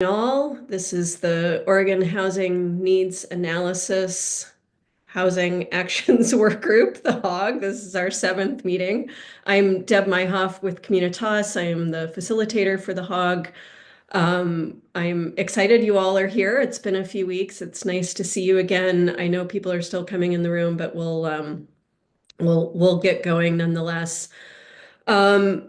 All. This is the Oregon Housing Needs Analysis Housing Actions Work Group, the HOG. This is our 7th meeting. I'm Deb Myhoff with Communitas. I am the facilitator for the HOG. I'm excited you all are here. It's been a few weeks. It's nice to see you again. I know people are still coming in the room, but we'll get going nonetheless. I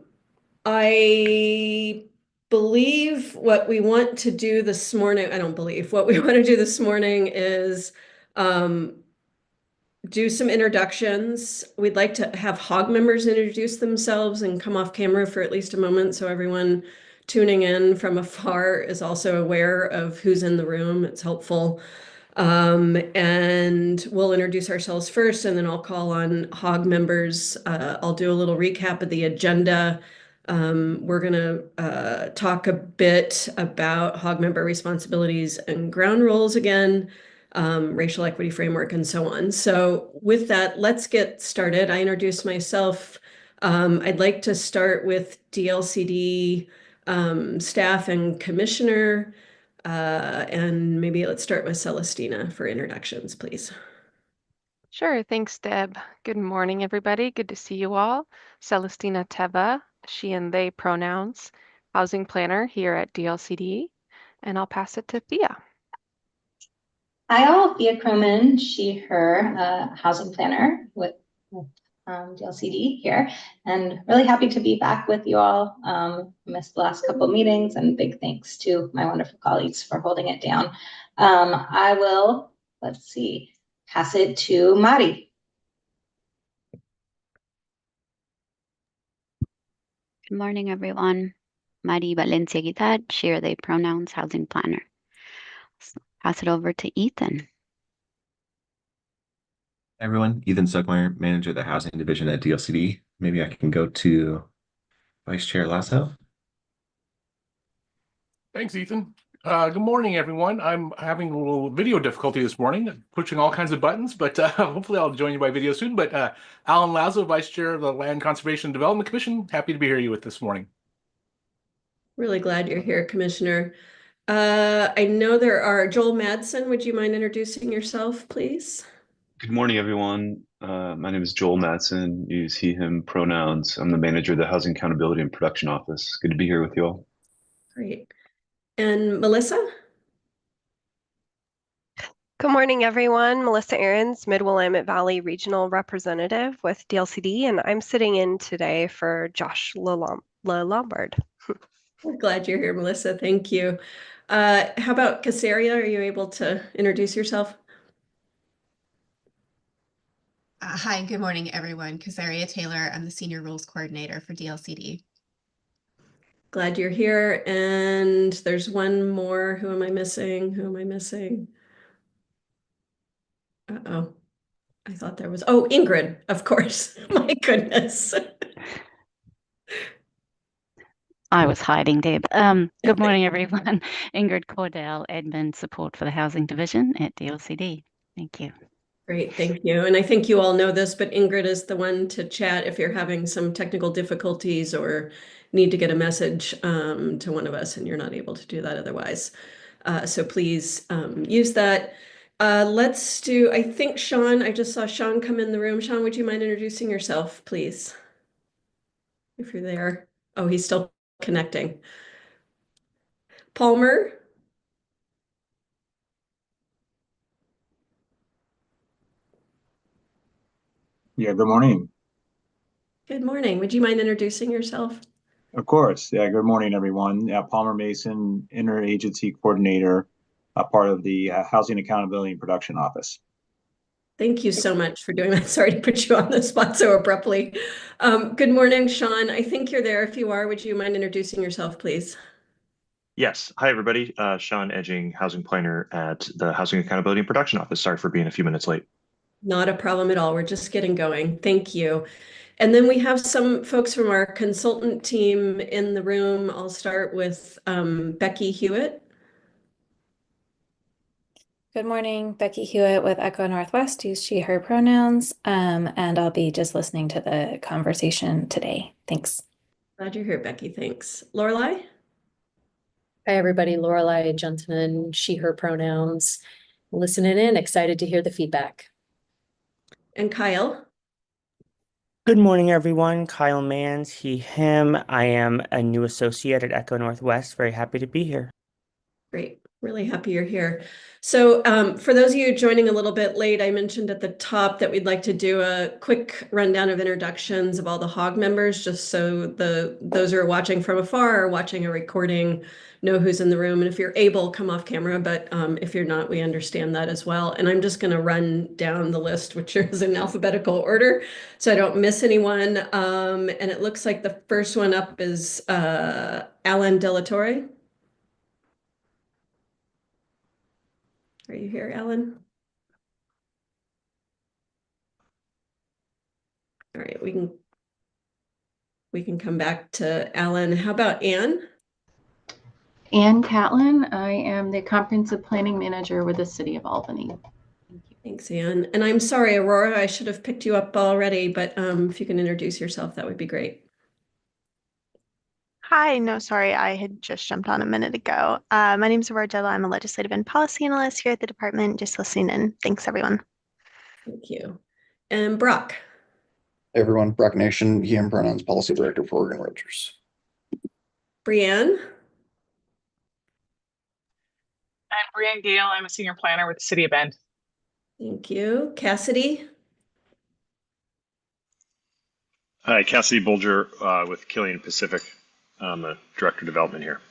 believe what we want to do this morning, I don't believe, what we want to do this morning is do some introductions. We'd like to have HOG members introduce themselves and come off camera for at least a moment so everyone tuning in from afar is also aware of who's in the room. It's helpful. And we'll introduce ourselves first, and then I'll call on HOG members. I'll do a little recap of the agenda. We're going to talk a bit about HOG member responsibilities and ground rules again, racial equity framework, and so on. So with that, let's get started. I introduced myself. I'd like to start with DLCD staff and commissioner. And maybe let's start with Celestina for introductions, please. Sure, thanks, Deb. Good morning, everybody. Good to see you all. Celestina Teva, she and they pronouns, housing planner here at DLCD, and I'll pass it to Thea. Hi all, Thea Croman, she, her, housing planner with DLCD here, and really happy to be back with you all. Missed the last couple of meetings, and big thanks to my wonderful colleagues for holding it down. I will, pass it to Mari. Good morning, everyone. Mari Valencia Guitad, share they pronouns, housing planner. So pass it over to Ethan. Hi, everyone. Ethan Suckmeyer, manager of the housing division at DLCD. Maybe I can go to Vice Chair Lasso. Thanks, Ethan. Good morning, everyone. I'm having a little video difficulty this morning, pushing all kinds of buttons, but hopefully I'll join you by video soon. But Alan Lazo, Vice Chair of the Land Conservation and Development Commission, happy to be here with this morning. Really glad you're here, Commissioner. I know there are Joel Madsen. Would you mind introducing yourself, please? Good morning, everyone. My name is Joel Madsen. Use he, him pronouns. I'm the manager of the Housing Accountability and Production Office. Good to be here with you all. Great. And Melissa? Good morning, everyone. Melissa Ahrens, Mid-Willamette Valley Regional Representative with DLCD, and I'm sitting in today for Josh LaLombard. We're glad you're here, Melissa. Thank you. How about Casaria? Are you able to introduce yourself? Hi, good morning, everyone. Casaria Taylor. I'm the Senior Rules Coordinator for DLCD. Glad you're here. And there's one more. Who am I missing? Who am I missing? Uh-oh. I thought there was... Oh, Ingrid, of course. My goodness. I was hiding, Deb. Good morning, everyone. Ingrid Cordell, Admin Support for the Housing Division at DLCD. Thank you. Great, thank you. And I think you all know this, but Ingrid is the one to chat if you're having some technical difficulties or need to get a message to one of us and you're not able to do that otherwise. So please use that. Let's do, I think Sean, I just saw Sean come in the room. Sean, would you mind introducing yourself, please? If you're there. Oh, he's still connecting. Palmer? Yeah, good morning. Good morning. Would you mind introducing yourself? Of course. Yeah, good morning, everyone. Yeah, Palmer Mason, Interagency Coordinator, part of the Housing Accountability and Production Office. Thank you so much for doing that. Sorry to put you on the spot so abruptly. Good morning, Sean. I think you're there. If you are, would you mind introducing yourself, please? Yes. Hi, everybody. Sean Edging, Housing Planner at the Housing Accountability and Production Office. Sorry for being a few minutes late. Not a problem at all. We're just getting going. Thank you. And then we have some folks from our consultant team in the room. I'll start with Becky Hewitt. Good morning, Becky Hewitt with Echo Northwest, use she, her pronouns, and I'll be just listening to the conversation today. Thanks. Glad you're here, Becky. Thanks. Lorelei? Hi, everybody. Lorelei, gentleman, she, her pronouns. Listening in, excited to hear the feedback. And Kyle? Good morning, everyone. Kyle Mans, he, him. I am a new associate at Echo Northwest. Very happy to be here. Great. Really happy you're here. So for those of you joining a little bit late, I mentioned at the top that we'd like to do a quick rundown of introductions of all the HOG members, just so those who are watching from afar or watching a recording know who's in the room. And if you're able, come off camera, but if you're not, we understand that as well. And I'm just going to run down the list, which is in alphabetical order, so I don't miss anyone. And it looks like the first one up is Alan Delatorre. Are you here, Alan? All right, we can come back to Alan. How about Anne? Ann Catlin. I am the Comprehensive Planning Manager with the City of Albany. Thanks, Anne. And I'm sorry, Aurora, I should have picked you up already, but if you can introduce yourself, that would be great. Hi, no, sorry, I had just jumped on a minute ago. My name is Aurora Jello. I'm a legislative and policy analyst here at the department, just listening in. Thanks, everyone. Thank you. And Brock. Hey everyone, Brock Nation, he, him pronouns, policy director for Oregon Realtors. Brianne. I'm Brianne Gale. I'm a senior planner with the City of Bend. Thank you. Cassidy. Hi, Cassidy Bolger with Killian Pacific. I'm the director of development here.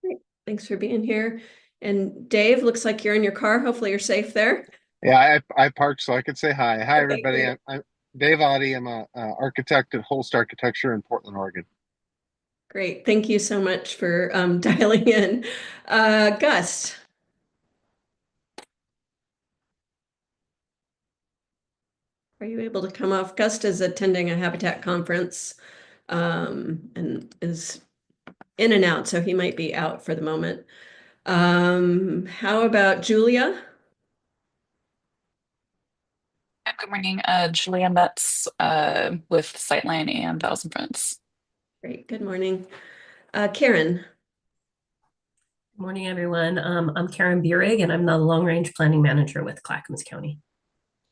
Great. Thanks for being here. And Dave, looks like you're in your car. Hopefully you're safe there. Yeah, I parked so I could say hi. Hi, Okay, everybody. great. I'm Dave Oddie. I'm a architect at Holst Architecture in Portland, Oregon. Great. Thank you so much for dialing in. Gus. Are you able to come off? Gus is attending a Habitat conference and is in and out, so he might be out for the moment. How about Julia? Good morning, Julia Metz with Sightline and Thousand Friends. Great, good morning. Karen. Good morning, everyone. I'm Karen Burig, and I'm the Long Range Planning Manager with Clackamas County.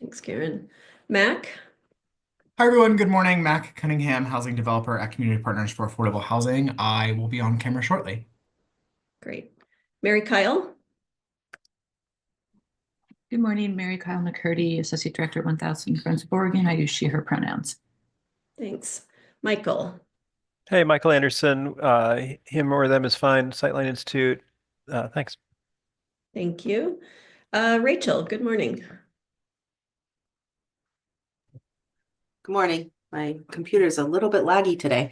Thanks, Karen. Mac. Hi, everyone. Good morning. Mac Cunningham, housing developer at Community Partners for Affordable Housing. I will be on camera shortly. Great. Mary Kyle. Good morning, Mary Kyle McCurdy, Associate Director, 1000 Friends of Oregon. I use she, her pronouns. Thanks. Michael. Hey, Michael Anderson. Him or them is fine. Sightline Institute. Thanks. Thank you. Rachel, good morning. Good morning. My computer's a little bit laggy today.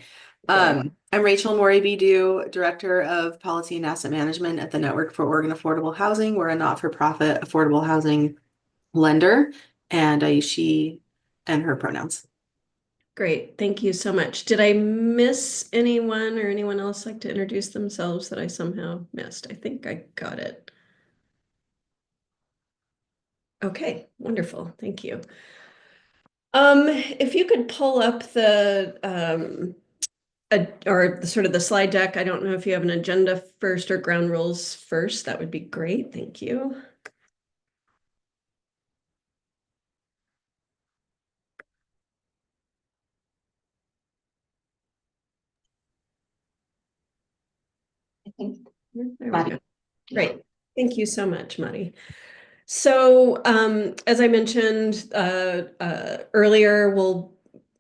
I'm Rachel Morey-Bidu, Director of Policy and Asset Management at the Network for Oregon Affordable Housing. We're a not-for-profit affordable housing lender, and I use she and her pronouns. Great. Thank you so much. Did I miss anyone or anyone else like to introduce themselves that I somehow missed? I think I got it. Okay, wonderful. Thank you. If you could pull up the sort of the slide deck. I don't know if you have an agenda first or ground rules first. That would be great. Thank you. I think There we Maddie. go. Great. Thank you so much, Maddie. So as I mentioned earlier, we'll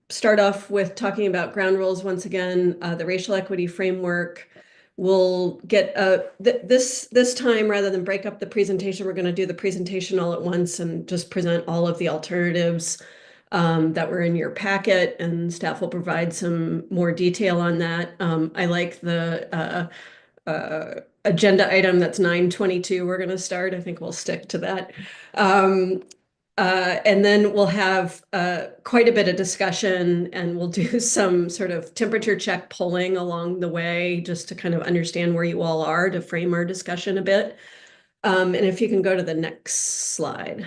start off with talking about ground rules once again, the racial equity framework. We'll get this time, rather than break up the presentation, we're going to do the presentation all at once and just present all of the alternatives that were in your packet, and staff will provide some more detail on that. I like the agenda item that's 9:22 we're going to start. I think we'll stick to that. And then we'll have quite a bit of discussion, and we'll do some sort of temperature check polling along the way just to kind of understand where you all are to frame our discussion a bit. And if you can go to the next slide.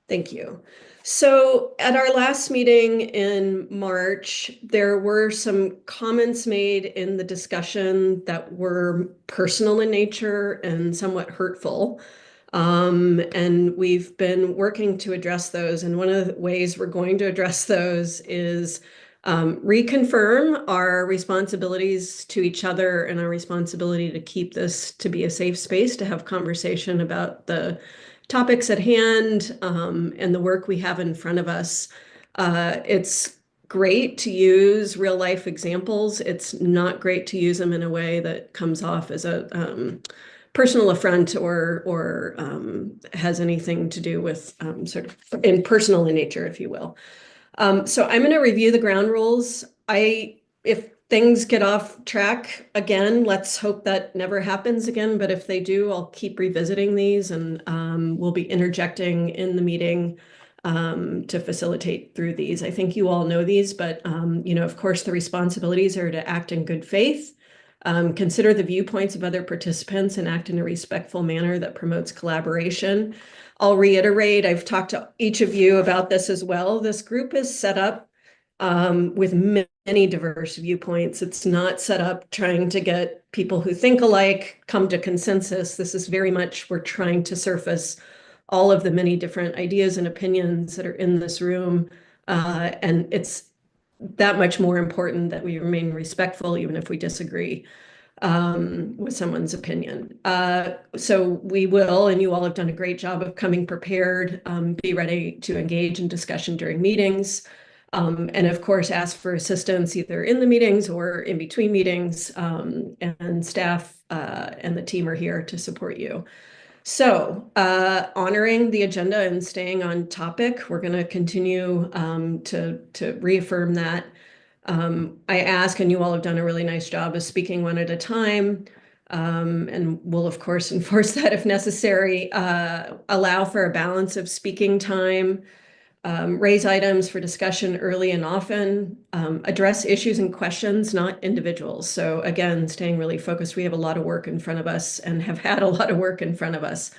Thank you. So at our last meeting in March, there were some comments made in the discussion that were personal in nature and somewhat hurtful. And we've been working to address those. And one of the ways we're going to address those is reconfirm our responsibilities to each other and our responsibility to keep this to be a safe space to have conversation about the topics at hand and the work we have in front of us. It's great to use real life examples. It's not great to use them in a way that comes off as a personal affront or has anything to do with sort of impersonal in nature, if you will. So I'm going to review the ground rules. If things get off track again, let's hope that never happens again. But if they do, I'll keep revisiting these and we'll be interjecting in the meeting to facilitate through these. I think you all know these, but of course, the responsibilities are to act in good faith, consider the viewpoints of other participants, and act in a respectful manner that promotes collaboration. I'll reiterate, I've talked to each of you about this as well. This group is set up with many diverse viewpoints. It's not set up trying to get people who think alike come to consensus. This is very much, we're trying to surface all of the many different ideas and opinions that are in this room. And it's that much more important that we remain respectful, even if we disagree with someone's opinion. So we will, and you all have done a great job of coming prepared, be ready to engage in discussion during meetings. And of course, ask for assistance either in the meetings or in between meetings, and staff and the team are here to support you. So honoring the agenda and staying on topic, we're going to continue to reaffirm that. I ask, and you all have done a really nice job of speaking one at a time, and we'll of course enforce that if necessary, allow for a balance of speaking time, raise items for discussion early and often, address issues and questions, not individuals. So again, staying really focused. We have a lot of work in front of us and have had a lot of work in front of us.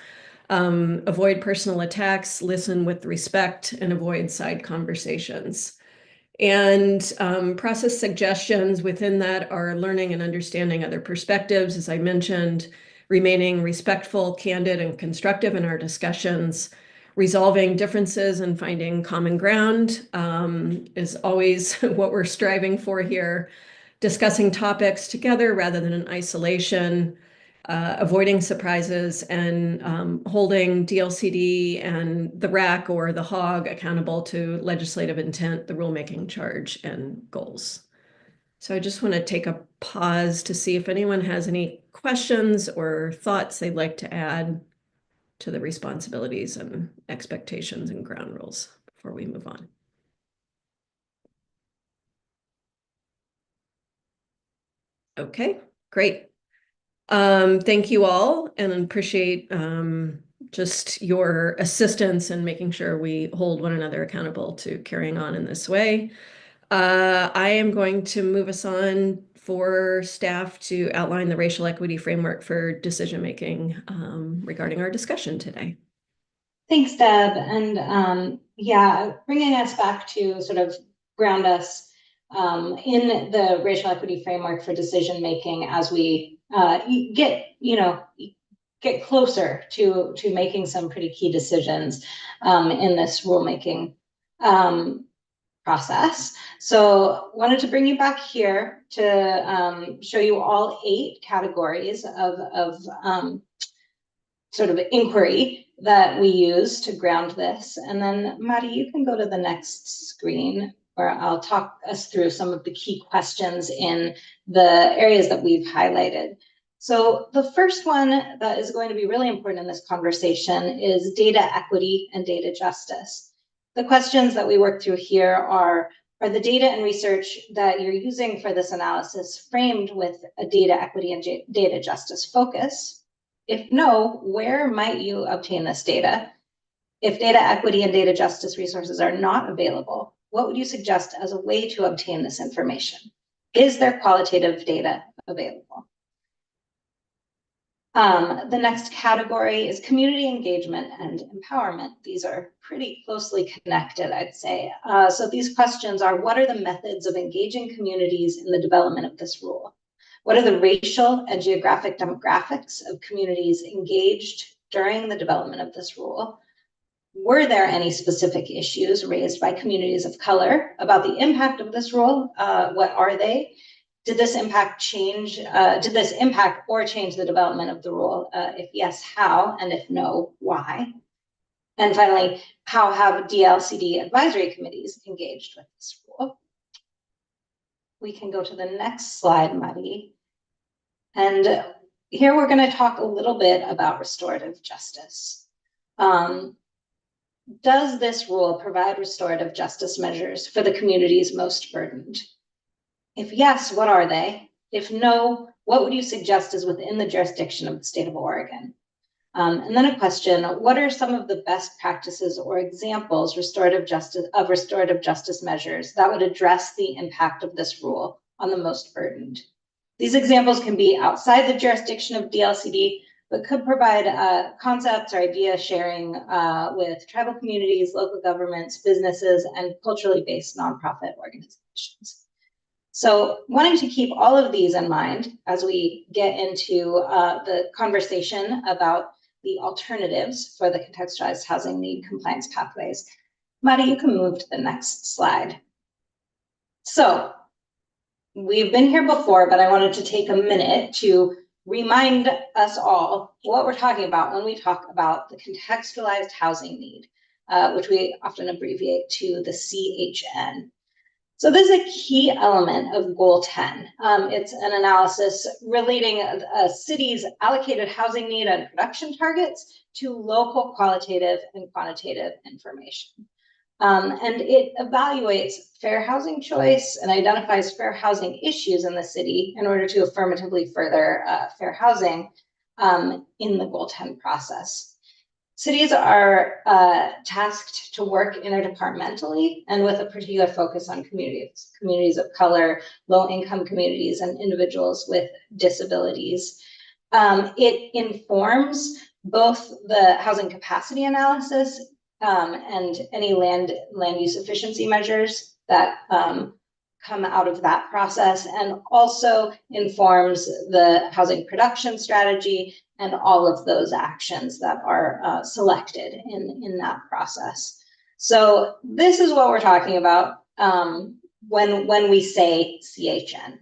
Avoid personal attacks, listen with respect, and avoid side conversations. And process suggestions within that are learning and understanding other perspectives, as I mentioned, remaining respectful, candid, and constructive in our discussions. Resolving differences and finding common ground is always what we're striving for here. Discussing topics together rather than in isolation. Avoiding surprises, and holding DLCD and the RAC or the HOG accountable to legislative intent, the rulemaking charge, and goals. So I just want to take a pause to see if anyone has any questions or thoughts they'd like to add to the responsibilities and expectations and ground rules before we move on. Okay, great. Thank you all, and appreciate just your assistance in making sure we hold one another accountable to carrying on in this way. I am going to move us on for staff to outline the racial equity framework for decision-making regarding our discussion today. Thanks, Deb. And yeah, bringing us back to sort of ground us in the racial equity framework for decision-making as we get closer to making some pretty key decisions in this rulemaking process. So wanted to bring you back here to show you all 8 categories of sort of inquiry that we use to ground this. And then Maddie, you can go to the next screen where I'll talk us through some of the key questions in the areas that we've highlighted. So the first one that is going to be really important in this conversation is data equity and data justice. The questions that we work through here are the data and research that you're using for this analysis framed with a data equity and data justice focus? If no, where might you obtain this data? If data equity and data justice resources are not available, what would you suggest as a way to obtain this information? Is there qualitative data available? The next category is community engagement and empowerment. These are pretty closely connected, I'd say. So these questions are, what are the methods of engaging communities in the development of this rule? What are the racial and geographic demographics of communities engaged during the development of this rule? Were there any specific issues raised by communities of color about the impact of this rule? What are they? Did this impact or change the development of the rule? If yes, how? And if no, why? And finally, how have DLCD advisory committees engaged with this rule? We can go to the next slide, Maddie. And here we're going to talk a little bit about restorative justice. Does this rule provide restorative justice measures for the communities most burdened? If yes, what are they? If no, what would you suggest is within the jurisdiction of the state of Oregon? And then a question, what are some of the best practices or examples of restorative justice measures that would address the impact of this rule on the most burdened? These examples can be outside the jurisdiction of DLCD, but could provide concepts or idea sharing with tribal communities, local governments, businesses, and culturally based nonprofit organizations. So wanting to keep all of these in mind as we get into the conversation about the alternatives for the contextualized housing need compliance pathways. Maddie, you can move to the next slide. So we've been here before, but I wanted to take a minute to remind us all what we're talking about when we talk about the contextualized housing need, which we often abbreviate to the CHN. So this is a key element of Goal 10. It's an analysis relating a city's allocated housing need and production targets to local qualitative and quantitative information. And it evaluates fair housing choice and identifies fair housing issues in the city in order to affirmatively further fair housing in the Goal 10 process. Cities are tasked to work interdepartmentally and with a particular focus on communities of color, low-income communities, and individuals with disabilities. It informs both the housing capacity analysis and any land use efficiency measures that come out of that process, and also informs the housing production strategy and all of those actions that are selected in that process. So this is what we're talking about when we say CHN.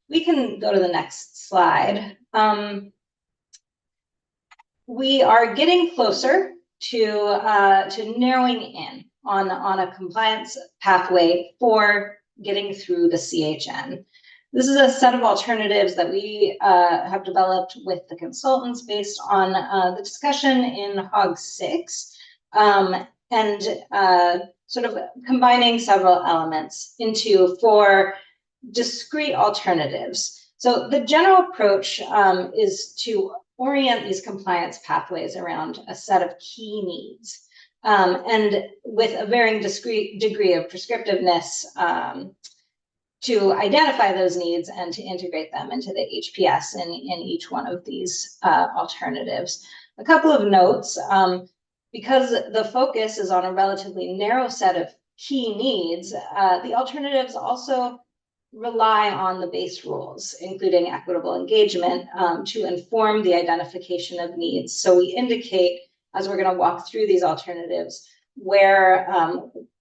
We can go to the next slide. We are getting closer to narrowing in on a compliance pathway for getting through the CHN. This is a set of alternatives that we have developed with the consultants based on the discussion in HOG 6 and sort of combining several elements into 4 discrete alternatives. So the general approach is to orient these compliance pathways around a set of key needs. And with a varying degree of prescriptiveness to identify those needs and to integrate them into the HPS in each one of these alternatives. A couple of notes, because the focus is on a relatively narrow set of key needs, the alternatives also rely on the base rules, including equitable engagement, to inform the identification of needs. So we indicate, as we're going to walk through these alternatives, where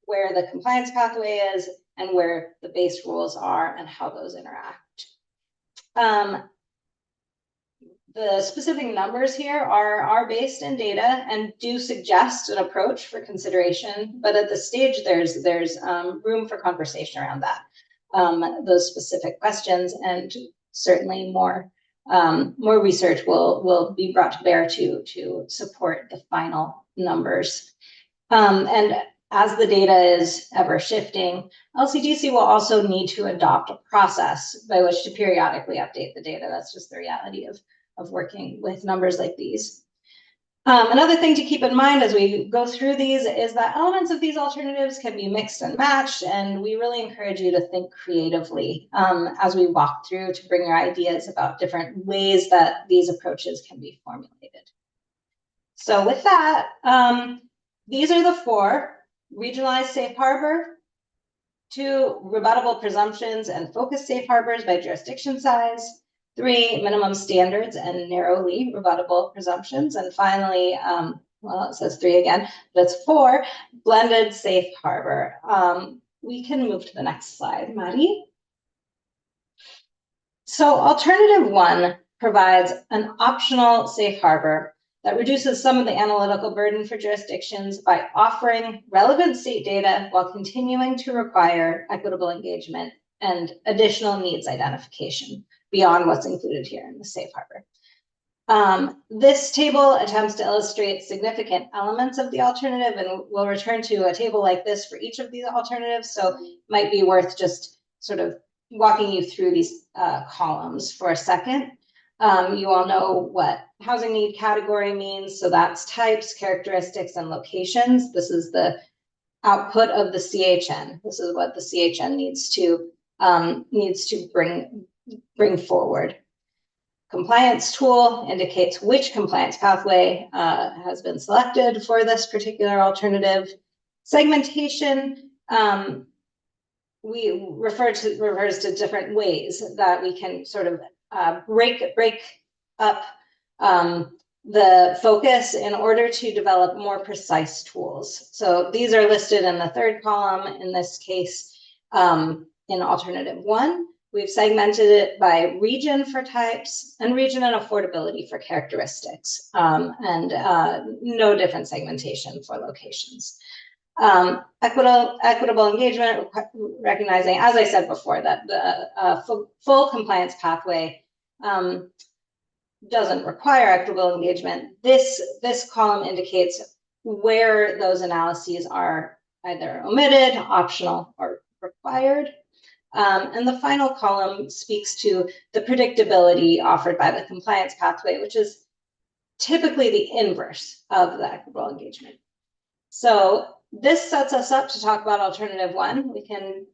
the compliance pathway is and where the base rules are and how those interact. The specific numbers here are based in data and do suggest an approach for consideration, but at this stage, there's room for conversation around that, those specific questions, and certainly more research will be brought to bear to support the final numbers. And as the data is ever shifting, LCDC will also need to adopt a process by which to periodically update the data. That's just the reality of working with numbers like these. Another thing to keep in mind as we go through these is that elements of these alternatives can be mixed and matched, and we really encourage you to think creatively as we walk through to bring your ideas about different ways that these approaches can be formulated. So with that, these are the 4: regionalized safe harbor, 2 rebuttable presumptions and focused safe harbors by jurisdiction size, 3 minimum standards and narrowly rebuttable presumptions, and finally, well, it says 3 again, but it's 4 blended safe harbor. We can move to the next slide, Mari. So alternative 1 provides an optional safe harbor that reduces some of the analytical burden for jurisdictions by offering relevant state data while continuing to require equitable engagement and additional needs identification beyond what's included here in the safe harbor. This table attempts to illustrate significant elements of the alternative, and we'll return to a table like this for each of these alternatives, so it might be worth just sort of walking you through these columns for a second. You all know what housing need category means, so that's types, characteristics, and locations. This is the output of the CHN. This is what the CHN needs to bring forward. Compliance tool indicates which compliance pathway has been selected for this particular alternative. Segmentation, we refers to different ways that we can sort of break up the focus in order to develop more precise tools. So these are listed in the 3rd column. In this case, in alternative 1, we've segmented it by region for types and region and affordability for characteristics, and no different segmentation for locations. Equitable engagement, recognizing, as I said before, that the full compliance pathway doesn't require equitable engagement. This column indicates where those analyses are either omitted, optional, or required. And the final column speaks to the predictability offered by the compliance pathway, which is typically the inverse of the equitable engagement. So this sets us up to talk about alternative 1. We can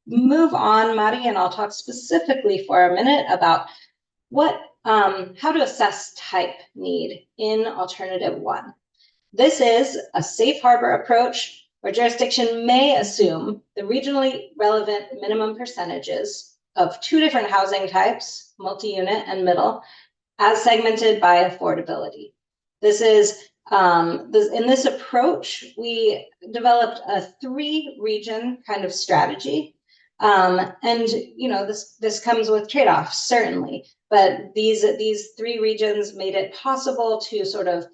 move on, Mari, and I'll talk specifically for a minute about how to assess type need in alternative 1. This is a safe harbor approach where jurisdiction may assume the regionally relevant minimum percentages of 2 different housing types, multi-unit and middle, as segmented by affordability. This is in this approach, we developed a 3-region kind of strategy. And you know, this comes with trade-offs, certainly, but these 3 regions made it possible to sort of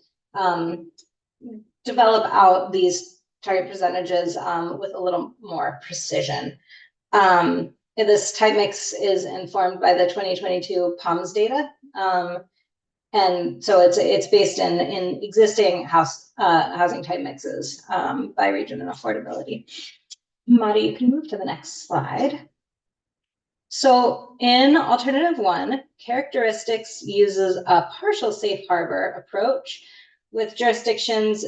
develop out these target percentages with a little more precision. This type mix is informed by the 2022 POMS data. And so it's based in existing housing type mixes by region and affordability. Mari, you can move to the next slide. So in alternative 1, characteristics uses a partial safe harbor approach with jurisdictions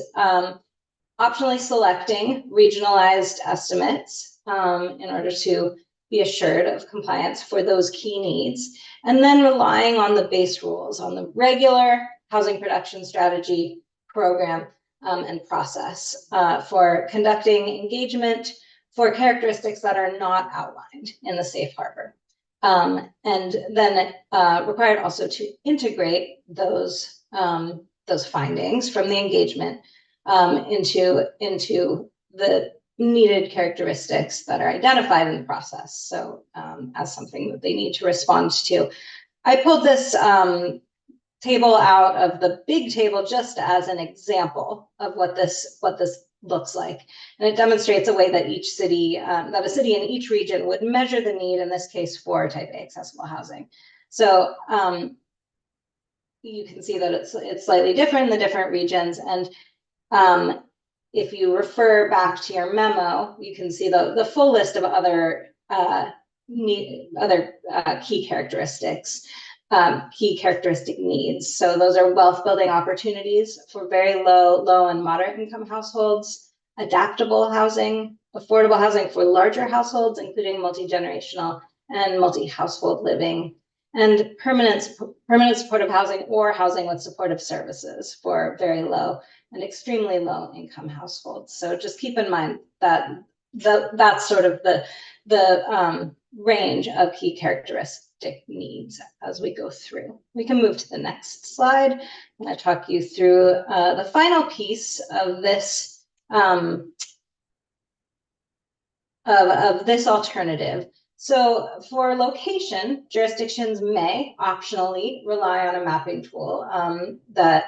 optionally selecting regionalized estimates in order to be assured of compliance for those key needs, and then relying on the base rules on the regular housing production strategy program and process for conducting engagement for characteristics that are not outlined in the safe harbor. And then required also to integrate those findings from the engagement into the needed characteristics that are identified in the process. So as something that they need to respond to. I pulled this table out of the big table just as an example of what this looks like. And it demonstrates a way that each city, that a city in each region would measure the need, in this case, for type A accessible housing. So you can see that it's slightly different in the different regions. And if you refer back to your memo, you can see the full list of other key characteristics. key characteristic needs. So those are wealth building opportunities for very low and moderate income households, adaptable housing, affordable housing for larger households, including multi-generational and multi-household living, and permanent supportive housing or housing with supportive services for very low and extremely low income households. So just keep in mind that that's sort of the range of key characteristic needs as we go through. We can move to the next slide. I'm going to talk you through the final piece of this of this alternative. So for location, jurisdictions may optionally rely on a mapping tool that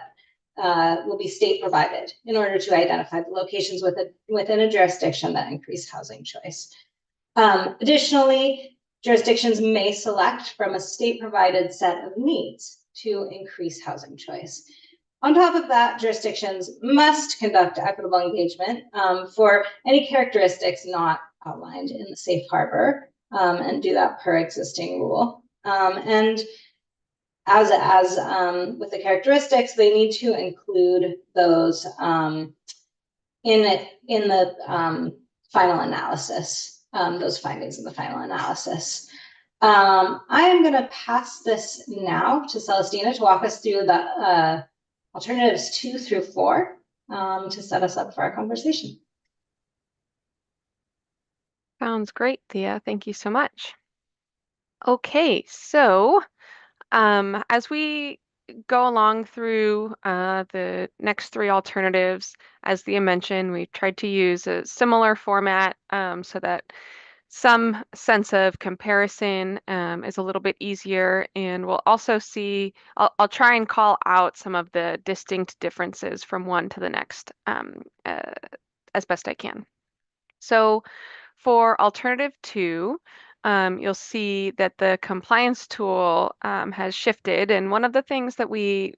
will be state provided in order to identify the locations within a jurisdiction that increase housing choice. Additionally, jurisdictions may select from a state provided set of needs to increase housing choice. On top of that, jurisdictions must conduct equitable engagement for any characteristics not outlined in the safe harbor and do that per existing rule. And as with the characteristics, they need to include those in the final analysis, those findings in the final analysis. I am going to pass this now to Celestina to walk us through the alternatives 2 through 4 to set us up for our conversation. Sounds great, Thea. Thank you so much. Okay, so as we go along through the next 3 alternatives, as Thea mentioned, we tried to use a similar format so that some sense of comparison is a little bit easier, and we'll also see, I'll try and call out some of the distinct differences from one to the next as best I can. So for alternative 2, you'll see that the compliance tool has shifted. And one of the things that we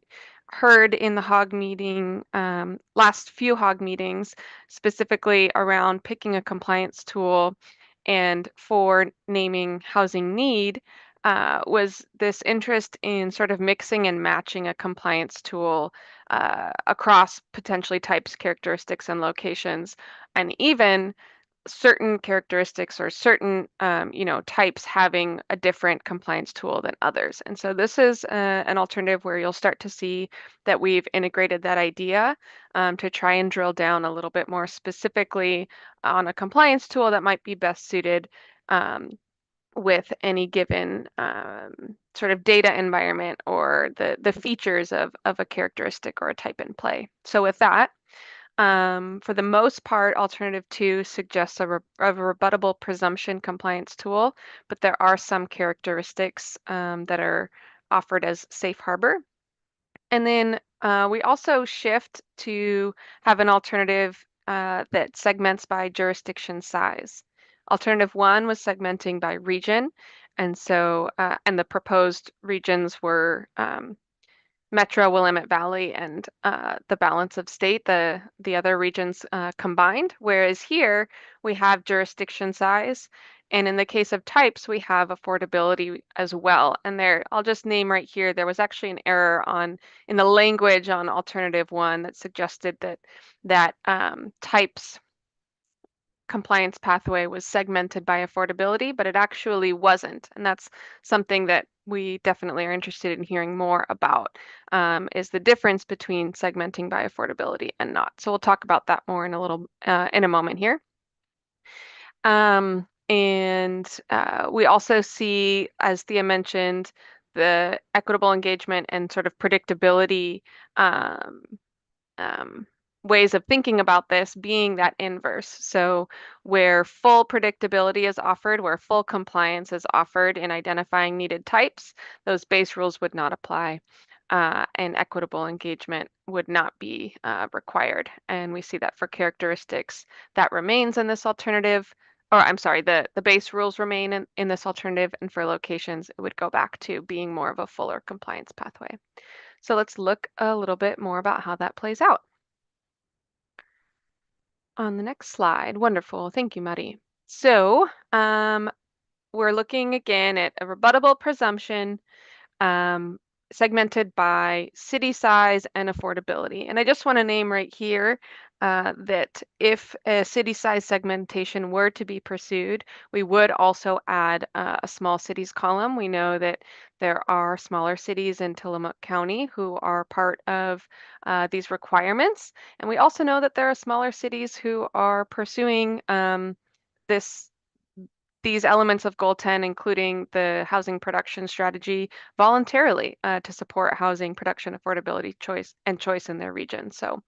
heard in the HOG meeting, last few HOG meetings, specifically around picking a compliance tool and for naming housing need, was this interest in sort of mixing and matching a compliance tool across potentially types, characteristics, and locations, and even certain characteristics or certain types having a different compliance tool than others. And so this is an alternative where you'll start to see that we've integrated that idea to try and drill down a little bit more specifically on a compliance tool that might be best suited with any given sort of data environment or the features of a characteristic or a type in play. So with that, for the most part, alternative 2 suggests a rebuttable presumption compliance tool, but there are some characteristics that are offered as safe harbor. And then we also shift to have an alternative that segments by jurisdiction size. Alternative 1 was segmenting by region, and so and the proposed regions were Metro, Willamette Valley, and the balance of state, the other regions combined, whereas here we have jurisdiction size, and in the case of types, we have affordability as well. And there, I'll just name right here, there was actually an error in the language on alternative 1 that suggested that types compliance pathway was segmented by affordability, but it actually wasn't. And that's something that we definitely are interested in hearing more about, is the difference between segmenting by affordability and not. So we'll talk about that more in a moment here. And we also see, as Thea mentioned, the equitable engagement and sort of predictability ways of thinking about this being that inverse. So where full predictability is offered, where full compliance is offered in identifying needed types, those base rules would not apply, and equitable engagement would not be required. And we see that for characteristics that remains in this alternative, or I'm sorry, the base rules remain in this alternative, and for locations, it would go back to being more of a fuller compliance pathway. So let's look a little bit more about how that plays out. On the next slide. Wonderful. Thank you, Mari. So we're looking again at a rebuttable presumption segmented by city size and affordability. And I just want to name right here that if a city size segmentation were to be pursued, we would also add a small cities column. We know that there are smaller cities in Tillamook County who are part of these requirements. And we also know that there are smaller cities who are pursuing these elements of Goal 10, including the housing production strategy, voluntarily to support housing production affordability choice in their region. So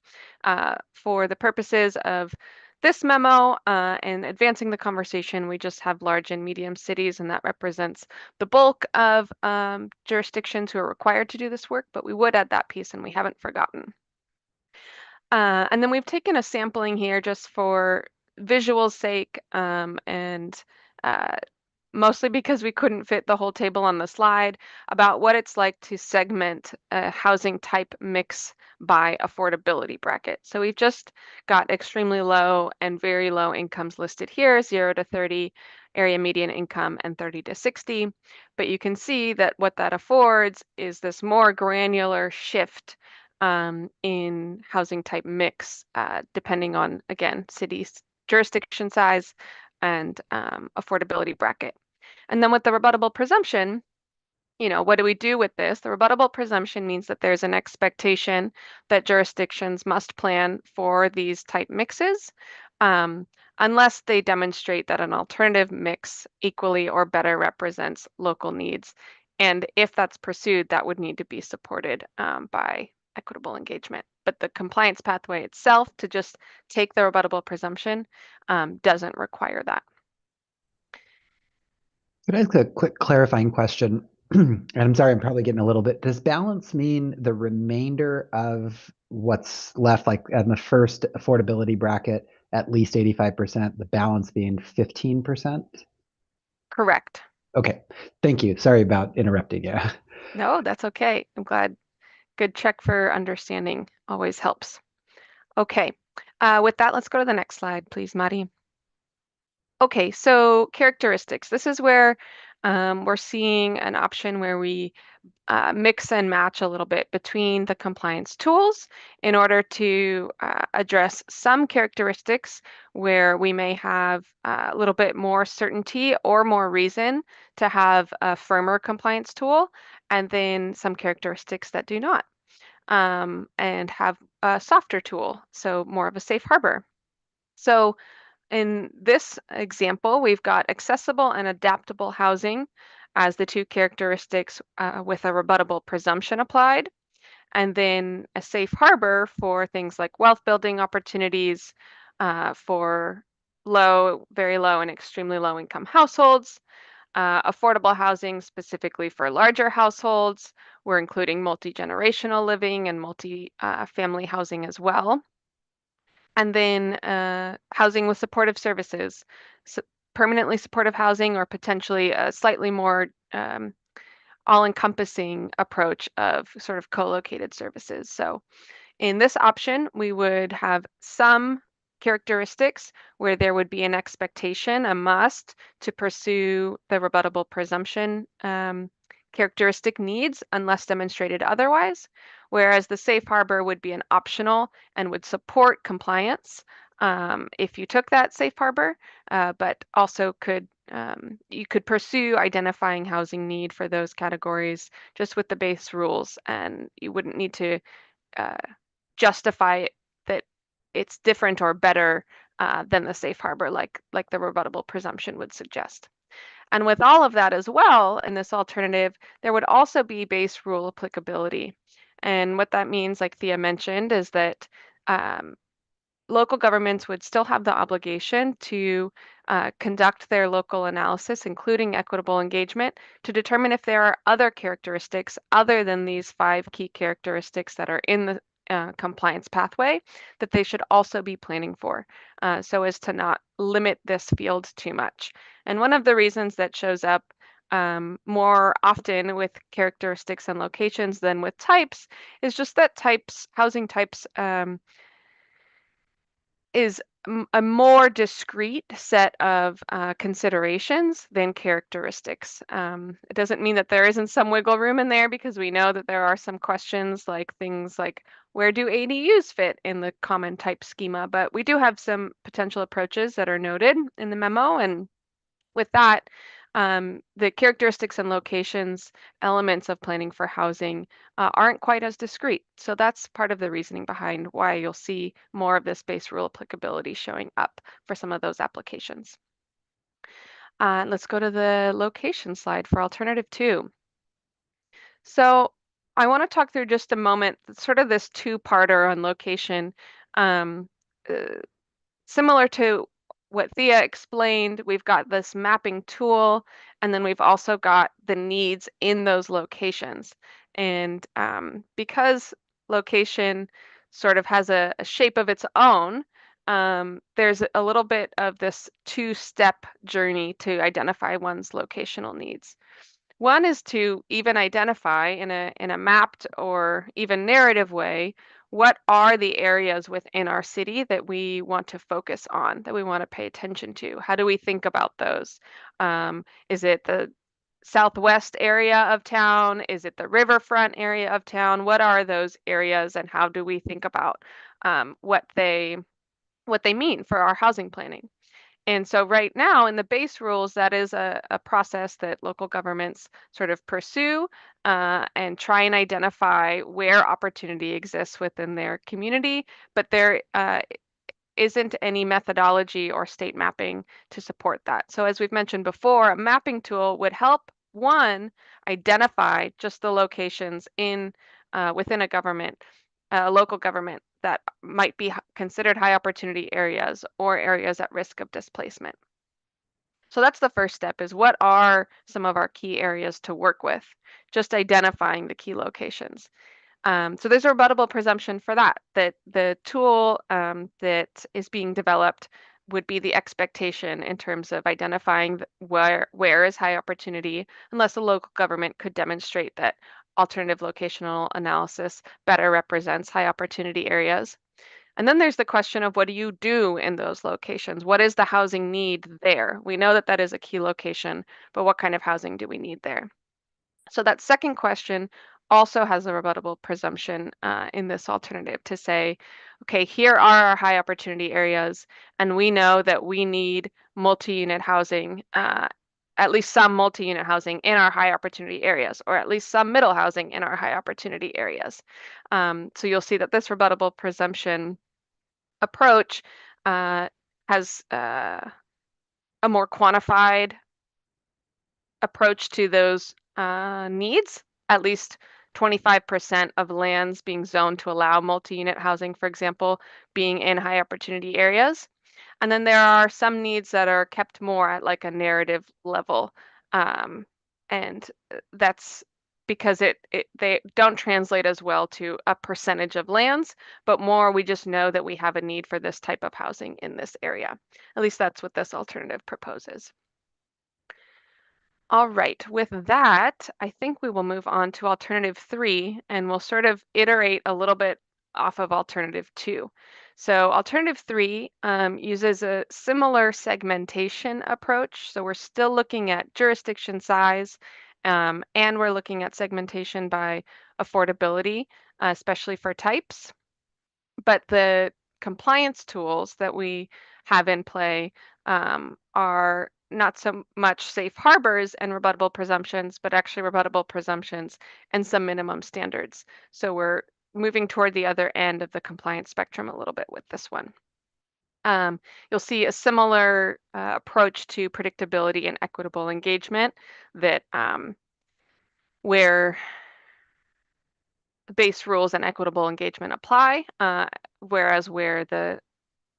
for the purposes of this memo and advancing the conversation, we just have large and medium cities, and that represents the bulk of jurisdictions who are required to do this work, but we would add that piece and we haven't forgotten. And then we've taken a sampling here just for visual's sake and mostly because we couldn't fit the whole table on the slide about what it's like to segment a housing type mix by affordability bracket. So we've just got extremely low and very low incomes listed here, 0 to 30, area median income, and 30 to 60. But you can see that what that affords is this more granular shift in housing type mix, depending on, again, cities, jurisdiction size, and affordability bracket. And then with the rebuttable presumption, what do we do with this? The rebuttable presumption means that there's an expectation that jurisdictions must plan for these type mixes unless they demonstrate that an alternative mix equally or better represents local needs. And if that's pursued, that would need to be supported by equitable engagement. But the compliance pathway itself, to just take the rebuttable presumption, doesn't require that. Could I ask a quick clarifying question? And I'm sorry, I'm probably getting a little bit. Does balance mean the remainder of what's left, like in the first affordability bracket, at least 85%, the balance being 15%? Correct. Okay, thank you. Sorry about interrupting you. No, that's okay. I'm glad. Good check for understanding always helps. Okay, with that, let's go to the next slide, please, Mari. Okay, so characteristics. This is where we're seeing an option where we mix and match a little bit between the compliance tools in order to address some characteristics where we may have a little bit more certainty or more reason to have a firmer compliance tool, and then some characteristics that do not, and have a softer tool, so more of a safe harbor. So in this example, we've got accessible and adaptable housing as the two characteristics with a rebuttable presumption applied, and then a safe harbor for things like wealth building opportunities for low, very low, and extremely low income households, affordable housing specifically for larger households. We're including multi-generational living and multi-family housing as well. And then housing with supportive services, so permanently supportive housing, or potentially a slightly more all-encompassing approach of sort of co-located services. So in this option, we would have some characteristics where there would be an expectation, a must, to pursue the rebuttable presumption characteristic needs unless demonstrated otherwise, whereas the safe harbor would be an optional and would support compliance if you took that safe harbor, but also you could pursue identifying housing need for those categories just with the base rules, and you wouldn't need to justify it that it's different or better than the safe harbor like the rebuttable presumption would suggest. And with all of that as well, in this alternative, there would also be base rule applicability. And what that means, like Thea mentioned, is that local governments would still have the obligation to conduct their local analysis, including equitable engagement, to determine if there are other characteristics other than these 5 key characteristics that are in the compliance pathway that they should also be planning for, so as to not limit this field too much. And one of the reasons that shows up more often with characteristics and locations than with types is just that housing types is a more discrete set of considerations than characteristics. It doesn't mean that there isn't some wiggle room in there, because we know that there are some questions like things like, where do ADUs fit in the common type schema? But we do have some potential approaches that are noted in the memo. And with that, the characteristics and locations elements of planning for housing aren't quite as discrete. So that's part of the reasoning behind why you'll see more of this base rule applicability showing up for some of those applications. Let's go to the location slide for alternative 2. So I want to talk through just a moment, sort of this two-parter on location. Similar to what Thea explained, we've got this mapping tool, and then we've also got the needs in those locations. And because location sort of has a shape of its own, there's a little bit of this two-step journey to identify one's locational needs. One is to even identify in a mapped or even narrative way, what are the areas within our city that we want to focus on, that we want to pay attention to? How do we think about those? Is it the southwest area of town? Is it the riverfront area of town? What are those areas, and how do we think about what they mean for our housing planning? And so right now in the base rules, that is a process that local governments sort of pursue and try and identify where opportunity exists within their community, but there isn't any methodology or state mapping to support that. So as we've mentioned before, a mapping tool would help, one, identify just the locations in within a local government that might be considered high opportunity areas or areas at risk of displacement. So that's the first step, is what are some of our key areas to work with, just identifying the key locations. So there's a rebuttable presumption for that the tool that is being developed would be the expectation in terms of identifying where is high opportunity, unless the local government could demonstrate that alternative locational analysis better represents high opportunity areas. And then there's the question of, what do you do in those locations? What is the housing need there? We know that that is a key location, but what kind of housing do we need there? So that second question also has a rebuttable presumption in this alternative to say, okay, here are our high opportunity areas, and we know that we need multi-unit housing, at least some multi-unit housing in our high opportunity areas, or at least some middle housing in our high opportunity areas. So you'll see that this rebuttable presumption approach has a more quantified approach to those needs, at least 25% of lands being zoned to allow multi-unit housing, for example, being in high opportunity areas. And then there are some needs that are kept more at like a narrative level. And that's because they don't translate as well to a percentage of lands, but more we just know that we have a need for this type of housing in this area. At least that's what this alternative proposes. All right, with that, I think we will move on to alternative 3, and we'll sort of iterate a little bit off of alternative 2. So alternative 3 uses a similar segmentation approach. So we're still looking at jurisdiction size, and we're looking at segmentation by affordability, especially for types. But the compliance tools that we have in play are not so much safe harbors and rebuttable presumptions, but actually rebuttable presumptions and some minimum standards. So we're moving toward the other end of the compliance spectrum a little bit with this one. You'll see a similar approach to predictability and equitable engagement that where base rules and equitable engagement apply, whereas where the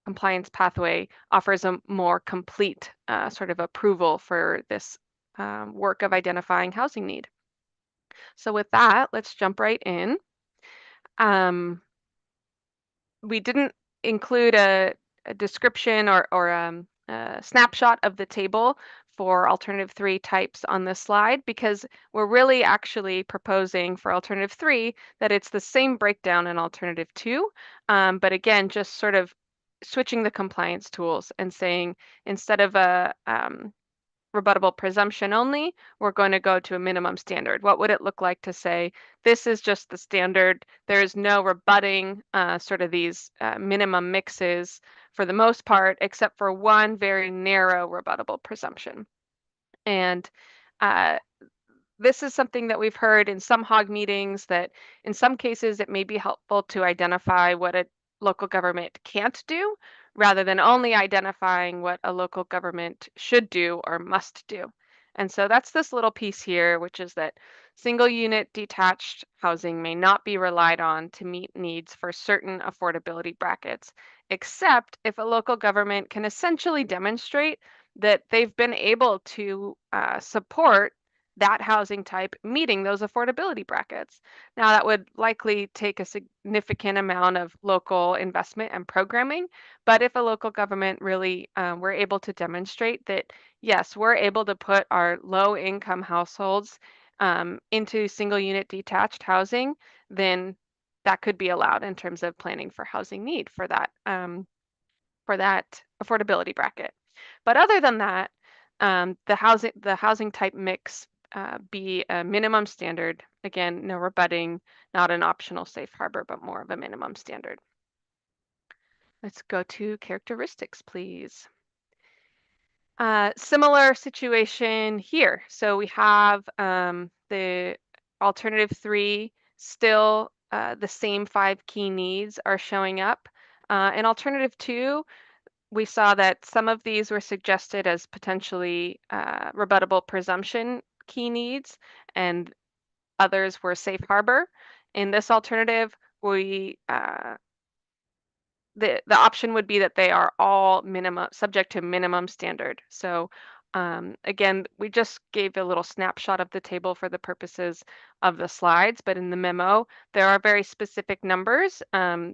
compliance pathway offers a more complete sort of approval for this work of identifying housing need. So with that, let's jump right in. We didn't include a description or a snapshot of the table for alternative 3 types on this slide, because we're really actually proposing for alternative 3 that it's the same breakdown in alternative 2, but again, just sort of switching the compliance tools and saying, instead of a rebuttable presumption only, we're going to go to a minimum standard. What would it look like to say, this is just the standard, there is no rebutting sort of these minimum mixes for the most part, except for one very narrow rebuttable presumption. And this is something that we've heard in some HOG meetings, that in some cases it may be helpful to identify what a local government can't do, rather than only identifying what a local government should do or must do. And so that's this little piece here, which is that single unit detached housing may not be relied on to meet needs for certain affordability brackets, except if a local government can essentially demonstrate that they've been able to support that housing type meeting those affordability brackets. Now, that would likely take a significant amount of local investment and programming, but if a local government really were able to demonstrate that, yes, we're able to put our low income households into single unit detached housing, then that could be allowed in terms of planning for housing need for that affordability bracket. But other than that, the housing type mix be a minimum standard. Again, no rebutting, not an optional safe harbor, but more of a minimum standard. Let's go to characteristics, please. Similar situation here. So we have the alternative 3, still the same 5 key needs are showing up. In alternative 2, we saw that some of these were suggested as potentially rebuttable presumption key needs, and others were safe harbor. In this alternative, we the option would be that they are all subject to minimum standard. So again, we just gave a little snapshot of the table for the purposes of the slides, but in the memo, there are very specific numbers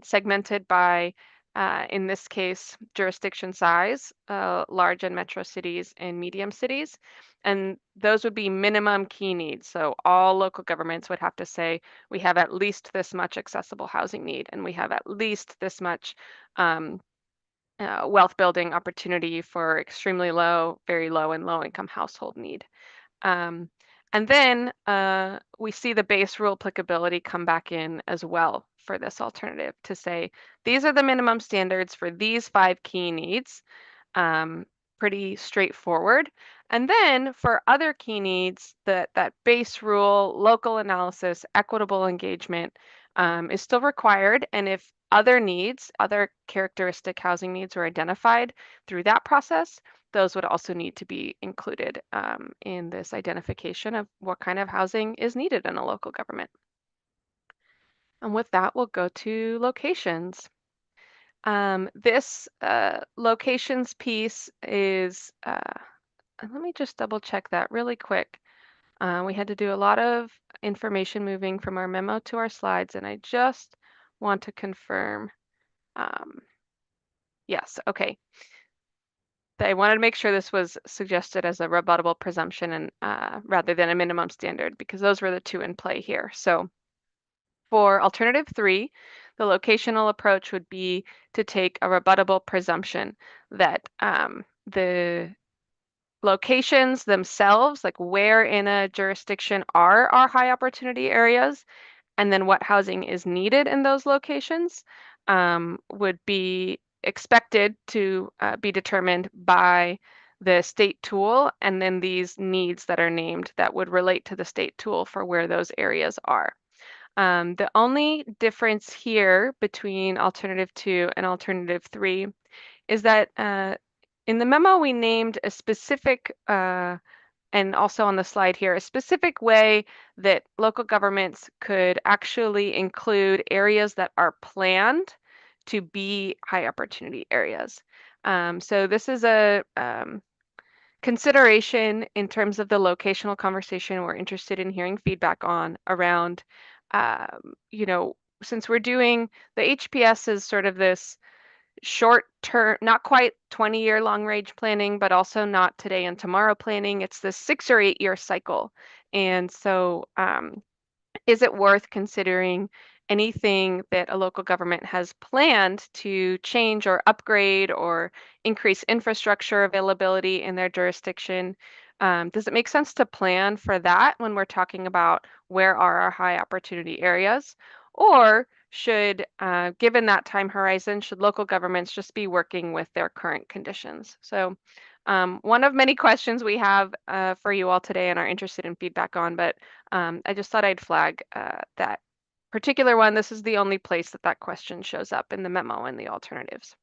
segmented by in this case, jurisdiction size, large and metro cities and medium cities. And those would be minimum key needs. So all local governments would have to say, we have at least this much accessible housing need, and we have at least this much wealth building opportunity for extremely low, very low and low income household need. And then we see the base rule applicability come back in as well for this alternative to say, these are the minimum standards for these 5 key needs. Pretty straightforward. And then for other key needs, that base rule, local analysis, equitable engagement is still required. And if other needs, other characteristic housing needs were identified through that process, those would also need to be included in this identification of what kind of housing is needed in a local government. And with that, we'll go to locations. This locations piece is, let me just double check that really quick. We had to do a lot of information moving from our memo to our slides, and I just want to confirm. Yes, okay. I wanted to make sure this was suggested as a rebuttable presumption and rather than a minimum standard, because those were the 2 in play here. So for alternative 3, the locational approach would be to take a rebuttable presumption that the locations themselves, like where in a jurisdiction are our high opportunity areas, and then what housing is needed in those locations, would be expected to be determined by the state tool, and then these needs that are named that would relate to the state tool for where those areas are. The only difference here between alternative 2 and alternative 3 is that in the memo we named a specific and also on the slide here, a specific way that local governments could actually include areas that are planned to be high opportunity areas. So this is a consideration in terms of the locational conversation we're interested in hearing feedback on around, you know, since we're doing the HPS is sort of this short term, not quite 20-year long range planning, but also not today and tomorrow planning. It's this 6 or 8 year cycle. And so is it worth considering anything that a local government has planned to change or upgrade or increase infrastructure availability in their jurisdiction. Does it make sense to plan for that when we're talking about where are our high opportunity areas? Or should, given that time horizon, should local governments just be working with their current conditions? So one of many questions we have for you all today and are interested in feedback on, but I just thought I'd flag that particular one. This is the only place that that question shows up in the memo and the alternatives.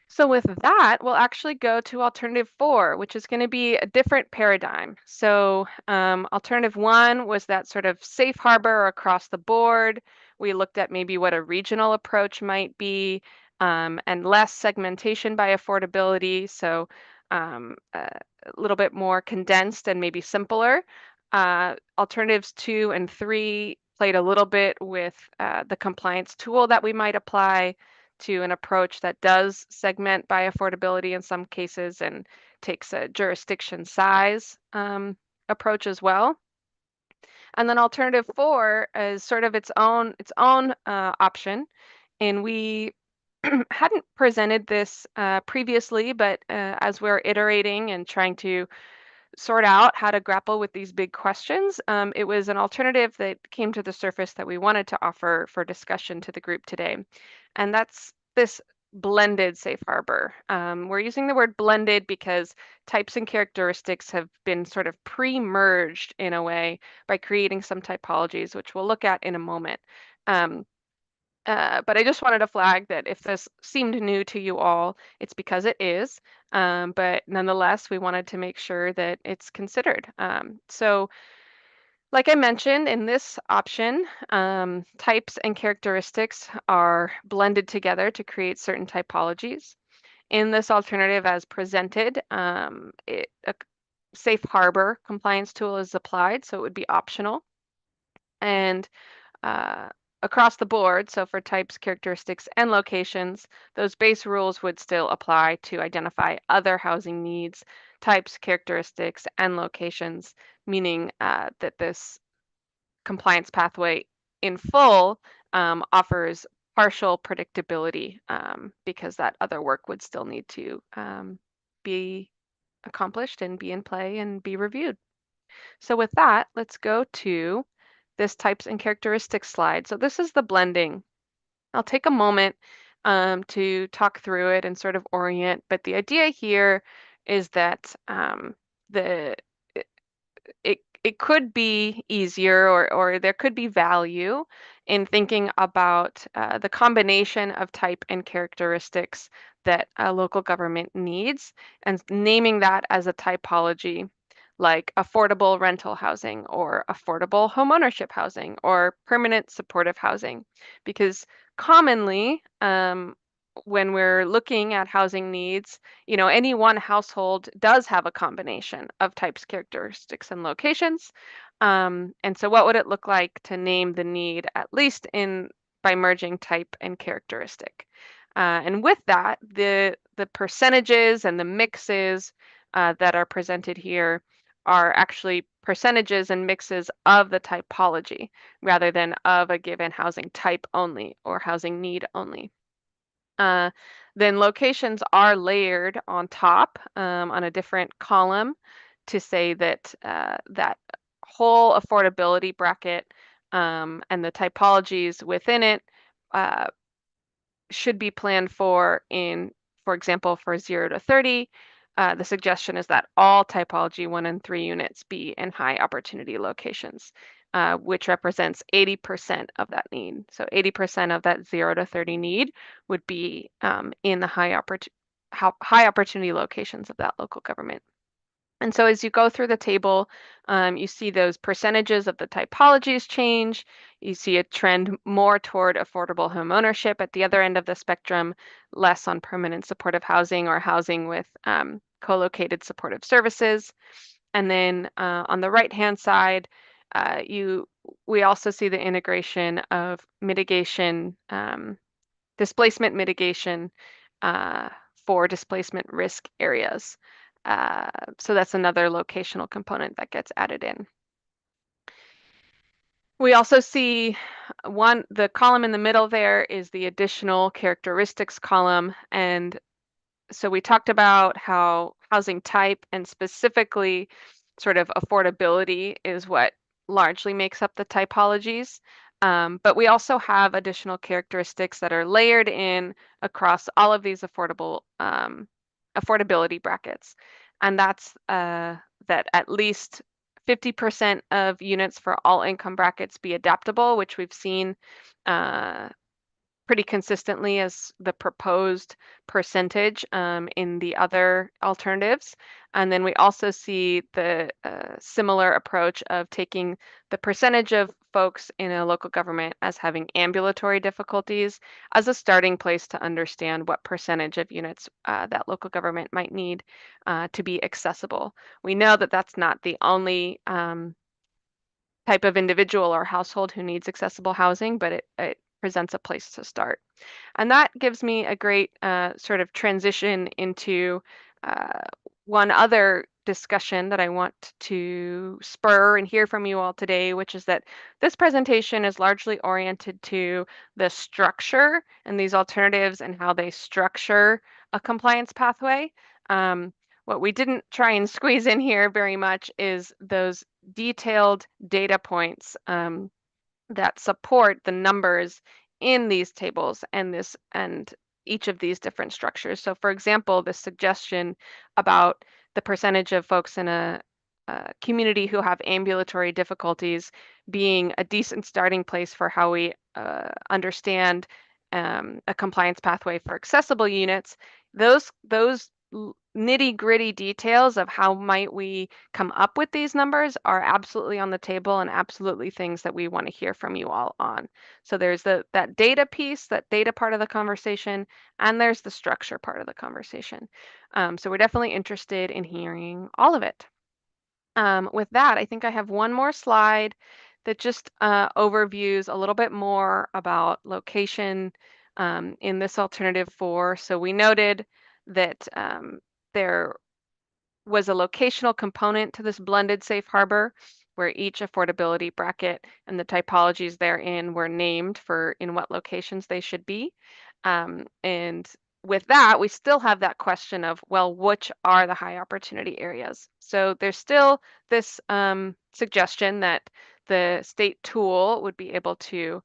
So with that, we'll actually go to alternative 4, which is going to be a different paradigm. So alternative 1 was that sort of safe harbor across the board. We looked at maybe what a regional approach might be, and less segmentation by affordability. So a little bit more condensed and maybe simpler. Alternatives 2 and 3 played a little bit with the compliance tool that we might apply to an approach that does segment by affordability in some cases and takes a jurisdiction size approach as well. And then alternative 4 is sort of its own option. And we hadn't presented this previously, but as we're iterating and trying to sort out how to grapple with these big questions, it was an alternative that came to the surface that we wanted to offer for discussion to the group today. And that's this blended safe harbor. We're using the word blended because types and characteristics have been sort of pre-merged in a way by creating some typologies, which we'll look at in a moment. But I just wanted to flag that if this seemed new to you all, it's because it is. But nonetheless, we wanted to make sure that it's considered. So like I mentioned, in this option, types and characteristics are blended together to create certain typologies. In this alternative as presented, a safe harbor compliance tool is applied, so it would be optional. And across the board, so for types, characteristics, and locations, those base rules would still apply to identify other housing needs, types, characteristics, and locations, meaning that this compliance pathway in full offers partial predictability because that other work would still need to be accomplished and be in play and be reviewed. So with that, let's go to this types and characteristics slide. So this is the blending. I'll take a moment to talk through it and sort of orient, but the idea here is that it could be easier or there could be value in thinking about the combination of type and characteristics that a local government needs and naming that as a typology, like affordable rental housing or affordable homeownership housing or permanent supportive housing. Because commonly, when we're looking at housing needs, any one household does have a combination of types, characteristics, and locations. And so what would it look like to name the need, at least by merging type and characteristic? And with that, the percentages and the mixes that are presented here are actually percentages and mixes of the typology rather than of a given housing type only or housing need only. Then locations are layered on top on a different column to say that that whole affordability bracket and the typologies within it should be planned for example, for 0 to 30. The suggestion is that all typology 1 and 3 units be in high opportunity locations, which represents 80% of that need. So 80% of that 0 to 30 need would be in the high opportunity locations of that local government. And so as you go through the table, you see those percentages of the typologies change. You see a trend more toward affordable home ownership at the other end of the spectrum, less on permanent supportive housing or housing with co-located supportive services. And then on the right-hand side, we also see the integration of mitigation, displacement mitigation for displacement risk areas. So that's another locational component that gets added in. We also see the column in the middle there is the additional characteristics column. And so we talked about how housing type and specifically sort of affordability is what largely makes up the typologies. But we also have additional characteristics that are layered in across all of these affordability brackets. And that's that at least 50% of units for all income brackets be adaptable, which we've seen pretty consistently as the proposed percentage in the other alternatives. And then we also see the similar approach of taking the percentage of folks in a local government as having ambulatory difficulties as a starting place to understand what percentage of units that local government might need to be accessible. We know that that's not the only type of individual or household who needs accessible housing, but it presents a place to start. And that gives me a great sort of transition into one other discussion that I want to spur and hear from you all today, which is that this presentation is largely oriented to the structure and these alternatives and how they structure a compliance pathway. What we didn't try and squeeze in here very much is those detailed data points that support the numbers in these tables and each of these different structures. So for example, the suggestion about the percentage of folks in a community who have ambulatory difficulties being a decent starting place for how we understand a compliance pathway for accessible units, those nitty-gritty details of how might we come up with these numbers are absolutely on the table and absolutely things that we want to hear from you all on. So there's that data piece, that data part of the conversation, and there's the structure part of the conversation. So we're definitely interested in hearing all of it. With that, I think I have one more slide that just overviews a little bit more about location in this alternative 4. So we noted that there was a locational component to this blended safe harbor where each affordability bracket and the typologies therein were named for in what locations they should be. And with that, we still have that question of, well, which are the high opportunity areas? So there's still this suggestion that the state tool would be able to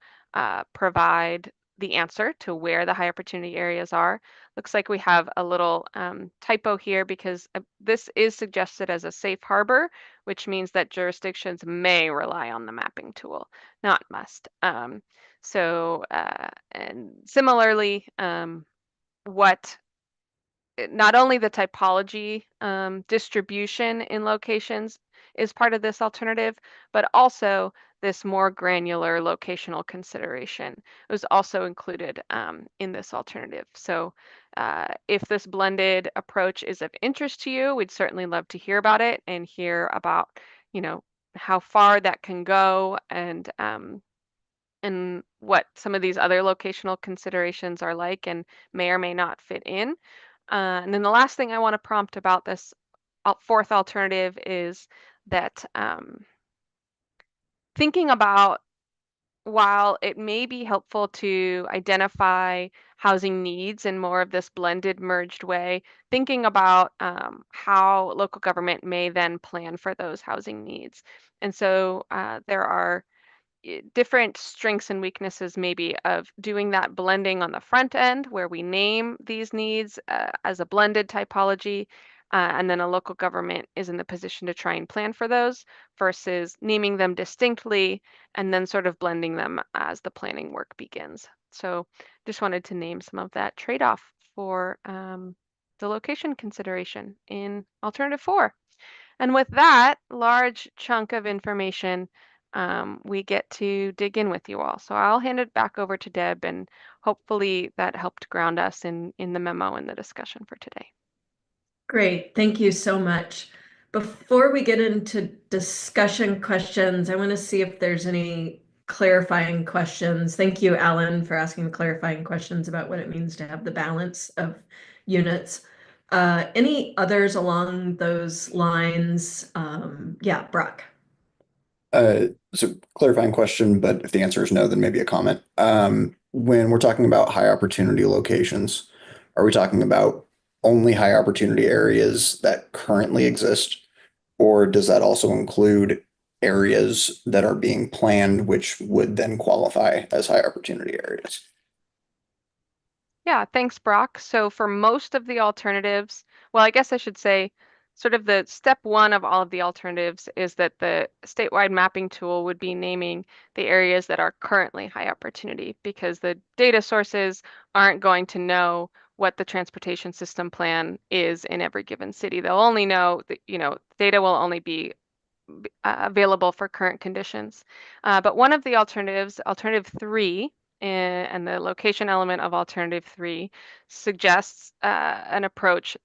provide the answer to where the high opportunity areas are. Looks like we have a little typo here because this is suggested as a safe harbor, which means that jurisdictions may rely on the mapping tool, not must. And similarly, not only the typology distribution in locations is part of this alternative, but also this more granular locational consideration was also included in this alternative. So if this blended approach is of interest to you, we'd certainly love to hear about it and hear about, how far that can go and what some of these other locational considerations are like and may or may not fit in. And then the last thing I want to prompt about this 4th alternative is that thinking about, while it may be helpful to identify housing needs in more of this blended merged way, thinking about how local government may then plan for those housing needs. And so there are different strengths and weaknesses maybe of doing that blending on the front end where we name these needs as a blended typology and then a local government is in the position to try and plan for those versus naming them distinctly and then sort of blending them as the planning work begins. So just wanted to name some of that trade-off for the location consideration in alternative 4. And with that large chunk of information, we get to dig in with you all. So I'll hand it back over to Deb, and hopefully that helped ground us in the memo and the discussion for today. Great, thank you so much. Before we get into discussion questions, I want to see if there's any clarifying questions. Thank you, Alan, for asking the clarifying questions about what it means to have the balance of units. Any others along those lines? Yeah, Brock. So clarifying question, but if the answer is no, then maybe a comment. When we're talking about high opportunity locations, are we talking about only high opportunity areas that currently exist? Or does that also include areas that are being planned, which would then qualify as high opportunity areas? Yeah, thanks, Brock. So for most of the alternatives, well, I guess I should say sort of the step one of all of the alternatives is that the statewide mapping tool would be naming the areas that are currently high opportunity because the data sources aren't going to know what the transportation system plan is in every given city. They'll only know that, data will only be available for current conditions. But one of the alternatives, alternative 3, and the location element of alternative 3 suggests an approach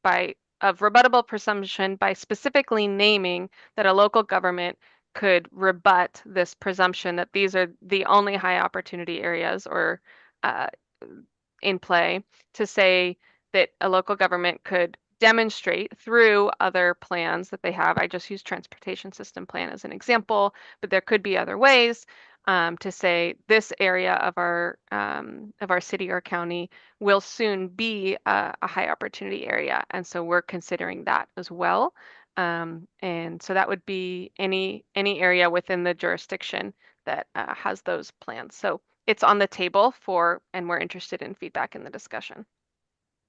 of rebuttable presumption by specifically naming that a local government could rebut this presumption that these are the only high opportunity areas or in play, to say that a local government could demonstrate through other plans that they have. I just use transportation system plan as an example, but there could be other ways to say this area of our city or county will soon be a high opportunity area, and so we're considering that as well. And so that would be any area within the jurisdiction that has those plans. So it's on the table and we're interested in feedback in the discussion.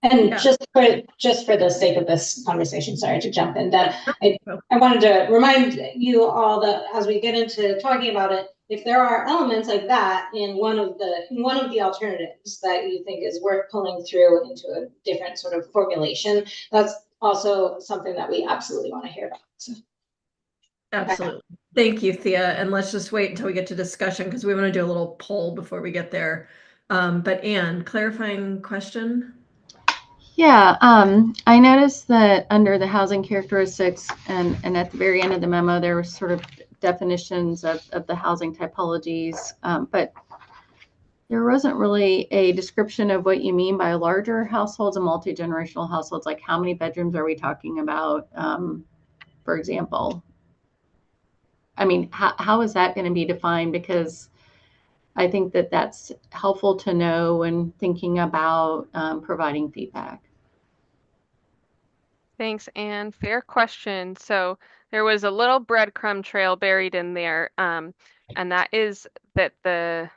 And just for the sake of this conversation, sorry to jump in, that I wanted to remind you all that as we get into talking about it, if there are elements like that in one of the alternatives that you think is worth pulling through into a different sort of formulation, that's also something that we absolutely want to hear about. So. Absolutely. Thank you, Thea. And let's just wait until we get to discussion because we want to do a little poll before we get there. But Anne, clarifying question? Yeah, I noticed that under the housing characteristics and at the very end of the memo, there were sort of definitions of the housing typologies, but there wasn't really a description of what you mean by larger households and multi-generational households. Like how many bedrooms are we talking about, for example? I mean, how is that going to be defined? Because I think that that's helpful to know when thinking about providing feedback. Thanks, Anne. Fair question. So there was a little breadcrumb trail buried in there, and that is that the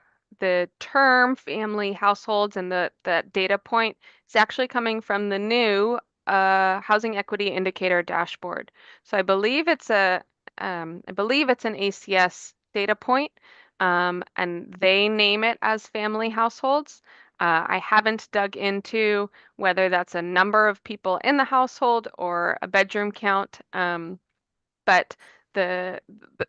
term family households and that data point is actually coming from the new housing equity indicator dashboard. So I believe it's an ACS data point, and they name it as family households. I haven't dug into whether that's a number of people in the household or a bedroom count, but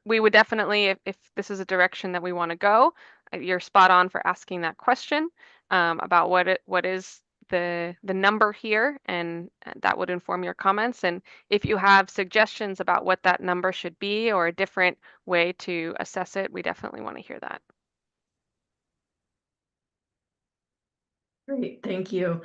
we would definitely, if this is a direction that we want to go, you're spot on for asking that question about what is the number here, and that would inform your comments. And if you have suggestions about what that number should be or a different way to assess it, we definitely want to hear that. Great, thank you.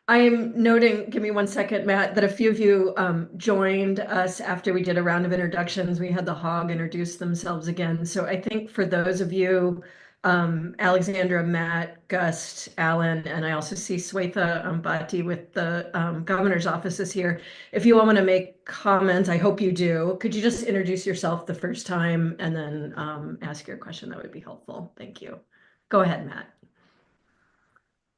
I am noting, give me one second, Matt, that a few of you joined us after we did a round of introductions. We had the HOG introduce themselves again. So I think for those of you, Alexandra, Matt, Gust, Alan, and I also see Swetha Bhatti with the governor's offices here. If you all want to make comments, I hope you do. Could you just introduce yourself the first time and then ask your question? That would be helpful. Thank you. Go ahead, Matt.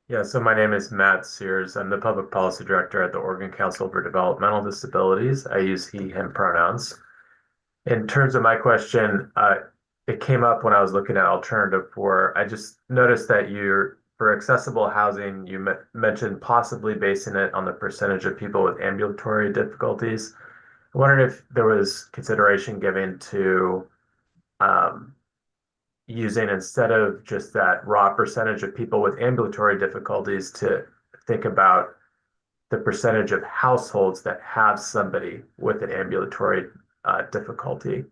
Yeah, so my name is Matt Sears. I'm the Public Policy Director at the Oregon Council for Developmental Disabilities. I use he, him pronouns. In terms of my question, it came up when I was looking at alternative 4. I just noticed that for accessible housing, you mentioned possibly basing it on the percentage of people with ambulatory difficulties. I wondered if there was consideration given to using, instead of just that raw percentage of people with ambulatory difficulties, to think about the percentage of households that have somebody with an ambulatory difficulty.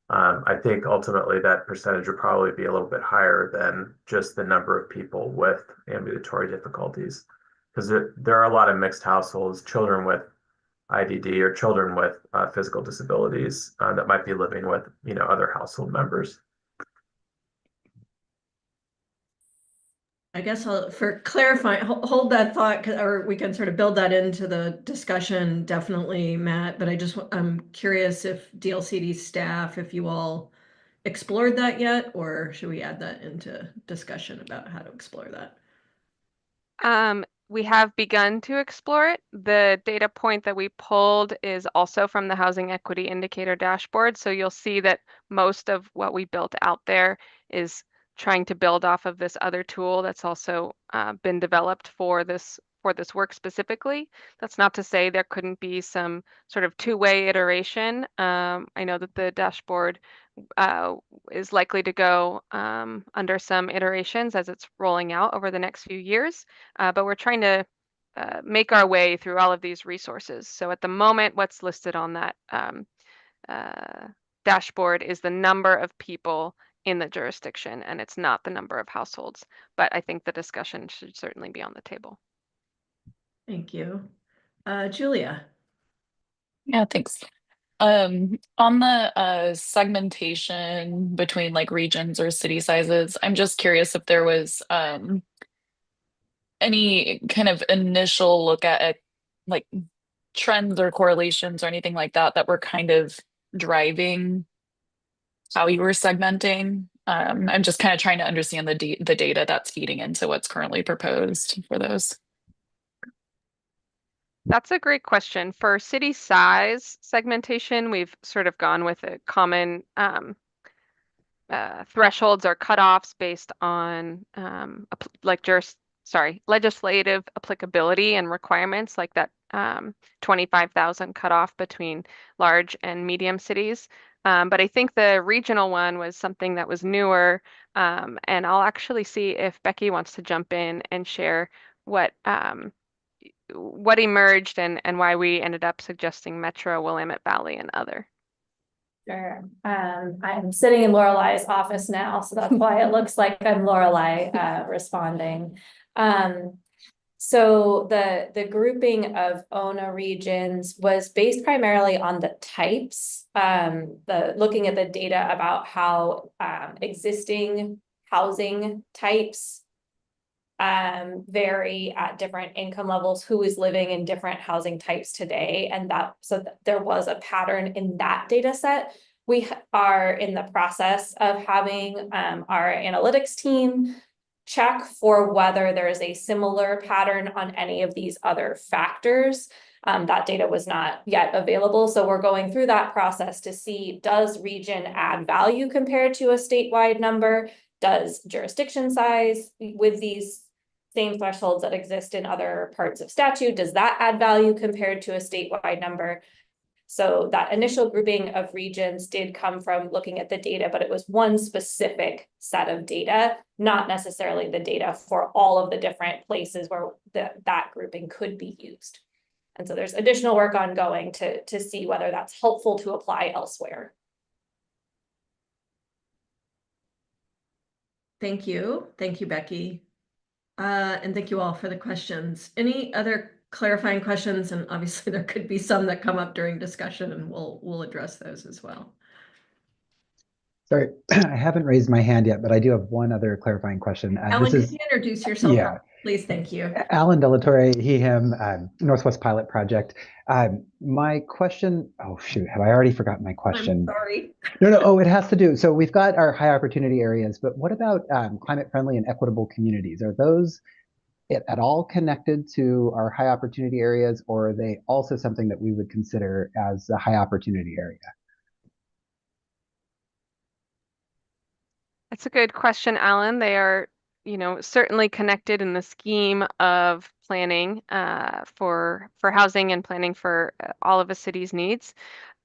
I think ultimately that percentage would probably be a little bit higher than just the number of people with ambulatory difficulties, because there are a lot of mixed households, children with IDD or children with physical disabilities that might be living with, other household members. I guess for clarifying, hold that thought, or we can sort of build that into the discussion, definitely, Matt. But I'm curious if DLCD staff, if you all explored that yet, or should we add that into discussion about how to explore that? We have begun to explore it. The data point that we pulled is also from the Housing Equity Indicator dashboard. So you'll see that most of what we built out there is trying to build off of this other tool that's also been developed for this work specifically. That's not to say there couldn't be some sort of two-way iteration. I know that the dashboard is likely to go under some iterations as it's rolling out over the next few years, but we're trying to make our way through all of these resources. So at the moment, what's listed on that dashboard is the number of people in the jurisdiction, and it's not the number of households. But I think the discussion should certainly be on the table. Thank you. Julia. Yeah, thanks. On the segmentation between like regions or city sizes, I'm just curious if there was any kind of initial look at like trends or correlations or anything like that that were kind of driving how you were segmenting. I'm just kind of trying to understand the data that's feeding into what's currently proposed for those. That's a great question. For city size segmentation, we've sort of gone with a common thresholds or cutoffs based on legislative applicability and requirements, like that 25,000 cutoff between large and medium cities. But I think the regional one was something that was newer, and I'll actually see if Becky wants to jump in and share what emerged and why we ended up suggesting Metro, Willamette Valley, and other. Sure. I'm sitting in Lorelai's office now, so that's why it looks like I'm Lorelai responding. So the grouping of ONA regions was based primarily on the types, looking at the data about how existing housing types vary at different income levels, who is living in different housing types today, and there was a pattern in that data set. We are in the process of having our analytics team check for whether there is a similar pattern on any of these other factors. That data was not yet available, so we're going through that process to see, does region add value compared to a statewide number? Does jurisdiction size with these same thresholds that exist in other parts of statute, does that add value compared to a statewide number? So that initial grouping of regions did come from looking at the data, but it was one specific set of data, not necessarily the data for all of the different places where that grouping could be used. And so there's additional work ongoing to see whether that's helpful to apply elsewhere. Thank you. Thank you, Becky. And thank you all for the questions. Any other clarifying questions? And obviously there could be some that come up during discussion, and we'll address those as well. Sorry, I haven't raised my hand yet, but I do have one other clarifying question. Alan, could you introduce yourself? Yeah. Please, thank you. Alan Delatorre, he, him, Northwest Pilot Project. My question, oh shoot, have I already forgotten my question? I'm sorry. No, oh, it has to do. So we've got our high opportunity areas, but what about climate friendly and equitable communities? Are those at all connected to our high opportunity areas, or are they also something that we would consider as a high opportunity area? That's a good question, Alan. They are, certainly connected in the scheme of planning for housing and planning for all of a city's needs.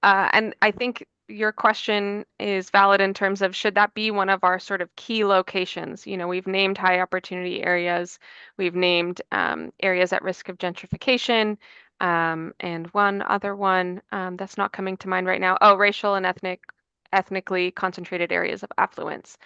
And I think your question is valid in terms of, should that be one of our sort of key locations? We've named high opportunity areas. We've named areas at risk of gentrification. And one other one that's not coming to mind right now. Oh, racial and ethnically concentrated areas of affluence.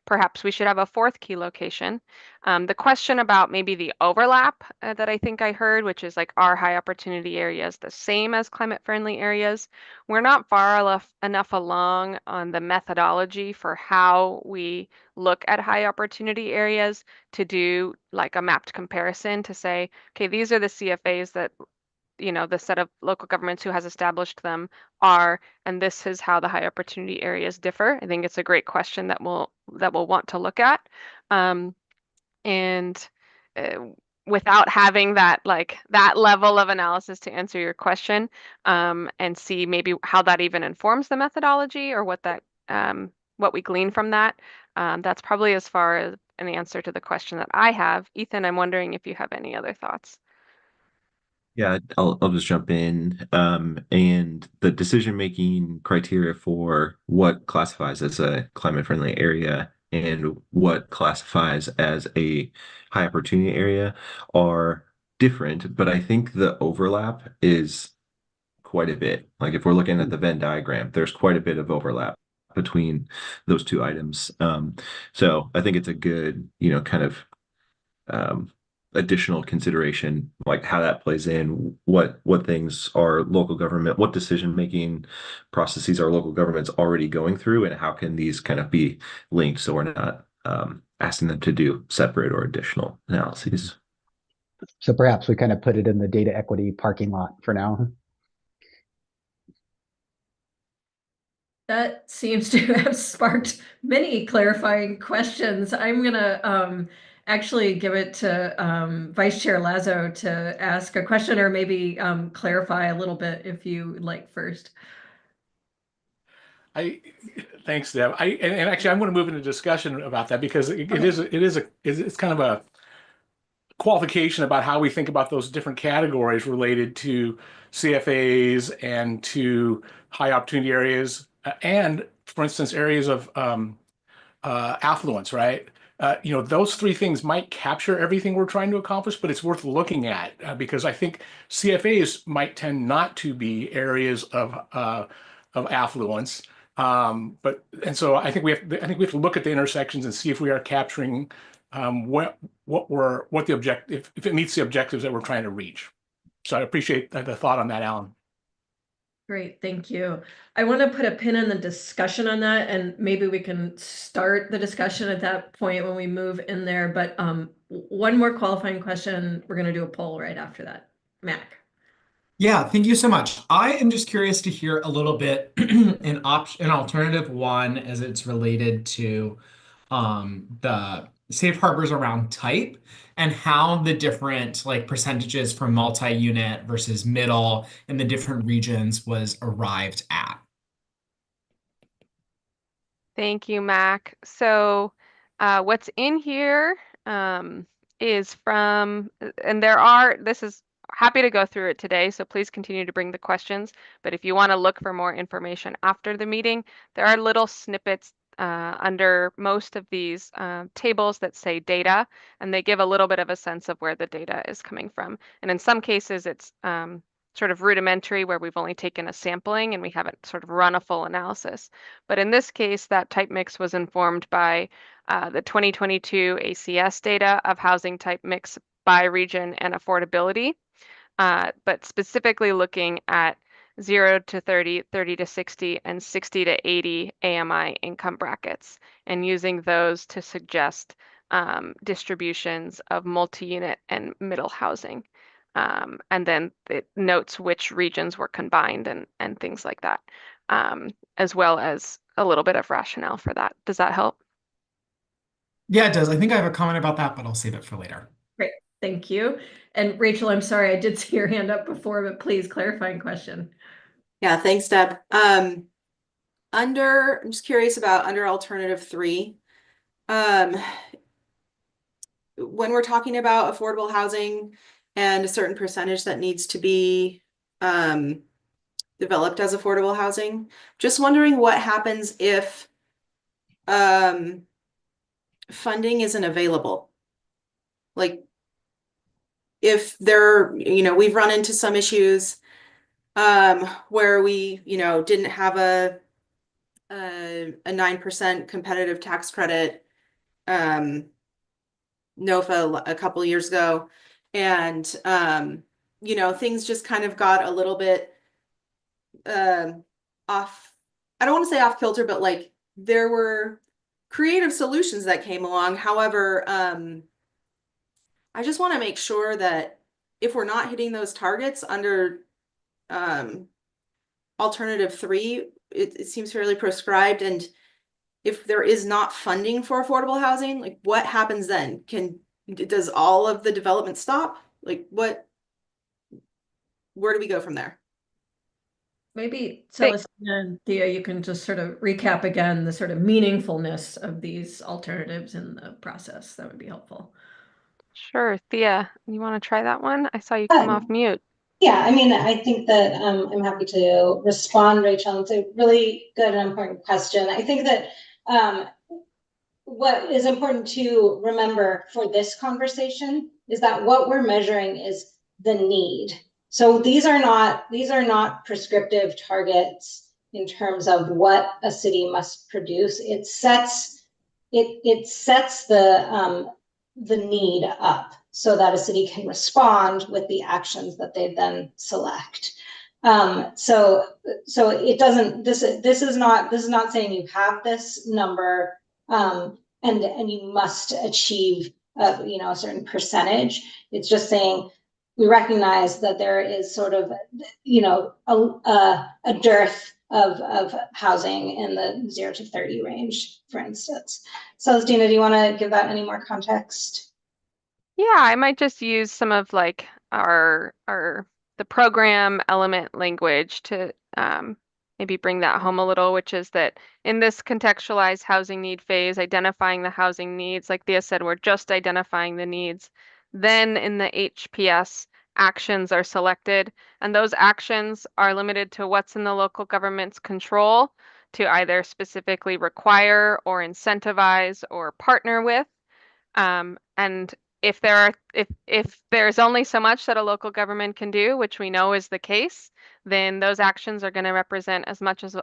perhaps we should have a fourth key location. The question about maybe the overlap that I think I heard, which is like, are high opportunity areas the same as climate friendly areas? We're not far enough along on the methodology for how we look at high opportunity areas to do like a mapped comparison to say, okay, these are the CFAs that, you know, the set of local governments who has established them are, and this is how the high opportunity areas differ. I think it's a great question that we'll want to look at. And without having that level of analysis to answer your question, and see maybe how that even informs the methodology or what we glean from that. That's probably as far as an answer to the question that I have. Ethan, I'm wondering if you have any other thoughts. Yeah, I'll just jump in. And the decision-making criteria for what classifies as a climate-friendly area and what classifies as a high opportunity area are different, but I think the overlap is quite a bit. Like if we're looking at the Venn diagram, there's quite a bit of overlap between those two items. So I think it's a good, kind of additional consideration, like how that plays in, what things are local government, what decision-making processes are local governments already going through, and how can these kind of be linked so we're not asking them to do separate or additional analyses. So perhaps we kind of put it in the data equity parking lot for now. That seems to have sparked many clarifying questions. I'm gonna actually give it to Vice Chair Lazo to ask a question, or maybe clarify a little bit if you would like first. Thanks, Deb. And actually, I'm going to move into discussion about that because it's kind of a qualification about how we think about those different categories related to CFAs and to high opportunity areas, and for instance, areas of affluence, right? Those three things might capture everything we're trying to accomplish, but it's worth looking at because I think CFAs might tend not to be areas of affluence. So I think we have to look at the intersections and see if we are capturing what the objective, if it meets the objectives that we're trying to reach. So I appreciate the thought on that, Alan. Great, thank you. I want to put a pin in the discussion on that, and maybe we can start the discussion at that point when we move in there. But one more qualifying question. We're going to do a poll right after that. Mac. Yeah, thank you so much. I am just curious to hear a little bit in alternative one as it's related to the safe harbors around type and how the different percentages for multi-unit versus middle in the different regions was arrived at. Thank you, Mac. So what's in here is from, and this is happy to go through it today, so please continue to bring the questions. But if you want to look for more information after the meeting, there are little snippets under most of these tables that say data, and they give a little bit of a sense of where the data is coming from. And in some cases, it's sort of rudimentary where we've only taken a sampling and we haven't sort of run a full analysis. But in this case, that type mix was informed by the 2022 ACS data of housing type mix by region and affordability. But specifically looking at 0 to 30, 30 to 60, and 60 to 80 AMI income brackets, and using those to suggest distributions of multi-unit and middle housing. And then it notes which regions were combined and things like that, as well as a little bit of rationale for that. Does that help? Yeah, it does. I think I have a comment about that, but I'll save it for later. Great, thank you. And Rachel, I'm sorry, I did see your hand up before, but please, clarifying question. Yeah, thanks, Deb. I'm just curious about under alternative 3. When we're talking about affordable housing and a certain percentage that needs to be developed as affordable housing, just wondering what happens if funding isn't available. Like if we've run into some issues where we, didn't have a 9% competitive tax credit NOFA a couple years ago. And, things just kind of got a little bit off, I don't want to say off kilter, but like there were creative solutions that came along. However, I just want to make sure that if we're not hitting those targets under alternative 3, it seems fairly prescribed. And if there is not funding for affordable housing, like what happens then? Does all of the development stop? Like where do we go from there? Maybe Celestina and Thea, you can just sort of recap again the sort of meaningfulness of these alternatives in the process. That would be helpful. Sure. Thea, you want to try that one? I saw you come off mute. Yeah, I mean, I think that I'm happy to respond, Rachel. It's a really good and important question. I think that what is important to remember for this conversation is that what we're measuring is the need. So these are not prescriptive targets in terms of what a city must produce. It sets the need up so that a city can respond with the actions that they then select. So it doesn't. This is not saying you have this number and you must achieve a certain percentage. It's just saying we recognize that there is sort of a dearth of housing in the 0 to 30 range, for instance. Celestina, do you want to give that any more context? Yeah, I might just use some of like the program element language to maybe bring that home a little, which is that in this contextualized housing need phase, identifying the housing needs, like Thea said, we're just identifying the needs. Then in the HPS, actions are selected, and those actions are limited to what's in the local government's control to either specifically require or incentivize or partner with. And if there's only so much that a local government can do, which we know is the case, then those actions are going to represent as much as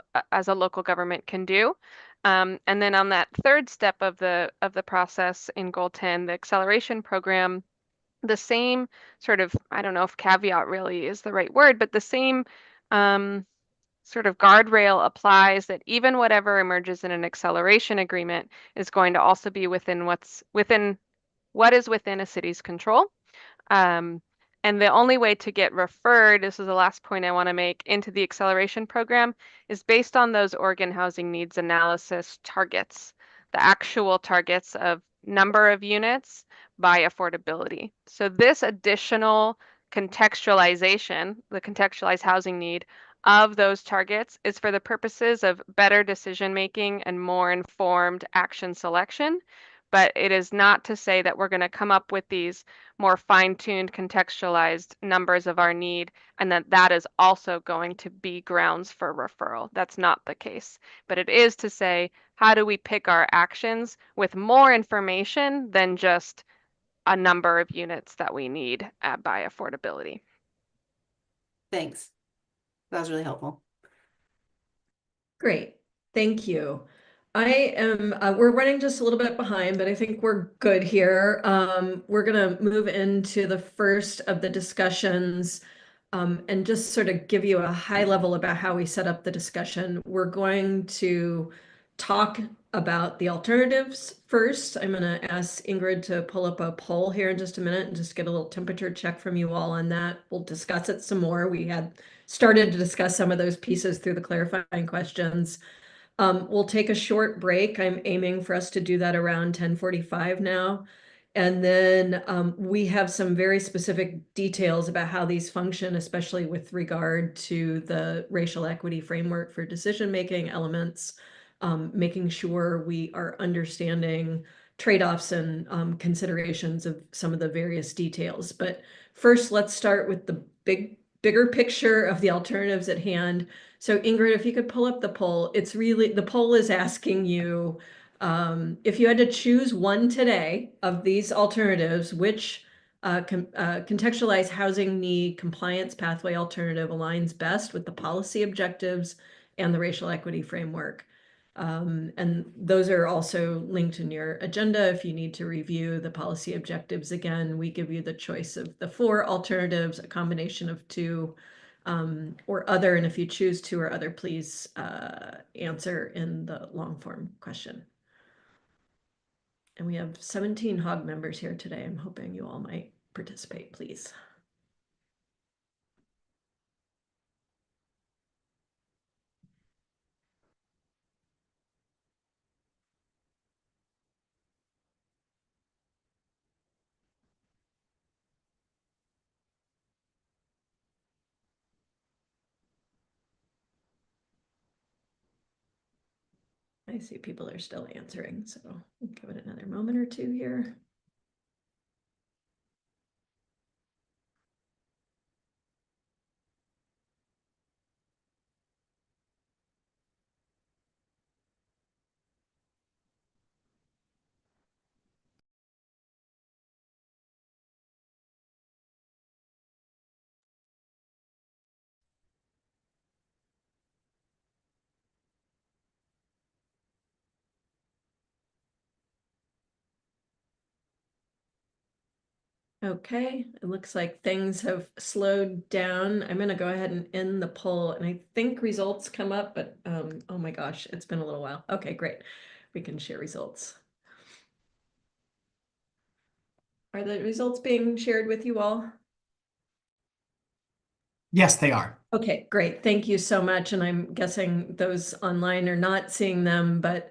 a local government can do. And then on that third step of the process in Goal 10, the acceleration program, the same sort of, I don't know if caveat really is the right word, but the same sort of guardrail applies that even whatever emerges in an acceleration agreement is going to also be within what is within a city's control. And the only way to get referred, this is the last point I want to make, into the acceleration program is based on those Oregon Housing Needs Analysis targets, the actual targets of number of units by affordability. So this additional contextualization, the contextualized housing need of those targets is for the purposes of better decision making and more informed action selection. But it is not to say that we're going to come up with these more fine-tuned contextualized numbers of our need and that is also going to be grounds for referral. That's not the case. But it is to say, how do we pick our actions with more information than just a number of units that we need by affordability? Thanks. That was really helpful. Great. Thank you. We're running just a little bit behind, but I think we're good here. We're going to move into the first of the discussions and just sort of give you a high level about how we set up the discussion. We're going to talk about the alternatives first. I'm going to ask Ingrid to pull up a poll here in just a minute and just get a little temperature check from you all on that. We'll discuss it some more. We had started to discuss some of those pieces through the clarifying questions. We'll take a short break. I'm aiming for us to do that around 10:45 now. And then we have some very specific details about how these function, especially with regard to the racial equity framework for decision-making elements, making sure we are understanding trade-offs and considerations of some of the various details. But first, let's start with the bigger picture of the alternatives at hand. So Ingrid, if you could pull up the poll, the poll is asking you, if you had to choose one today of these alternatives, which contextualized housing need compliance pathway alternative aligns best with the policy objectives and the racial equity framework? And those are also linked in your agenda. If you need to review the policy objectives again, we give you the choice of the 4 alternatives, a combination of 2 or other. And if you choose 2 or other, please answer in the long form question. And we have 17 HOG members here today. I'm hoping you all might participate, please. I see people are still answering, so we'll give it another moment or 2 here. Okay, it looks like things have slowed down. I'm going to go ahead and end the poll, and I think results come up, but oh my gosh, it's been a little while. Okay, great. We can share results. Are the results being shared with you all? Yes, they are. Okay, great. Thank you so much. And I'm guessing those online are not seeing them, but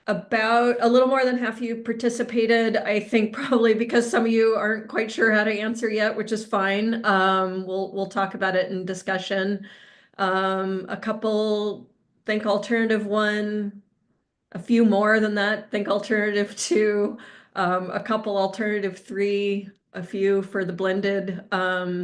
about a little more than half of you participated. I think probably because some of you aren't quite sure how to answer yet, which is fine. We'll talk about it in discussion. A couple think alternative 1, a few more than that think alternative 2, a couple alternative 3, a few for the blended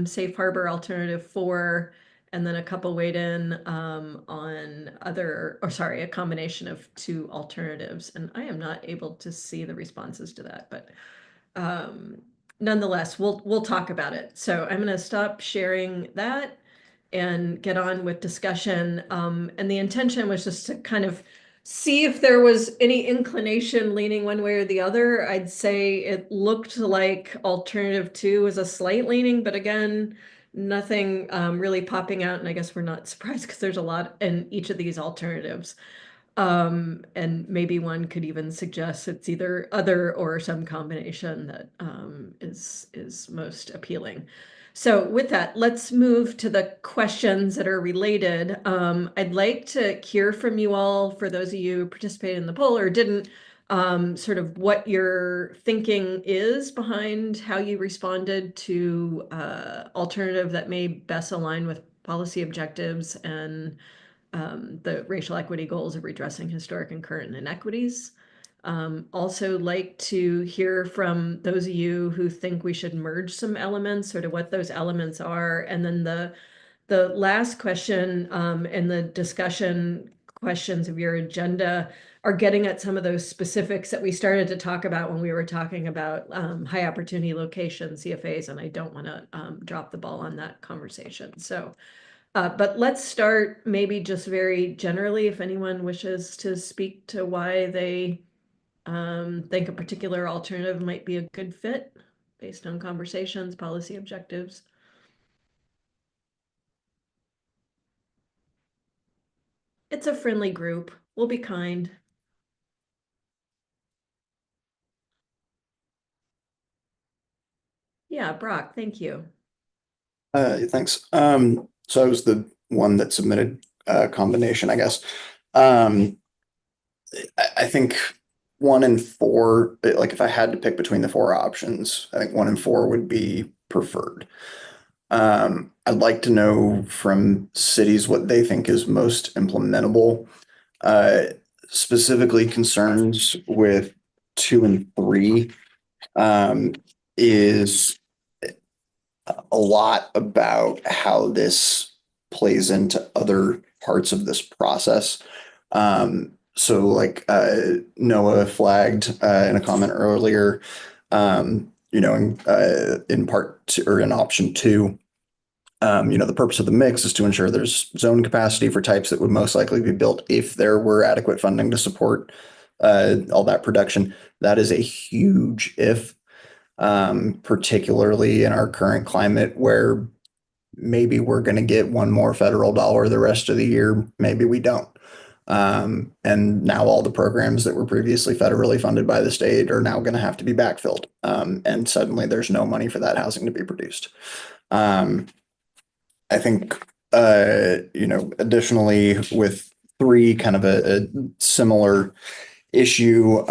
safe harbor alternative 4, and then a couple weighed in on other, or sorry, a combination of 2 alternatives. And I am not able to see the responses to that, but nonetheless, we'll talk about it. So I'm going to stop sharing that and get on with discussion. And the intention was just to kind of see if there was any inclination leaning one way or the other. I'd say it looked like alternative 2 was a slight leaning, but again, nothing really popping out. And I guess we're not surprised because there's a lot in each of these alternatives. And maybe one could even suggest it's either other or some combination that is most appealing. So with that, let's move to the questions that are related. I'd like to hear from you all, for those of you who participated in the poll or didn't, sort of what your thinking is behind how you responded to alternative that may best align with policy objectives and the racial equity goals of redressing historic and current inequities. Also like to hear from those of you who think we should merge some elements, sort of what those elements are. And then the last question and the discussion questions of your agenda are getting at some of those specifics that we started to talk about when we were talking about high opportunity locations, CFAs, and I don't want to drop the ball on that conversation. So but let's start maybe just very generally, if anyone wishes to speak to why they think a particular alternative might be a good fit based on conversations, policy objectives. It's a friendly group. We'll be kind. Yeah, Brock, thank you. Thanks. So I was the one that submitted a combination, I guess. I think 1 and 4, like if I had to pick between the 4 options, I think 1 and 4 would be preferred. I'd like to know from cities what they think is most implementable. Specifically concerns with 2 and 3 is a lot about how this plays into other parts of this process. So like Noah flagged in a comment earlier, in part 2 or in option 2, The purpose of the mix is to ensure there's zone capacity for types that would most likely be built if there were adequate funding to support all that production. That is a huge if, particularly in our current climate where maybe we're going to get one more federal dollar the rest of the year, maybe we don't. And now all the programs that were previously federally funded by the state are now going to have to be backfilled. And suddenly there's no money for that housing to be produced. I think, additionally with 3, kind of a similar issue.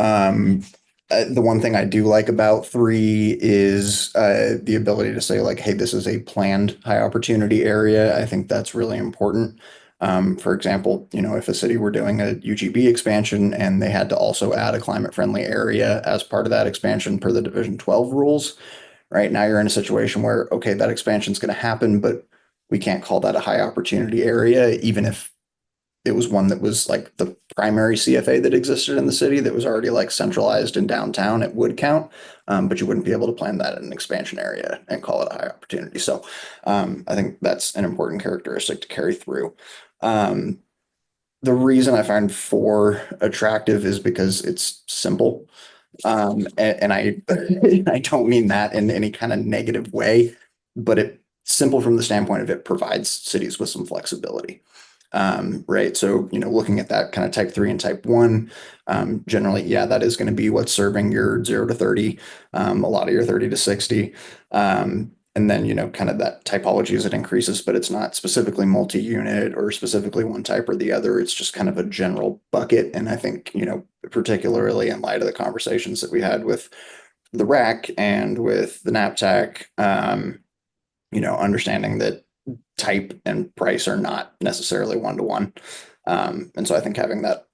The one thing I do like about 3 is the ability to say like, hey, this is a planned high opportunity area. I think that's really important. For example, if a city were doing a UGB expansion and they had to also add a climate friendly area as part of that expansion per the Division 12 rules, right now you're in a situation where, okay, that expansion is going to happen, but we can't call that a high opportunity area, even if it was one that was like the primary CFA that existed in the city that was already like centralized in downtown. It would count, but you wouldn't be able to plan that in an expansion area and call it a high opportunity. So I think that's an important characteristic to carry through. The reason I find 4 attractive is because it's simple. And I don't mean that in any kind of negative way, but it's simple from the standpoint of it provides cities with some flexibility. Right. So, looking at that kind of type 3 and type 1, generally, yeah, that is going to be what's serving your 0 to 30, a lot of your 30 to 60. And then, kind of that typology as it increases, but it's not specifically multi-unit or specifically one type or the other. It's just kind of a general bucket. And I think, particularly in light of the conversations that we had with the RAC and with the NAPTAC, understanding that type and price are not necessarily one-to-one. And so I think having that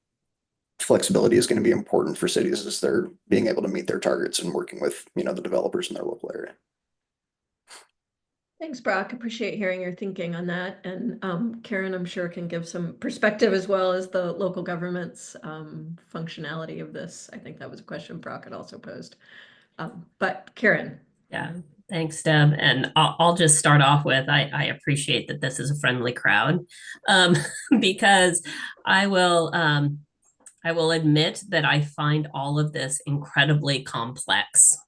flexibility is going to be important for cities as they're being able to meet their targets and working with, the developers in their local area. Thanks, Brock. Appreciate hearing your thinking on that. And Karen, I'm sure can give some perspective as well as the local government's functionality of this. I think that was a question Brock had also posed. But Karen. Yeah, thanks, Deb. And I'll just start off with, I appreciate that this is a friendly crowd because I will admit that I find all of this incredibly complex.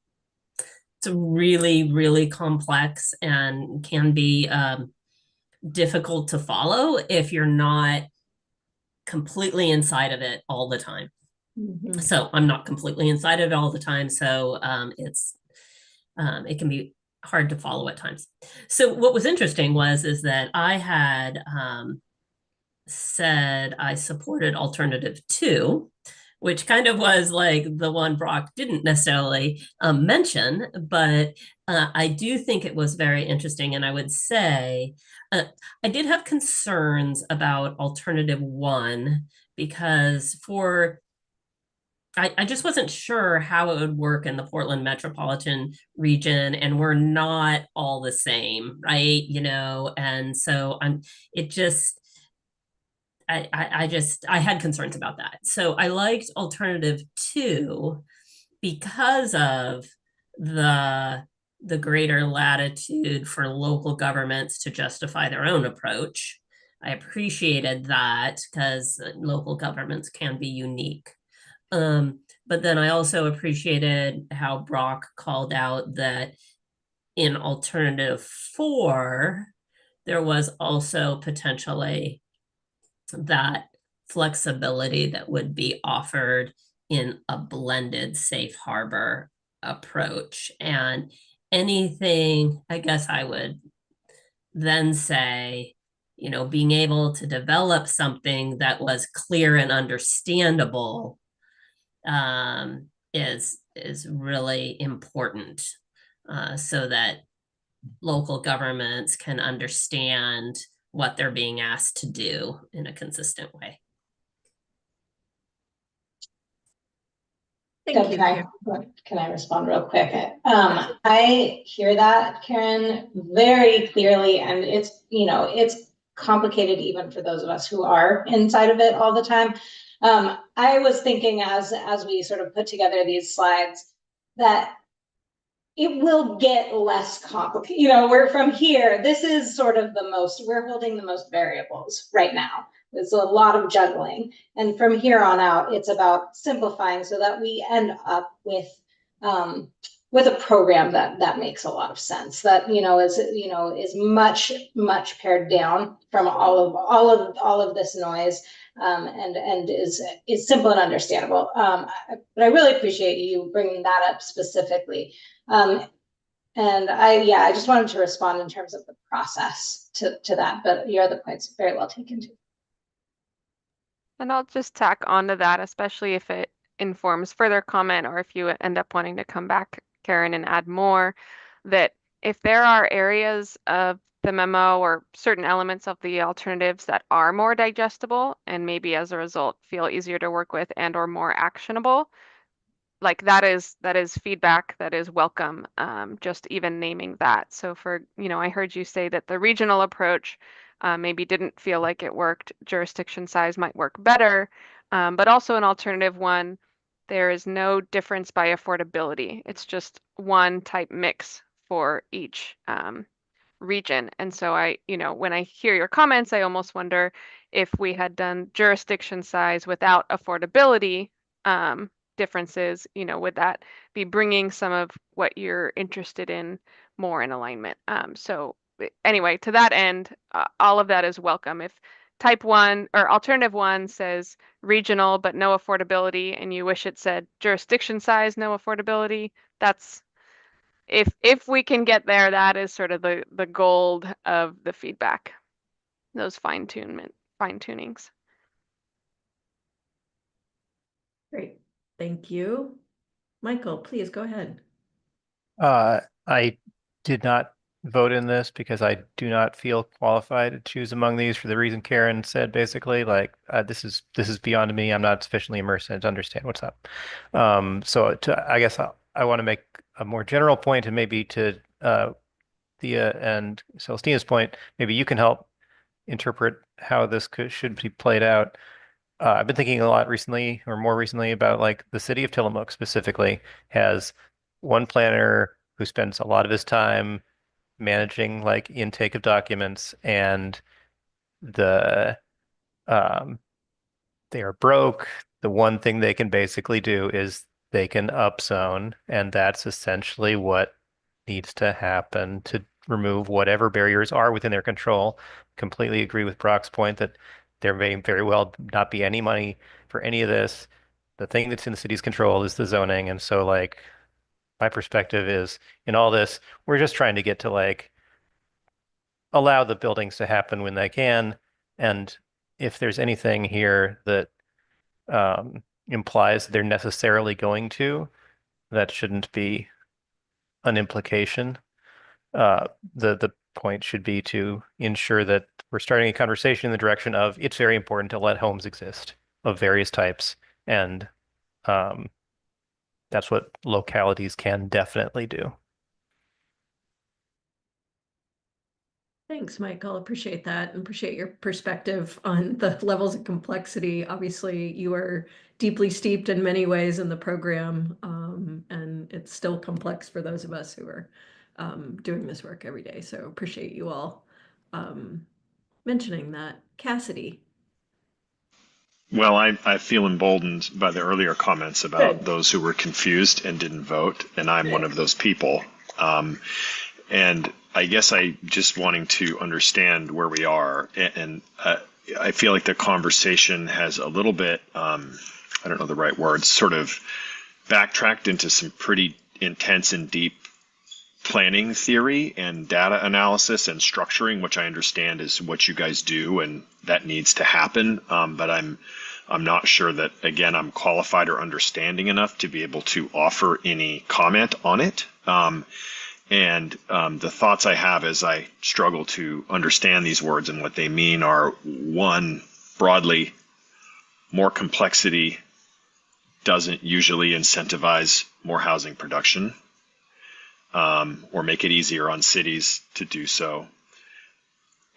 It's really, really complex and can be difficult to follow if you're not completely inside of it all the time. Mm-hmm. So I'm not completely inside of it all the time. So it can be hard to follow at times. So what was interesting is that I had said I supported alternative 2, which kind of was like the one Brock didn't necessarily mention, but I do think it was very interesting. And I would say I did have concerns about alternative 1 because I just wasn't sure how it would work in the Portland metropolitan region, and we're not all the same, right? And so I had concerns about that. So I liked alternative 2 because of the greater latitude for local governments to justify their own approach. I appreciated that because local governments can be unique. But then I also appreciated how Brock called out that in alternative 4, there was also potentially that flexibility that would be offered in a blended safe harbor approach. And anything, I guess I would then say, being able to develop something that was clear and understandable is really important so that local governments can understand what they're being asked to do in a consistent way. Can I respond real quick? I hear that, Karen, very clearly, and it's complicated even for those of us who are inside of it all the time. I was thinking as we sort of put together these slides that it will get less complicated. You know, we're from here, this is sort of we're holding the most variables right now. There's a lot of juggling. And from here on out, it's about simplifying so that we end up with a program that makes a lot of sense, that is much pared down from all of this noise, and is simple and understandable. But I really appreciate you bringing that up specifically. And I just wanted to respond in terms of the process to that, but your other points very well taken too. And I'll just tack onto that, especially if it informs further comment or if you end up wanting to come back, Karen, and add more, that if there are areas of the memo or certain elements of the alternatives that are more digestible and maybe as a result feel easier to work with and or more actionable, like that is feedback that is welcome, just even naming that. So for, I heard you say that the regional approach maybe didn't feel like it worked. Jurisdiction size might work better, but also an alternative one, there is no difference by affordability. It's just one type mix for each region. And so when I hear your comments, I almost wonder if we had done jurisdiction size without affordability differences, would that be bringing some of what you're interested in more in alignment? So anyway, to that end, all of that is welcome. If type 1 or alternative 1 says regional but no affordability, and you wish it said jurisdiction size, no affordability, that's if we can get there, that is sort of the gold of the feedback, those fine tunings. Great. Thank you. Michael, please go ahead. I did not vote in this because I do not feel qualified to choose among these for the reason Karen said, basically, like this is beyond me. I'm not sufficiently immersed in it to understand what's up. So I guess I want to make a more general point, and maybe to Thea and Celestina's point, maybe you can help interpret how this should be played out. I've been thinking a lot recently, or more recently, about like the city of Tillamook specifically has one planner who spends a lot of his time managing like intake of documents, and they are broke. The one thing they can basically do is they can upzone, and that's essentially what needs to happen to remove whatever barriers are within their control. Completely agree with Brock's point that there may very well not be any money for any of this. The thing that's in the city's control is the zoning. And so like my perspective is in all this, we're just trying to get to like allow the buildings to happen when they can. And if there's anything here that implies they're necessarily going to, that shouldn't be an implication. The point should be to ensure that we're starting a conversation in the direction of it's very important to let homes exist of various types, and that's what localities can definitely do. Thanks, Michael. Appreciate that, and appreciate your perspective on the levels of complexity. Obviously, you are deeply steeped in many ways in the program, and it's still complex for those of us who are doing this work every day. So appreciate you all mentioning that. Cassidy. Well, I feel emboldened by the earlier comments about those who were confused and didn't vote, and I'm one of those people. And I guess I just wanting to understand where we are, and I feel like the conversation has a little bit, I don't know the right words, sort of backtracked into some pretty intense and deep planning theory and data analysis and structuring, which I understand is what you guys do, and that needs to happen. But I'm not sure that, again, I'm qualified or understanding enough to be able to offer any comment on it. And the thoughts I have as I struggle to understand these words and what they mean are, one, broadly, more complexity doesn't usually incentivize more housing production, or make it easier on cities to do so.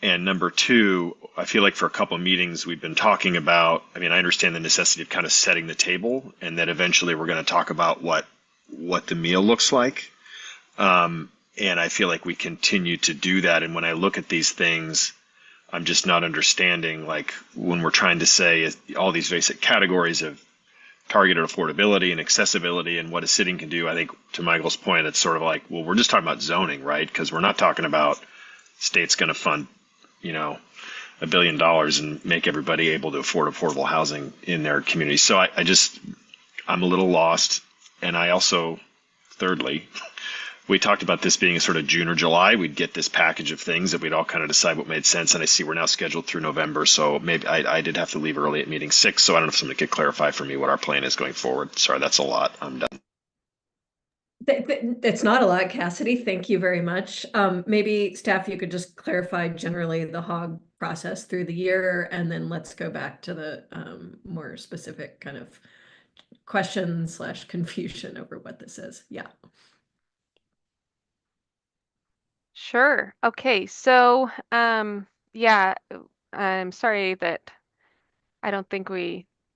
And number two, I feel like for a couple of meetings we've been talking about, I mean, I understand the necessity of kind of setting the table, and that eventually we're going to talk about what the meal looks like. And I feel like we continue to do that. And when I look at these things, I'm just not understanding, like when we're trying to say all these basic categories of targeted affordability and accessibility and what a city can do. I think to Michael's point, it's sort of like, well, we're just talking about zoning, right? Because we're not talking about state's going to fund, $1 billion and make everybody able to afford affordable housing in their community. So I'm a little lost. And I also, thirdly, we talked about this being a sort of June or July. We'd get this package of things that we'd all kind of decide what made sense. And I see we're now scheduled through November. So maybe I did have to leave early at meeting 6. So I don't know if somebody could clarify for me what our plan is going forward. Sorry, that's a lot. I'm done. It's not a lot, Cassidy. Thank you very much. Maybe staff, you could just clarify generally the HOG process through the year, and then let's go back to the more specific kind of question/confusion over what this is. Yeah. Sure. Okay. So, yeah, I'm sorry that I don't think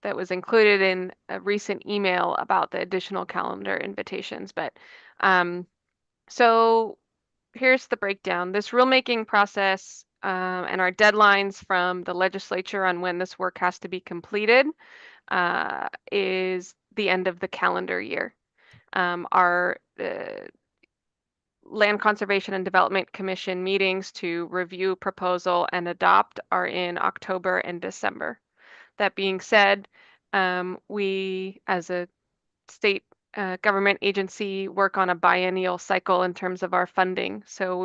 that was included in a recent email about the additional calendar invitations, but so here's the breakdown. This rulemaking process and our deadlines from the legislature on when this work has to be completed is the end of the calendar year. Our Land Conservation and Development Commission meetings to review proposal and adopt are in October and December. That being said, we as a state government agency work on a biennial cycle in terms of our funding. So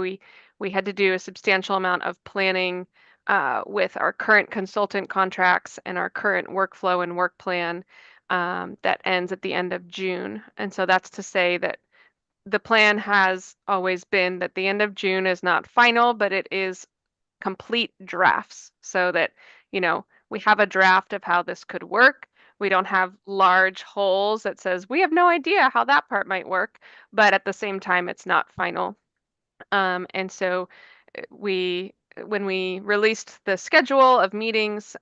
we had to do a substantial amount of planning with our current consultant contracts and our current workflow and work plan that ends at the end of June. And so that's to say that the plan has always been that the end of June is not final, but it is complete drafts so that, we have a draft of how this could work. We don't have large holes that says we have no idea how that part might work, but at the same time, it's not final. And so when we released the schedule of meetings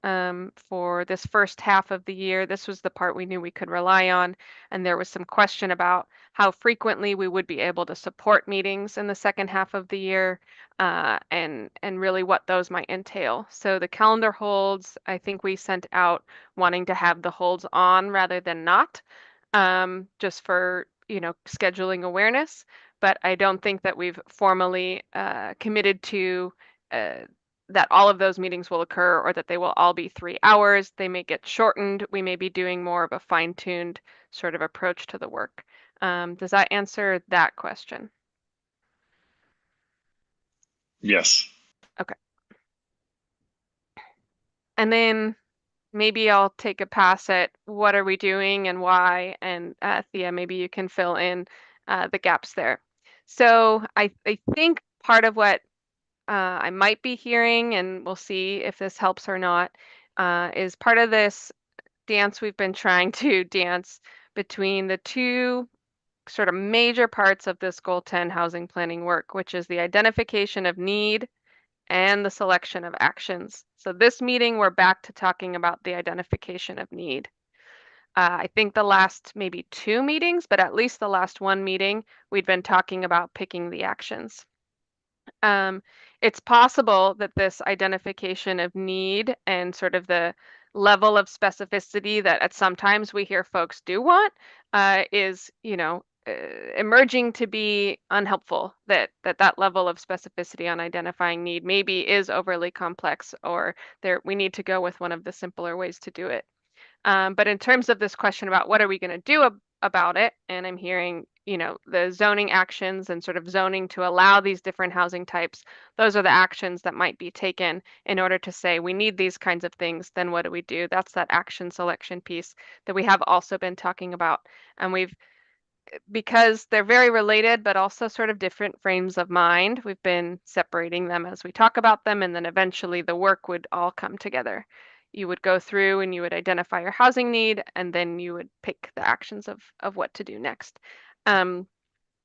for this first half of the year, this was the part we knew we could rely on. And there was some question about how frequently we would be able to support meetings in the second half of the year and really what those might entail. So the calendar holds, I think we sent out wanting to have the holds on rather than not, just for scheduling awareness. But I don't think that we've formally committed to that all of those meetings will occur or that they will all be 3 hours. They may get shortened. We may be doing more of a fine-tuned sort of approach to the work. Does that answer that question? Yes. Okay. And then maybe I'll take a pass at what are we doing and why, and Thea, maybe you can fill in the gaps there. So I think part of what I might be hearing, and we'll see if this helps or not, is part of this dance we've been trying to dance between the two sort of major parts of this Goal 10 housing planning work, which is the identification of need and the selection of actions. So this meeting, we're back to talking about the identification of need. I think the last maybe 2 meetings, but at least the last 1 meeting, we'd been talking about picking the actions. It's possible that this identification of need and sort of the level of specificity that at sometimes we hear folks do want is, emerging to be unhelpful, that level of specificity on identifying need maybe is overly complex, or we need to go with one of the simpler ways to do it. But in terms of this question about what are we going to do about it, and I'm hearing, the zoning actions and sort of zoning to allow these different housing types, those are the actions that might be taken in order to say we need these kinds of things, then what do we do? That's that action selection piece that we have also been talking about. And because they're very related, but also sort of different frames of mind, we've been separating them as we talk about them, and then eventually the work would all come together. You would go through and you would identify your housing need, and then you would pick the actions of what to do next.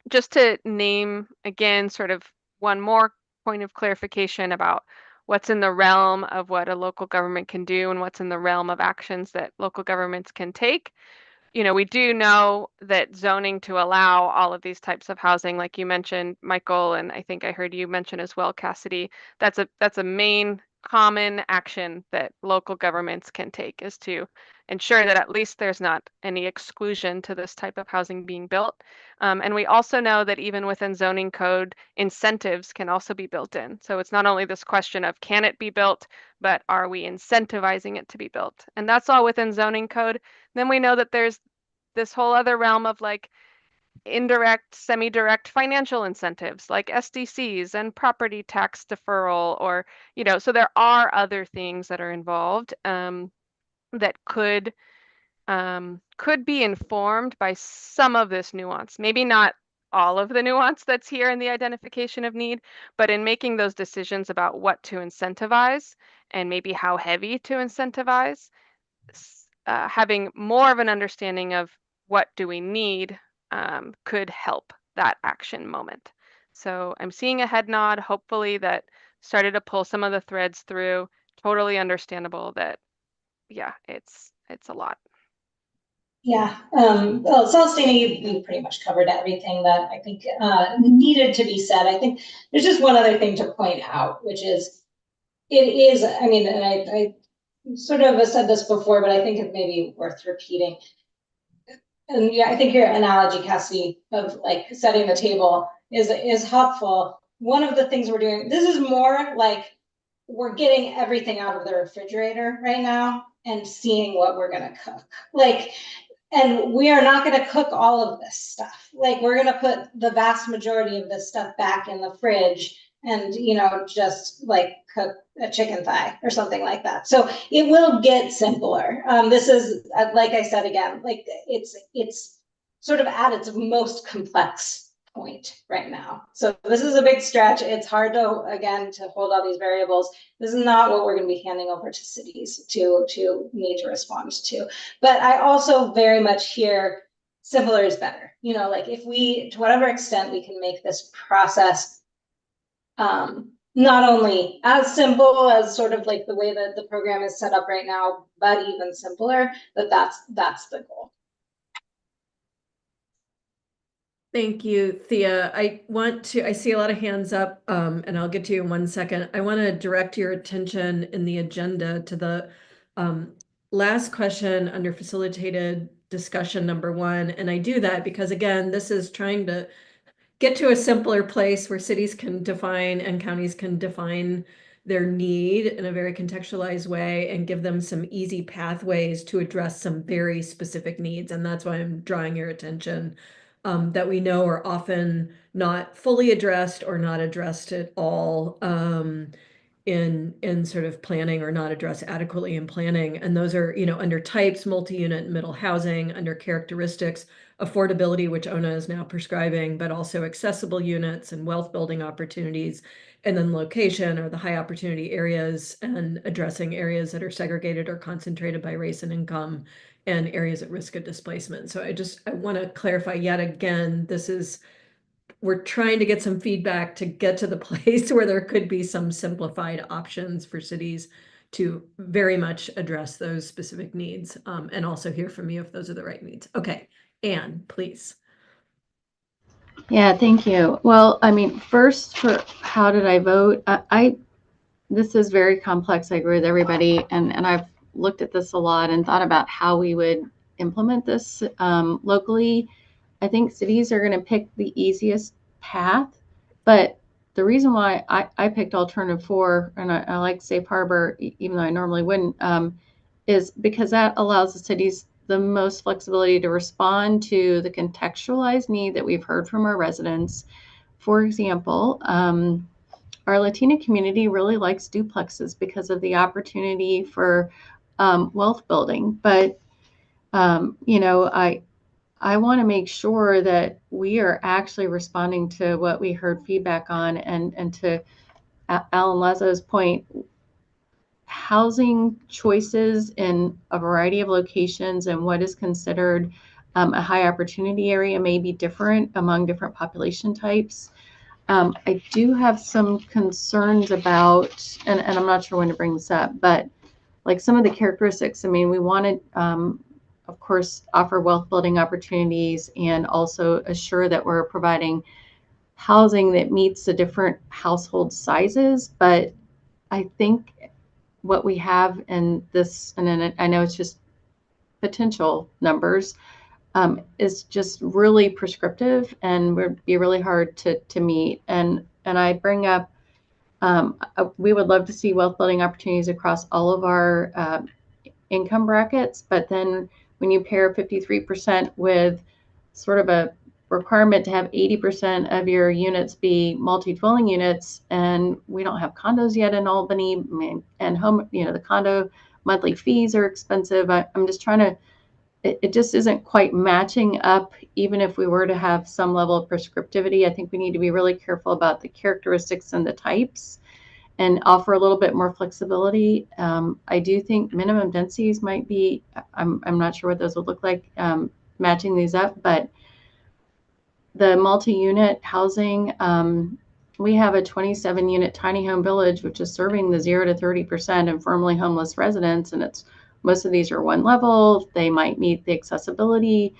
Just to name again, sort of one more point of clarification about what's in the realm of what a local government can do and what's in the realm of actions that local governments can take. you know, we do know that zoning to allow all of these types of housing, like you mentioned, Michael, and I think I heard you mention as well, Cassidy, that's a main common action that local governments can take, is to ensure that at least there's not any exclusion to this type of housing being built. And we also know that even within zoning code, incentives can also be built in. So it's not only this question of can it be built, but are we incentivizing it to be built? And that's all within zoning code. Then we know that there's this whole other realm of like indirect, semi-direct financial incentives like SDCs and property tax deferral, or, you know, so there are other things that are involved that could be informed by some of this nuance. Maybe not all of the nuance that's here in the identification of need, but in making those decisions about what to incentivize and maybe how heavy to incentivize, having more of an understanding of what do we need could help that action moment. So I'm seeing a head nod, hopefully that started to pull some of the threads through. Totally understandable that, yeah, it's a lot. Yeah, well, Celestina, you pretty much covered everything that I think needed to be said. I think there's just one other thing to point out, which is it is, I mean, and I sort of said this before, but I think it may be worth repeating. And yeah, I think your analogy, Cassie, of like setting the table is helpful. One of the things we're doing, this is more like we're getting everything out of the refrigerator right now and seeing what we're gonna cook. Like, and we are not going to cook all of this stuff. Like, we're going to put the vast majority of this stuff back in the fridge and, you know, just like cook a chicken thigh or something like that. So it will get simpler. This is, like I said, again, like it's sort of at its most complex point right now. So this is a big stretch. It's hard to, again, to hold all these variables. This is not what we're going to be handing over to cities to need to respond to. But I also very much hear simpler is better. You know, like if we, to whatever extent we can make this process not only as simple as sort of like the way that the program is set up right now, but even simpler, that's the goal. Thank you, Thea. I see a lot of hands up, and I'll get to you in 1 second. I want to direct your attention in the agenda to the last question under facilitated discussion number 1. And I do that because, again, this is trying to get to a simpler place where cities can define and counties can define their need in a very contextualized way and give them some easy pathways to address some very specific needs. And that's why I'm drawing your attention that we know are often not fully addressed or not addressed at all in sort of planning, or not addressed adequately in planning. And those are, you know, under types, multi-unit and middle housing, under characteristics, affordability, which Ona is now prescribing, but also accessible units and wealth building opportunities, and then location, or the high opportunity areas, and addressing areas that are segregated or concentrated by race and income, and areas at risk of displacement. So I want to clarify yet again, we're trying to get some feedback to get to the place where there could be some simplified options for cities to very much address those specific needs, and also hear from you if those are the right needs. Okay, Anne, please. Yeah, thank you. Well, I mean, first, for how did I vote? This is very complex. I agree with everybody, and I've looked at this a lot and thought about how we would implement this locally. I think cities are going to pick the easiest path, but the reason why I picked alternative 4, and I like safe harbor, even though I normally wouldn't, is because that allows the cities the most flexibility to respond to the contextualized need that we've heard from our residents. For example, our Latina community really likes duplexes because of the opportunity for wealth building. But, you know, I want to make sure that we are actually responding to what we heard feedback on, and to Alan Lazo's point, housing choices in a variety of locations and what is considered a high opportunity area may be different among different population types. I do have some concerns about, and I'm not sure when to bring this up, but like some of the characteristics. I mean, we wanted of course, offer wealth building opportunities and also assure that we're providing housing that meets the different household sizes. But I think what we have in this, and then I know it's just potential numbers, is just really prescriptive and would be really hard to meet. And I bring up, we would love to see wealth building opportunities across all of our income brackets, but then when you pair 53% with sort of a requirement to have 80% of your units be multi-dwelling units, and we don't have condos yet in Albany, and home, the condo monthly fees are expensive. I'm just trying to, it just isn't quite matching up. Even if we were to have some level of prescriptivity, I think we need to be really careful about the characteristics and the types and offer a little bit more flexibility. I do think minimum densities might be, I'm not sure what those would look like, matching these up, but the multi-unit housing, we have a 27-unit tiny home village, which is serving the 0 to 30% and firmly homeless residents. And most of these are one level. They might meet the accessibility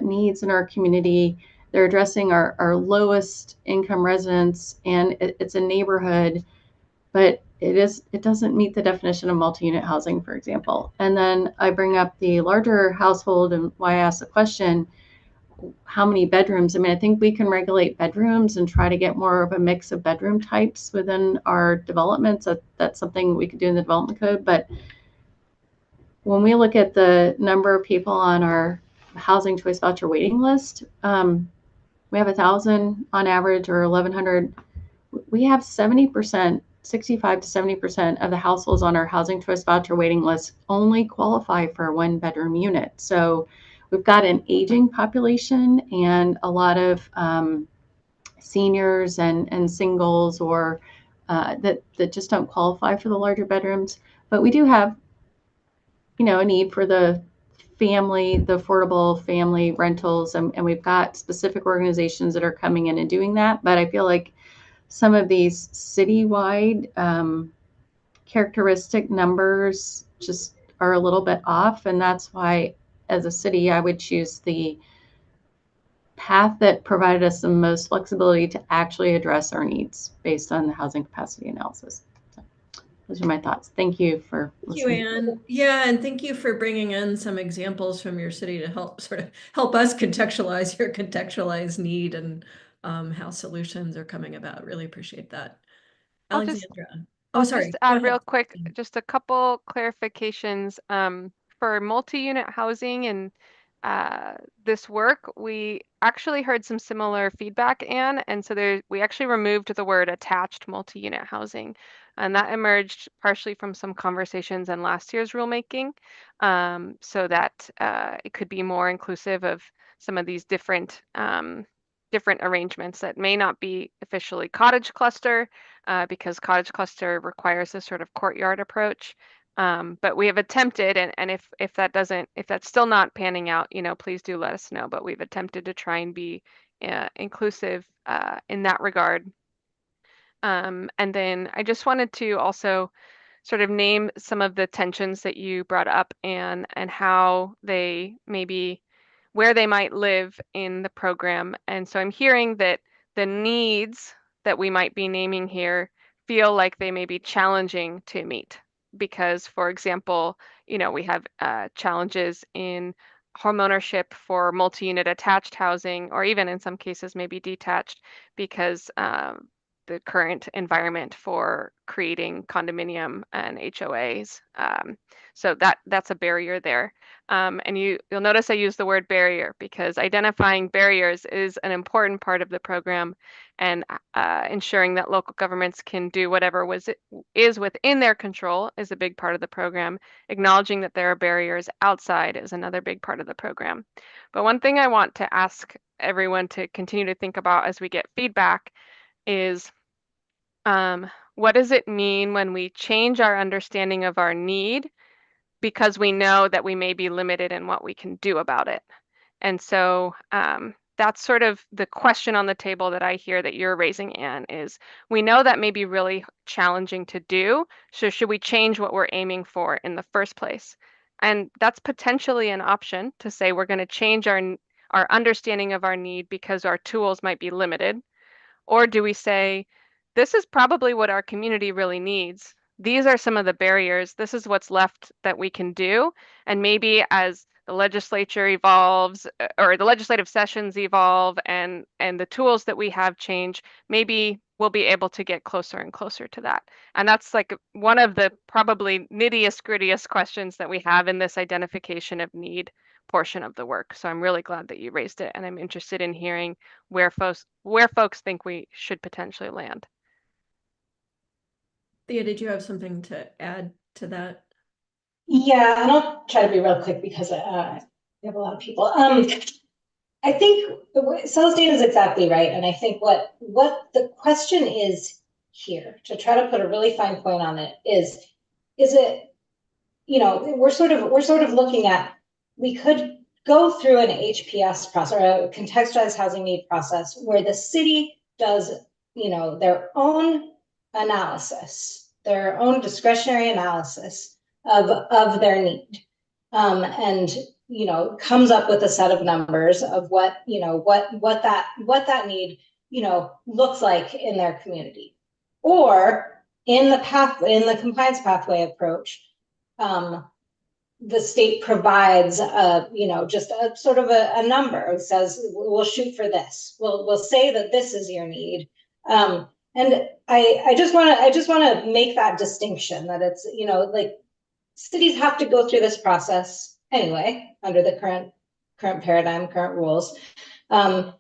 needs in our community. They're addressing our lowest income residents, and it's a neighborhood, but it doesn't meet the definition of multi-unit housing, for example. And then I bring up the larger household and why I asked the question, how many bedrooms? I mean, I think we can regulate bedrooms and try to get more of a mix of bedroom types within our developments. That's something we could do in the development code. But when we look at the number of people on our housing choice voucher waiting list, we have 1,000 on average, or 1,100. We have 70%, 65 to 70% of the households on our housing choice voucher waiting list only qualify for a 1-bedroom unit. So we've got an aging population and a lot of seniors and singles, or that just don't qualify for the larger bedrooms. But we do have, a need for the affordable family rentals, and we've got specific organizations that are coming in and doing that. But I feel like some of these citywide characteristic numbers just are a little bit off, and that's why, as a city, I would choose the path that provided us the most flexibility to actually address our needs based on the housing capacity analysis. So those are my thoughts. Thank you for listening. Thank you, Anne. Yeah, and thank you for bringing in some examples from your city to help us contextualize your contextualized need and how solutions are coming about. Really appreciate that. Alexandra. I'll sorry. just add real quick, just a couple clarifications. For multi-unit housing and this work, we actually heard some similar feedback, Anne, and so we actually removed the word attached multi-unit housing, and that emerged partially from some conversations in last year's rulemaking, so that it could be more inclusive of some of these different arrangements that may not be officially cottage cluster, because cottage cluster requires a sort of courtyard approach. But we have attempted, and if that's still not panning out, please do let us know. But we've attempted to try and be inclusive in that regard. And then I just wanted to also sort of name some of the tensions that you brought up, and how they maybe, where they might live in the program. And so I'm hearing that the needs that we might be naming here feel like they may be challenging to meet. Because, for example, we have challenges in homeownership for multi-unit attached housing, or even in some cases maybe detached, because the current environment for creating condominium and HOAs. So that's a barrier there. And you'll notice I use the word barrier, because identifying barriers is an important part of the program, and ensuring that local governments can do whatever is within their control is a big part of the program. Acknowledging that there are barriers outside is another big part of the program. But one thing I want to ask everyone to continue to think about as we get feedback is, what does it mean when we change our understanding of our need because we know that we may be limited in what we can do about it? And so that's sort of the question on the table that I hear that you're raising, Anne, is we know that may be really challenging to do. So should we change what we're aiming for in the first place? And that's potentially an option to say we're going to change our understanding of our need because our tools might be limited. Or do we say, this is probably what our community really needs. These are some of the barriers. This is what's left that we can do. And maybe as the legislature evolves or the legislative sessions evolve and the tools that we have change, maybe we'll be able to get closer and closer to that. And that's like one of the probably nittiest grittiest questions that we have in this identification of need portion of the work. So I'm really glad that you raised it, and I'm interested in hearing where folks think we should potentially land. Thea, did you have something to add to that? Yeah, and I'll try to be real quick because we have a lot of people. I think Cells data is exactly right, and I think what the question is here, to try to put a really fine point on it, is it, you know, we're sort of looking at, we could go through an HPS process or a contextualized housing need process where the city does, you know, their own analysis, their own discretionary analysis of their need, and, you know, comes up with a set of numbers of what, you know, what that need, you know, looks like in their community. Or in the compliance pathway approach, the state provides a, you know, just a sort of a number. It says, we'll shoot for this. We'll say that this is your need. And I just want to make that distinction, that it's, you know, like, cities have to go through this process anyway under the current paradigm, current rules. And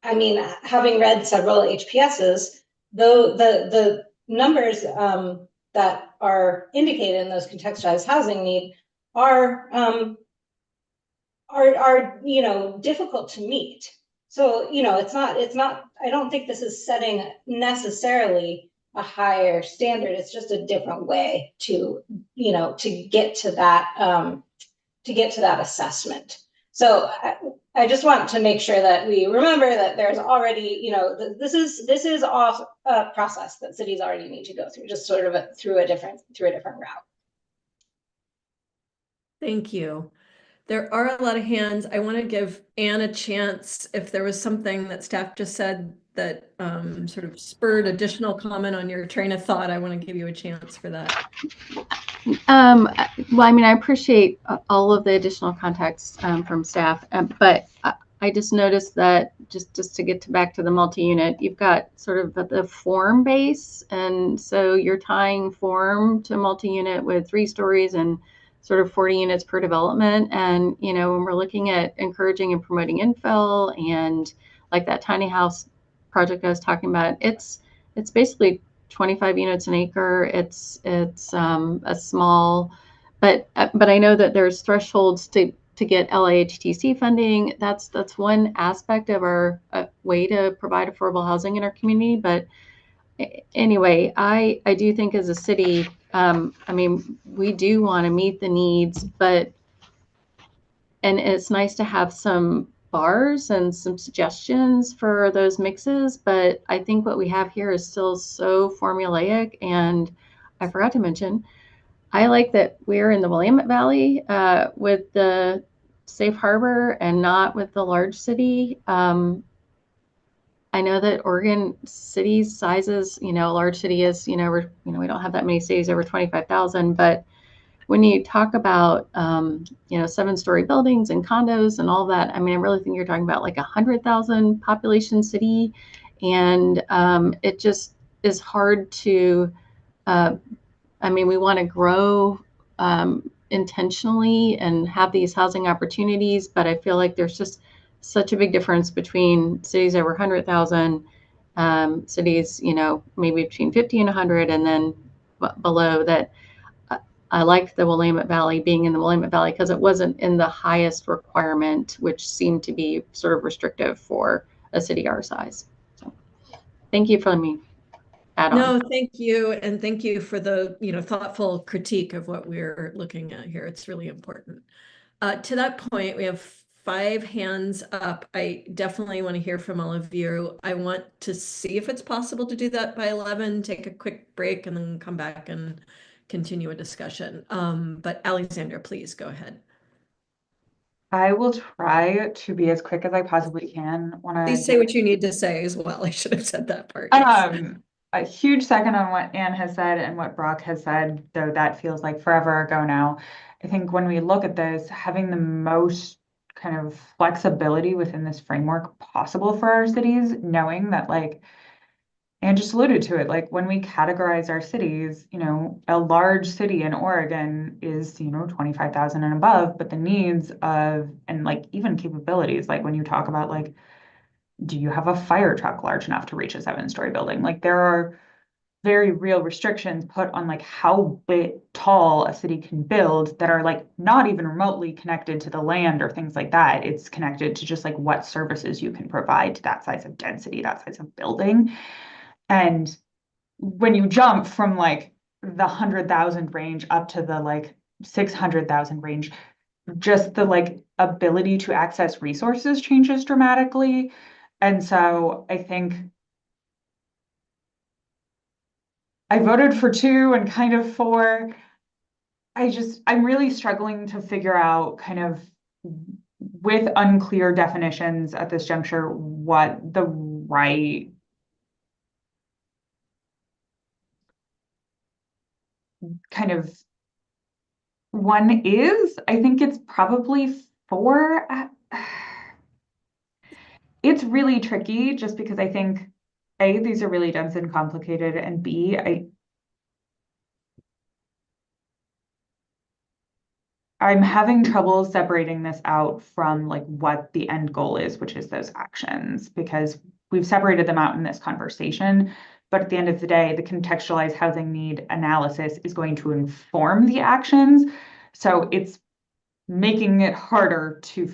I mean, having read several HPSs, though the numbers that are indicated in those contextualized housing need are you know, difficult to meet. So, you know, it's not, I don't think this is setting necessarily a higher standard. It's just a different way to, you know, to get to that assessment. So I just want to make sure that we remember that there's already, you know, this is off a process that cities already need to go through, just sort of through a different route. Thank you. There are a lot of hands. I want to give Anne a chance. If there was something that staff just said that sort of spurred additional comment on your train of thought, I want to give you a chance for that. Well, I mean, I appreciate all of the additional context from staff, but I just noticed that just to get back to the multi-unit, you've got sort of the form base, and so you're tying form to multi-unit with 3 stories and sort of 40 units per development. And, you know, when we're looking at encouraging and promoting infill and like that tiny house project I was talking about, it's basically 25 units an acre. It's a small, but I know that there's thresholds to get LIHTC funding. That's one aspect of our way to provide affordable housing in our community. But anyway, I do think as a city, I mean, we do want to meet the needs, and it's nice to have some bars and some suggestions for those mixes, but I think what we have here is still so formulaic. And I forgot to mention, I like that we're in the Willamette Valley with the safe harbor and not with the large city. I know that Oregon cities sizes, you know, a large city is, you know, we don't have that many cities over 25,000, but when you talk about, you know, 7-story buildings and condos and all that, I mean, I really think you're talking about like 100,000 population city. And it just is hard to, I mean, we want to grow intentionally and have these housing opportunities, but I feel like there's just such a big difference between cities over 100,000, cities, you know, maybe between 50 and 100, and then below that. I liked the Willamette Valley being in the Willamette Valley because it wasn't in the highest requirement, which seemed to be sort of restrictive for a city our size. So thank you for letting me add on. No, thank you. And thank you for the, you know, thoughtful critique of what we're looking at here. It's really important. To that point, we have 5 hands up. I definitely want to hear from all of you. I want to see if it's possible to do that by 11, take a quick break, and then come back and continue a discussion. But Alexandra, please go ahead. I will try to be as quick as I possibly can when I Please say what you need to say as well. I should have said that part. Yes. A huge second on what Anne has said and what Brock has said, though that feels like forever ago now. I think when we look at this, having the most kind of flexibility within this framework possible for our cities, knowing that like Anne just alluded to it, like when we categorize our cities, you know, a large city in Oregon is, you know, 25,000 and above, but the needs of, and like even capabilities, like when you talk about like, do you have a fire truck large enough to reach a 7-story building? Like there are very real restrictions put on like how big, tall a city can build that are like not even remotely connected to the land or things like that. It's connected to just like what services you can provide to that size of density, that size of building. And when you jump from like the 100,000 range up to the like 600,000 range, just the like ability to access resources changes dramatically. And so I think I voted for 2 and kind of 4. I'm really struggling to figure out kind of with unclear definitions at this juncture, what the right kind of one is. I think it's probably 4. It's really tricky just because I think A, these are really dense and complicated, and B, I'm having trouble separating this out from like what the end goal is, which is those actions, because we've separated them out in this conversation. But at the end of the day, the contextualized housing need analysis is going to inform the actions. So it's making it harder to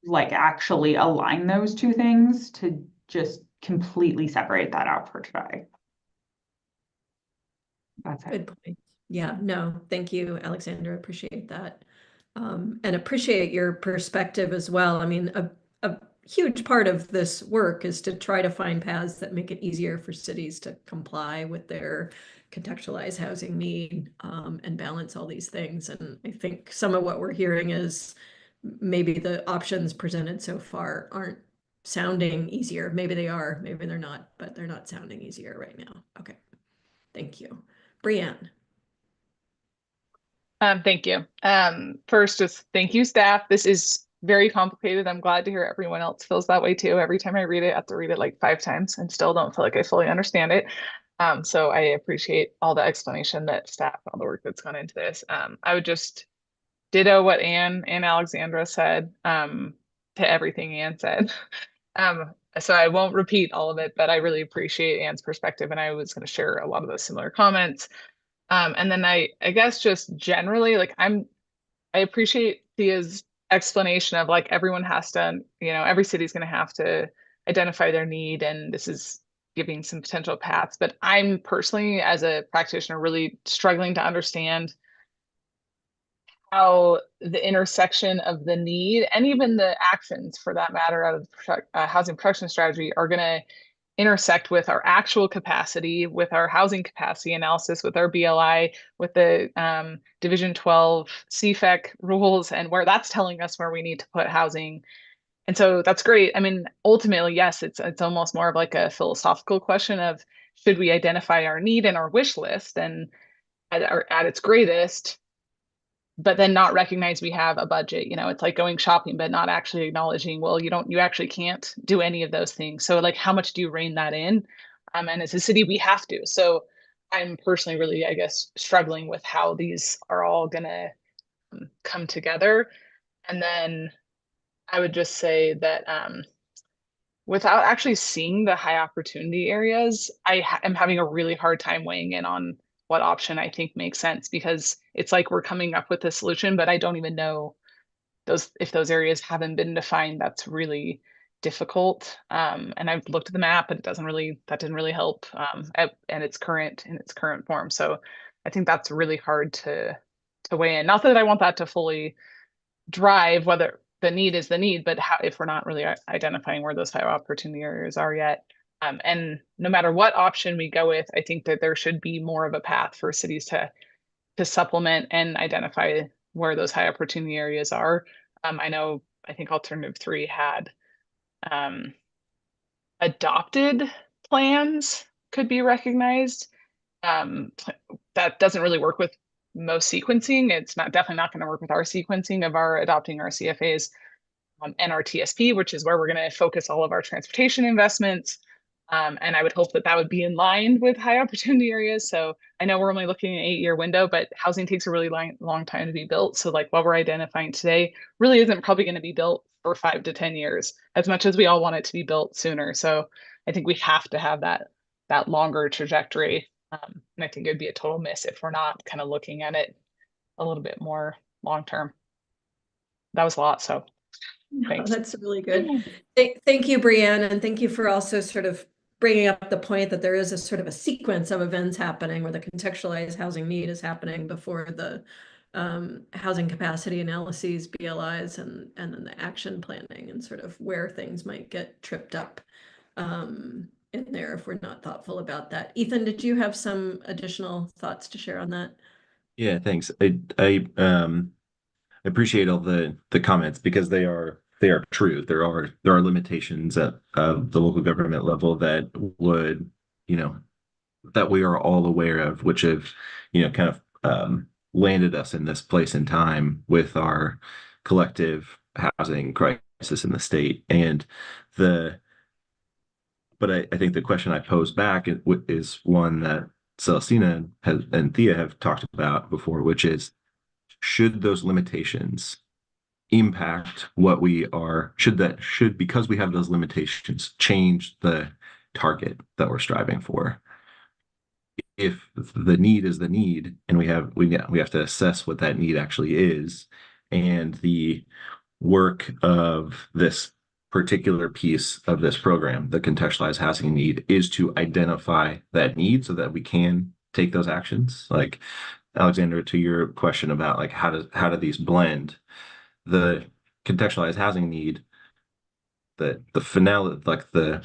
like actually align those 2 things, to just completely separate that out for today. That's it. Good point. Yeah, no, thank you, Alexandra. Appreciate that. And appreciate your perspective as well. I mean, a huge part of this work is to try to find paths that make it easier for cities to comply with their contextualized housing need, and balance all these things. And I think some of what we're hearing is maybe the options presented so far aren't sounding easier. Maybe they are, maybe they're not, but they're not sounding easier right now. Okay, thank you. Brianne. Thank you. First, just thank you, staff. This is very complicated. I'm glad to hear everyone else feels that way too. Every time I read it, I have to read it like 5 times and still don't feel like I fully understand it. So I appreciate all the explanation that staff, all the work that's gone into this. I would just ditto what Anne and Alexandra said, to everything Anne said. So I won't repeat all of it, but I really appreciate Anne's perspective, and I was going to share a lot of those similar comments. And then I guess just generally, like I appreciate Thea's explanation of like everyone has to, you know, every city's going to have to identify their need, and this is giving some potential paths. But I'm personally, as a practitioner, really struggling to understand how the intersection of the need and even the actions, for that matter, of housing production strategy are going to intersect with our actual capacity, with our housing capacity analysis, with our BLI, with the Division 12 CFEC rules, and where that's telling us where we need to put housing. And so that's great. I mean, ultimately, yes, it's almost more of like a philosophical question of, should we identify our need in our wish list and at its greatest, but then not recognize we have a budget. You know, it's like going shopping, but not actually acknowledging, well, you actually can't do any of those things. So like, how much do you rein that in? And as a city, we have to. So I'm personally really, I guess, struggling with how these are all gonna come together. And then I would just say that without actually seeing the high opportunity areas, I am having a really hard time weighing in on what option I think makes sense, because it's like we're coming up with a solution, but I don't even know if those areas haven't been defined. That's really difficult. And I've looked at the map, and that didn't really help in its current form. So I think that's really hard to weigh in. Not that I want that to fully drive whether the need is the need, but how, if we're not really identifying where those high opportunity areas are yet. And no matter what option we go with, I think that there should be more of a path for cities to to supplement and identify where those high opportunity areas are. I think alternative 3 had adopted plans could be recognized. That doesn't really work with most sequencing. It's definitely not going to work with our sequencing of our adopting our CFAs and our TSP, which is where we're going to focus all of our transportation investments. And I would hope that that would be in line with high opportunity areas. So I know we're only looking at an 8-year window, but housing takes a really long time to be built. So like what we're identifying today really isn't probably going to be built for 5 to 10 years, as much as we all want it to be built sooner. So I think we have to have that longer trajectory. And I think it would be a total miss if we're not kind of looking at it a little bit more long term. That was a lot, so thanks. That's really good. Thank you, Brianne, and thank you for also sort of bringing up the point that there is a sort of a sequence of events happening where the contextualized housing need is happening before the housing capacity analyses, BLIs, and then the action planning, and sort of where things might get tripped up in there if we're not thoughtful about that. Ethan, did you have some additional thoughts to share on that? Yeah, thanks. I appreciate all the comments because they are true. There are limitations at the local government level that would, that we are all aware of, which have, kind of landed us in this place in time with our collective housing crisis in the state. But I think the question I pose back is one that Celestina and Thea have talked about before, which is, should those limitations impact what we are, because we have those limitations, change the target that we're striving for? If the need is the need, and we have to assess what that need actually is, and the work of this particular piece of this program, the contextualized housing need, is to identify that need so that we can take those actions. Like Alexandra, to your question about like how do these blend, the contextualized housing need, the finale, like the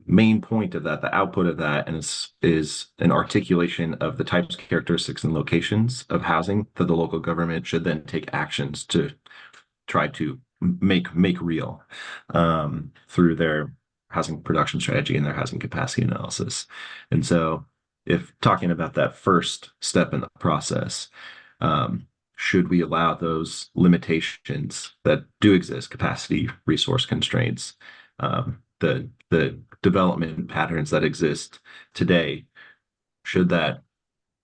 main point of that, the output of that, and is an articulation of the types, characteristics, and locations of housing that the local government should then take actions to try to make real through their housing production strategy and their housing capacity analysis. And so if talking about that first step in the process, should we allow those limitations that do exist, capacity, resource constraints, the development patterns that exist today, should that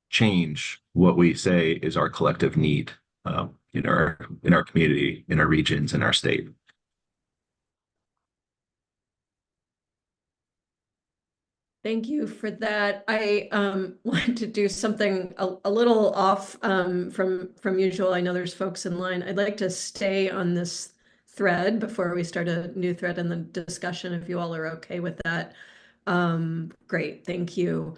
change what we say is our collective need in our community, in our regions, in our state? Thank you for that. I wanted to do something a little off from usual. I know there's folks in line. I'd like to stay on this thread before we start a new thread in the discussion, if you all are okay with that. Great, thank you.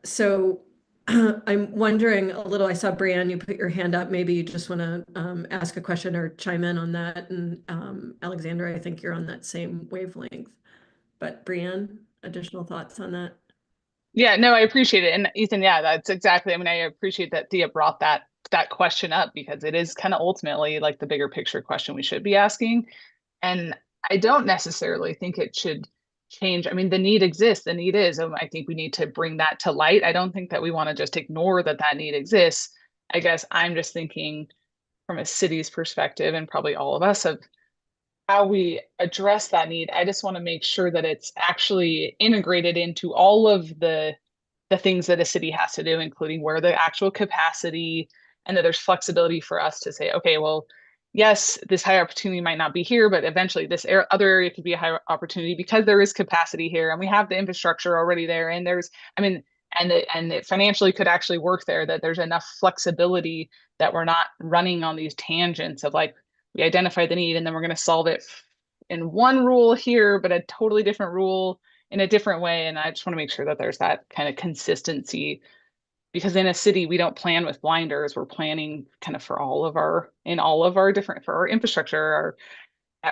So I'm wondering a little, I saw Brianne, you put your hand up. Maybe you just want to ask a question or chime in on that. And Alexandra, I think you're on that same wavelength. But Brianne, additional thoughts on that? Yeah, no, I appreciate it. And Ethan, yeah, that's exactly, I appreciate that Thea brought that question up, because it is kind of ultimately like the bigger picture question we should be asking. And I don't necessarily think it should change. The need exists, the need is, and I think we need to bring that to light. I don't think that we want to just ignore that need exists. I guess I'm just thinking from a city's perspective, and probably all of us, of how we address that need. I just want to make sure that it's actually integrated into all of the things that a city has to do, including where the actual capacity, and that there's flexibility for us to say, okay, well, yes, this high opportunity might not be here, but eventually this other area could be a high opportunity because there is capacity here, and we have the infrastructure already there, and there's, and it financially could actually work there, that there's enough flexibility that we're not running on these tangents of like, we identify the need and then we're going to solve it in one rule here, but a totally different rule in a different way. And I just want to make sure that there's that kind of consistency, because in a city, we don't plan with blinders. We're planning kind of for all of our different, for our infrastructure,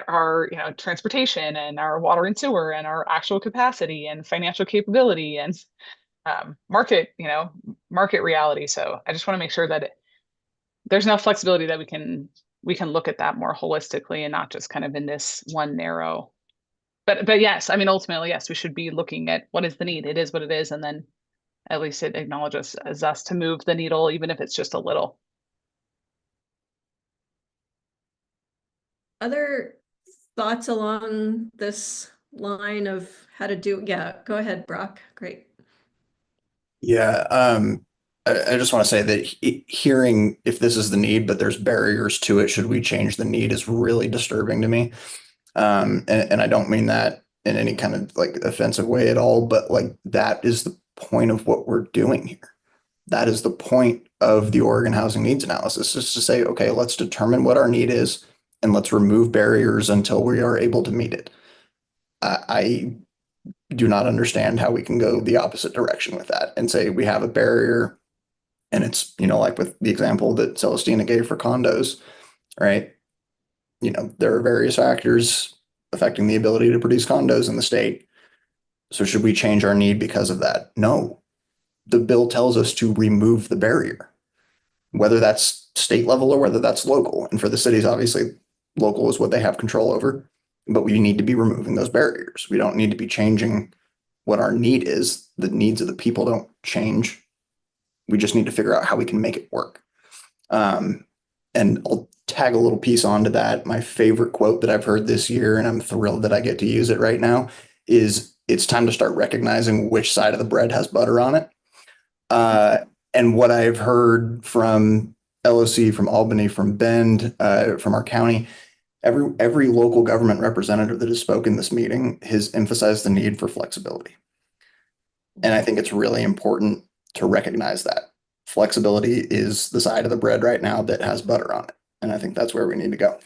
our transportation, and our water and sewer, and our actual capacity and financial capability. And market, market reality. So I just want to make sure that there's enough flexibility that we can look at that more holistically and not just kind of in this one narrow. But yes, I mean, ultimately, yes, we should be looking at what is the need. It is what it is, and then at least it acknowledges as us to move the needle, even if it's just a little. Other thoughts along this line of how to do? Yeah, go ahead, Brock. Great. Yeah, I just want to say that hearing if this is the need, but there's barriers to it, should we change the need, is really disturbing to me. And I don't mean that in any kind of like offensive way at all, but like that is the point of what we're doing here. That is the point of the Oregon Housing Needs Analysis, is to say, okay, let's determine what our need is and let's remove barriers until we are able to meet it. I do not understand how we can go the opposite direction with that and say we have a barrier and it's, like with the example that Celestina gave for condos, right? There are various factors affecting the ability to produce condos in the state. So should we change our need because of that? No. The bill tells us to remove the barrier, whether that's state level or whether that's local. And for the cities, obviously, local is what they have control over, but we need to be removing those barriers. We don't need to be changing what our need is. The needs of the people don't change. We just need to figure out how we can make it work. And I'll tag a little piece onto that. My favorite quote that I've heard this year, and I'm thrilled that I get to use it right now, is it's time to start recognizing which side of the bread has butter on it. And what I've heard from LOC, from Albany, from Bend, from our county, every local government representative that has spoken this meeting has emphasized the need for flexibility. And I think it's really important to recognize that flexibility is the side of the bread right now that has butter on it. And I think that's where we need to go.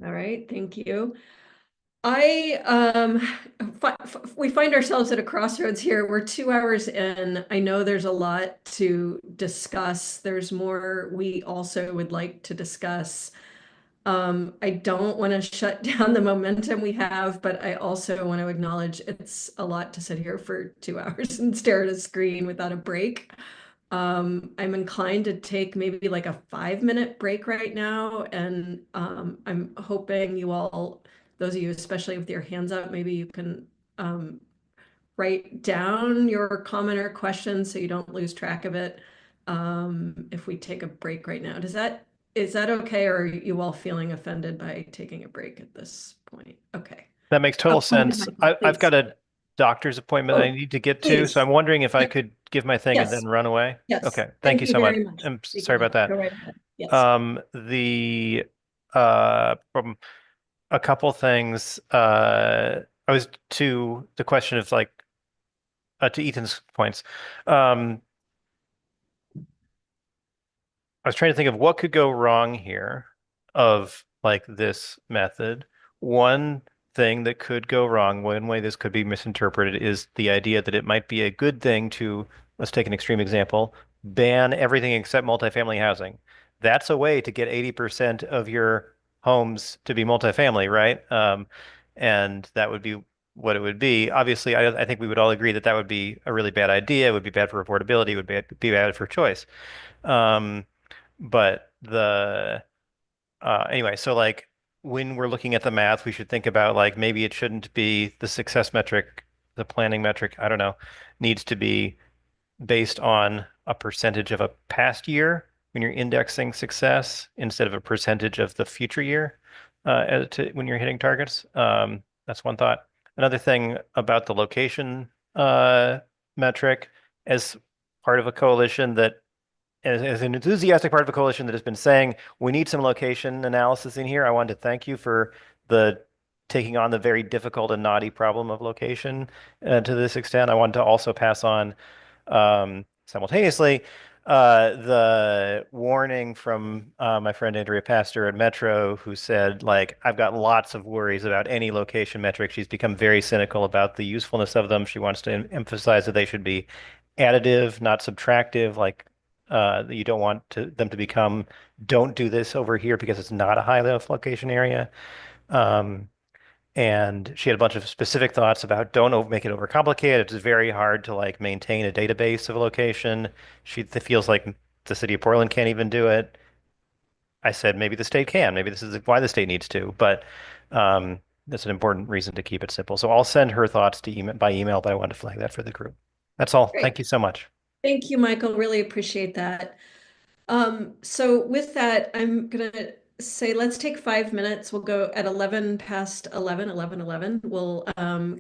All right, thank you. We find ourselves at a crossroads here. We're 2 hours in. I know there's a lot to discuss. There's more we also would like to discuss. I don't want to shut down the momentum we have, but I also want to acknowledge it's a lot to sit here for 2 hours and stare at a screen without a break. I'm inclined to take maybe like a 5-minute break right now, and I'm hoping you all, those of you especially with your hands up, maybe you can write down your comment or question so you don't lose track of it if we take a break right now. Is that okay, or are you all feeling offended by taking a break at this point? Okay. That makes total sense. I've please. got a doctor's appointment I need to get to, please. so I'm wondering if I could give my thing and Yes. then run away. Yes. Okay, thank you so much. very much. I'm You sorry can about that. go right ahead. Yes. From a couple things, I was to the question of like to Ethan's points. I was trying to think of what could go wrong here of like this method. One thing that could go wrong, one way this could be misinterpreted, is the idea that it might be a good thing to, let's take an extreme example, ban everything except multifamily housing. That's a way to get 80% of your homes to be multifamily, right? And that would be what it would be. Obviously, I think we would all agree that that would be a really bad idea. It would be bad for affordability. It would be bad for choice. But anyway, so like when we're looking at the math, we should think about like maybe it shouldn't be the success metric, the planning metric, I don't know, needs to be based on a percentage of a past year when you're indexing success instead of a percentage of the future year when you're hitting targets. That's one thought. Another thing about the location metric, as part of a coalition that as an enthusiastic part of a coalition that has been saying we need some location analysis in here, I wanted to thank you for the taking on the very difficult and knotty problem of location to this extent. I wanted to also pass on simultaneously the warning from my friend Andrea Pastor at Metro, who said, like, I've got lots of worries about any location metric. She's become very cynical about the usefulness of them. She wants to emphasize that they should be additive, not subtractive, like you don't want them to become, don't do this over here because it's not a high location area. And she had a bunch of specific thoughts about don't make it overcomplicated. It's very hard to like maintain a database of a location. She feels like the city of Portland can't even do it. I said maybe the state can. Maybe this is why the state needs to. But that's an important reason to keep it simple. So I'll send her thoughts to email by email, but I wanted to flag that for the group. That's all. Great. Thank you so much. Thank you, Michael. Really appreciate that. So with that, I'm gonna say let's take 5 minutes. We'll go at 11 past 11, 11:11. We'll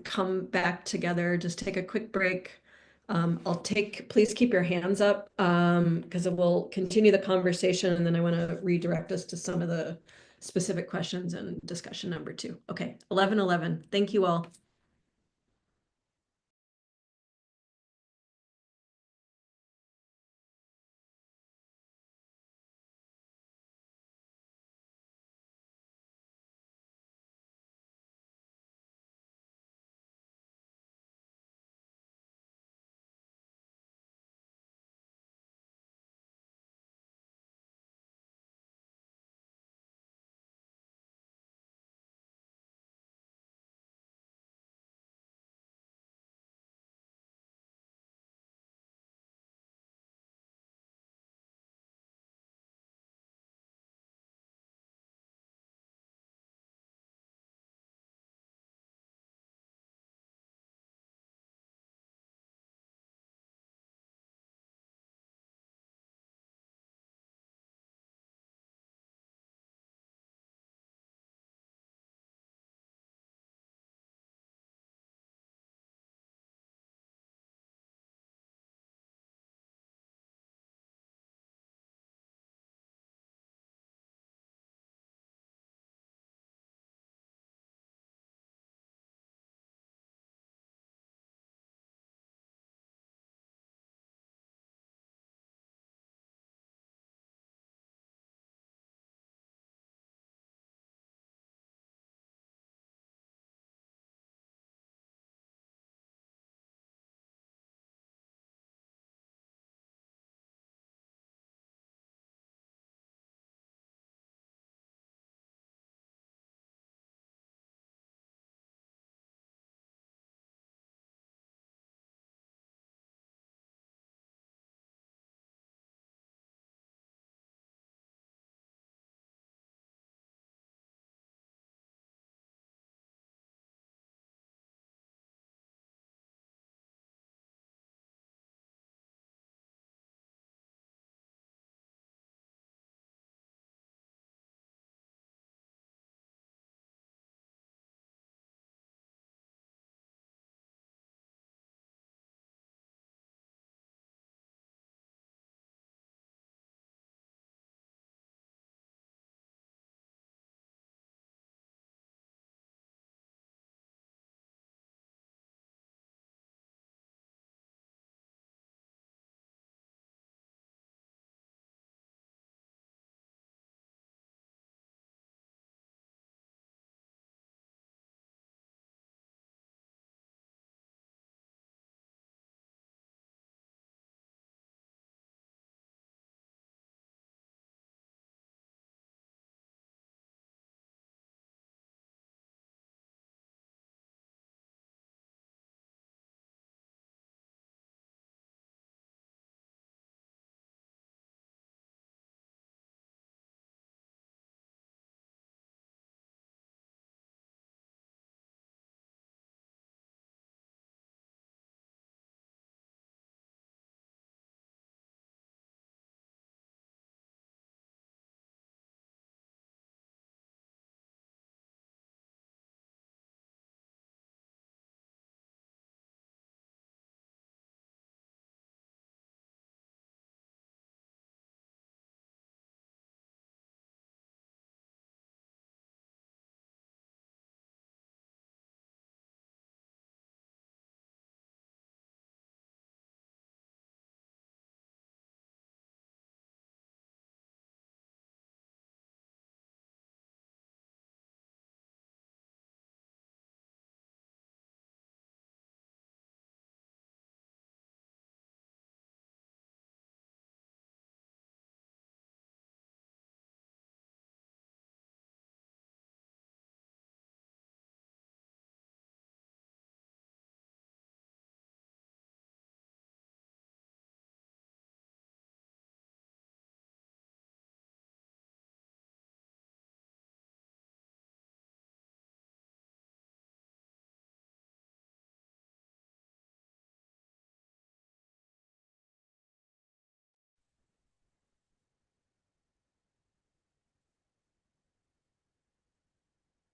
come back together, just take a quick break. Please keep your hands up because it will continue the conversation, and then I want to redirect us to some of the specific questions and discussion number 2. Okay, 11:11. Thank you all.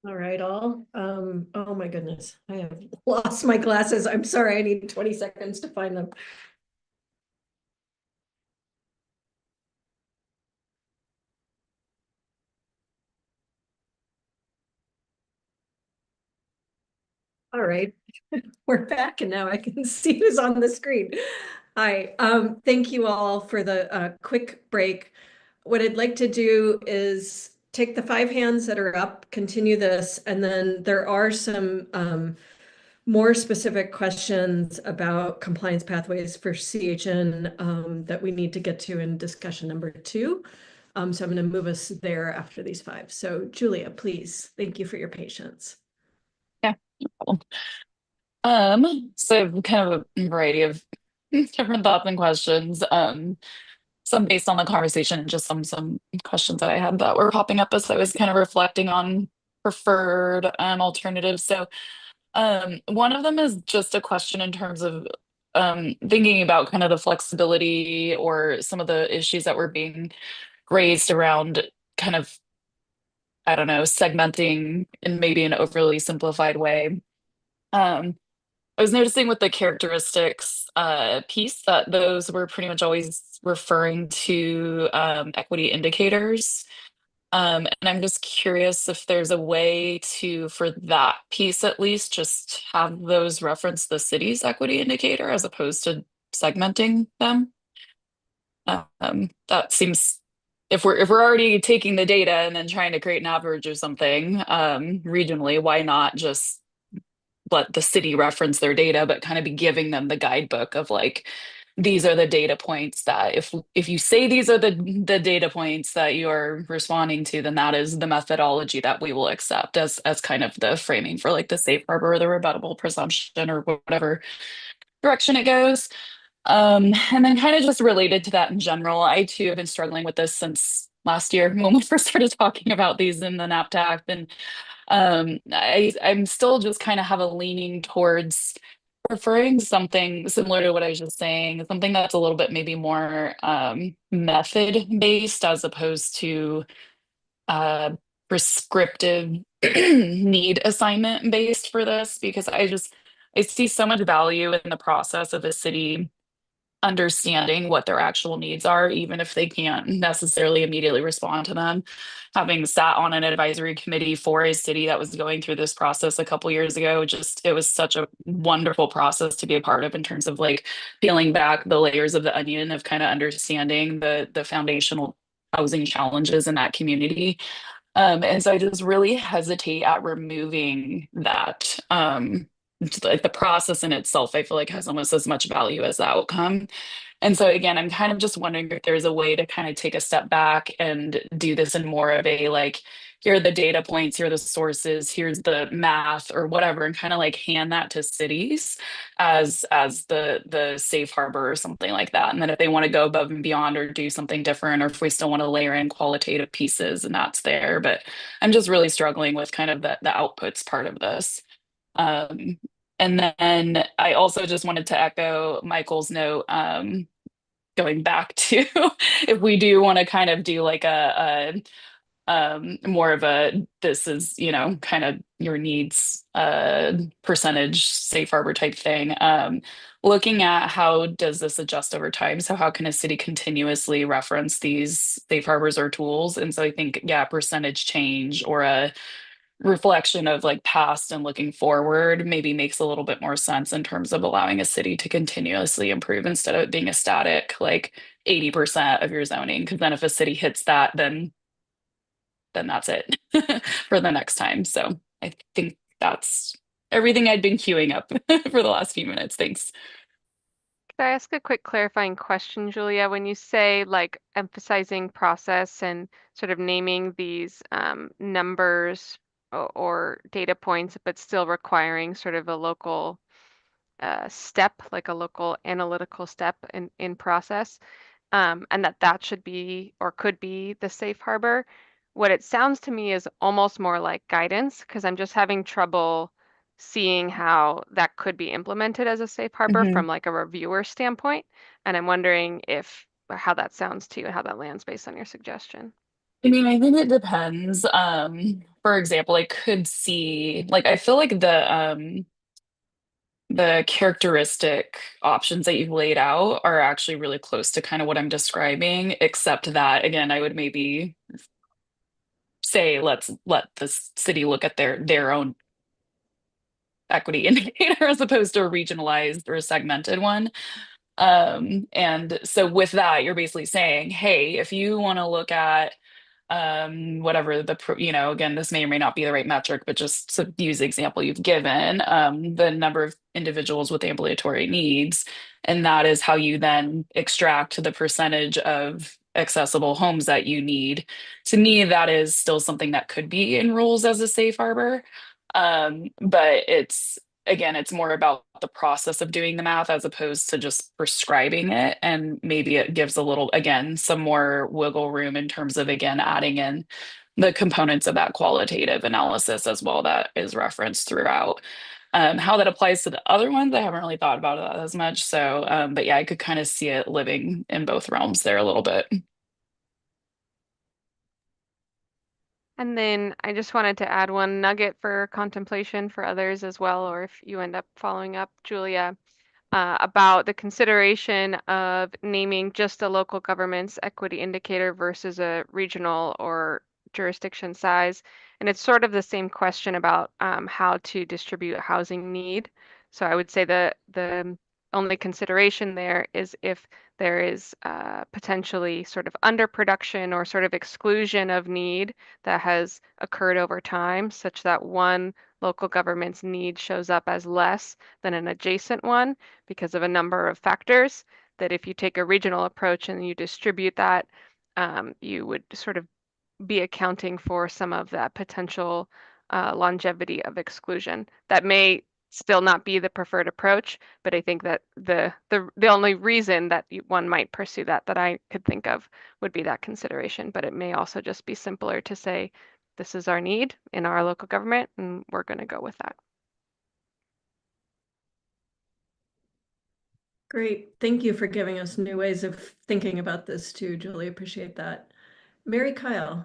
All right, all. Oh my goodness, I have lost my glasses. I'm sorry, I need 20 seconds to find them. All right, we're back and now I can see who's on the screen. Hi, thank you all for the quick break. What I'd like to do is take the 5 hands that are up, continue this, and then there are some more specific questions about compliance pathways for CHN that we need to get to in discussion number 2. So I'm going to move us there after these 5. So Julia, please, thank you for your patience. Yeah, no problem. So kind of a variety of different thoughts and questions. Some based on the conversation and just some questions that I had that were popping up as I was kind of reflecting on preferred alternatives. So one of them is just a question in terms of thinking about kind of the flexibility or some of the issues that were being raised around kind of, I don't know, segmenting in maybe an overly simplified way. I was noticing with the characteristics piece that those were pretty much always referring to equity indicators. And I'm just curious if there's a way to, for that piece at least, just have those reference the city's equity indicator as opposed to segmenting them. That seems, if we're already taking the data and then trying to create an average or something regionally, why not just let the city reference their data, but kind of be giving them the guidebook of like, these are the data points that if you say these are the data points that you're responding to, then that is the methodology that we will accept as kind of the framing for like the safe harbor or the rebuttable presumption or whatever direction it goes. And then kind of just related to that in general, I too have been struggling with this since last year when we first started talking about these in the NAPTAC. And I'm still just kind of have a leaning towards preferring something similar to what I was just saying, something that's a little bit maybe more method based as opposed to prescriptive need assignment based for this, because I see so much value in the process of a city understanding what their actual needs are, even if they can't necessarily immediately respond to them. Having sat on an advisory committee for a city that was going through this process a couple years ago, it was such a wonderful process to be a part of in terms of like peeling back the layers of the onion of kind of understanding the foundational housing challenges in that community. And so I just really hesitate at removing that. Like the process in itself, I feel like has almost as much value as the outcome. And so again, I'm kind of just wondering if there's a way to kind of take a step back and do this in more of a like, here are the data points, here are the sources, here's the math or whatever, and kind of like hand that to cities as the safe harbor or something like that. And then if they want to go above and beyond or do something different, or if we still want to layer in qualitative pieces, and that's there. But I'm just really struggling with kind of the outputs part of this. And then I also just wanted to echo Michael's note, going back to if we do want to kind of do like a more of a, this is, you know, kind of your needs percentage safe harbor type thing. Looking at how does this adjust over time? So how can a city continuously reference these safe harbors or tools? And so I think, yeah, percentage change or a reflection of like past and looking forward maybe makes a little bit more sense in terms of allowing a city to continuously improve instead of it being a static like 80% of your zoning. Because then if a city hits that, then that's it for the next time. So I think that's everything I'd been queuing up for the last few minutes. Thanks. Could I ask a quick clarifying question, Julia? When you say like emphasizing process and sort of naming these numbers or data points, but still requiring sort of a local step, like a local analytical step in process, and that should be or could be the safe harbor. What it sounds to me is almost more like guidance, because I'm just having trouble seeing how that could be implemented as a safe harbor from like a reviewer standpoint. And I'm wondering if how that sounds to you and how that lands based on your suggestion. I mean, I think it depends. For example, I could see like I feel like the characteristic options that you've laid out are actually really close to kind of what I'm describing, except that again, I would maybe say let's let the city look at their own equity indicator as opposed to a regionalized or a segmented one. And so with that, you're basically saying, hey, if you want to look at whatever again, this may or may not be the right metric, but just to use the example you've given, the number of individuals with ambulatory needs, and that is how you then extract the percentage of accessible homes that you need. To me, that is still something that could be in rules as a safe harbor. But it's more about the process of doing the math as opposed to just prescribing it. And maybe it gives a little, again, some more wiggle room in terms of, again, adding in the components of that qualitative analysis as well that is referenced throughout. How that applies to the other ones, I haven't really thought about it as much. So, but yeah, I could kind of see it living in both realms there a little bit. And then I just wanted to add one nugget for contemplation for others as well, or if you end up following up, Julia, about the consideration of naming just a local government's equity indicator versus a regional or jurisdiction size. And it's sort of the same question about how to distribute housing need. So I would say the only consideration there is if there is potentially sort of underproduction or sort of exclusion of need that has occurred over time, such that one local government's need shows up as less than an adjacent one because of a number of factors, that if you take a regional approach and you distribute that, you would sort of be accounting for some of that potential longevity of exclusion. That may still not be the preferred approach, but I think that the only reason that one might pursue that I could think of would be that consideration. But it may also just be simpler to say, this is our need in our local government, and we're going to go with that. Great. Thank you for giving us new ways of thinking about this too, Julie. Appreciate that. Mary Kyle.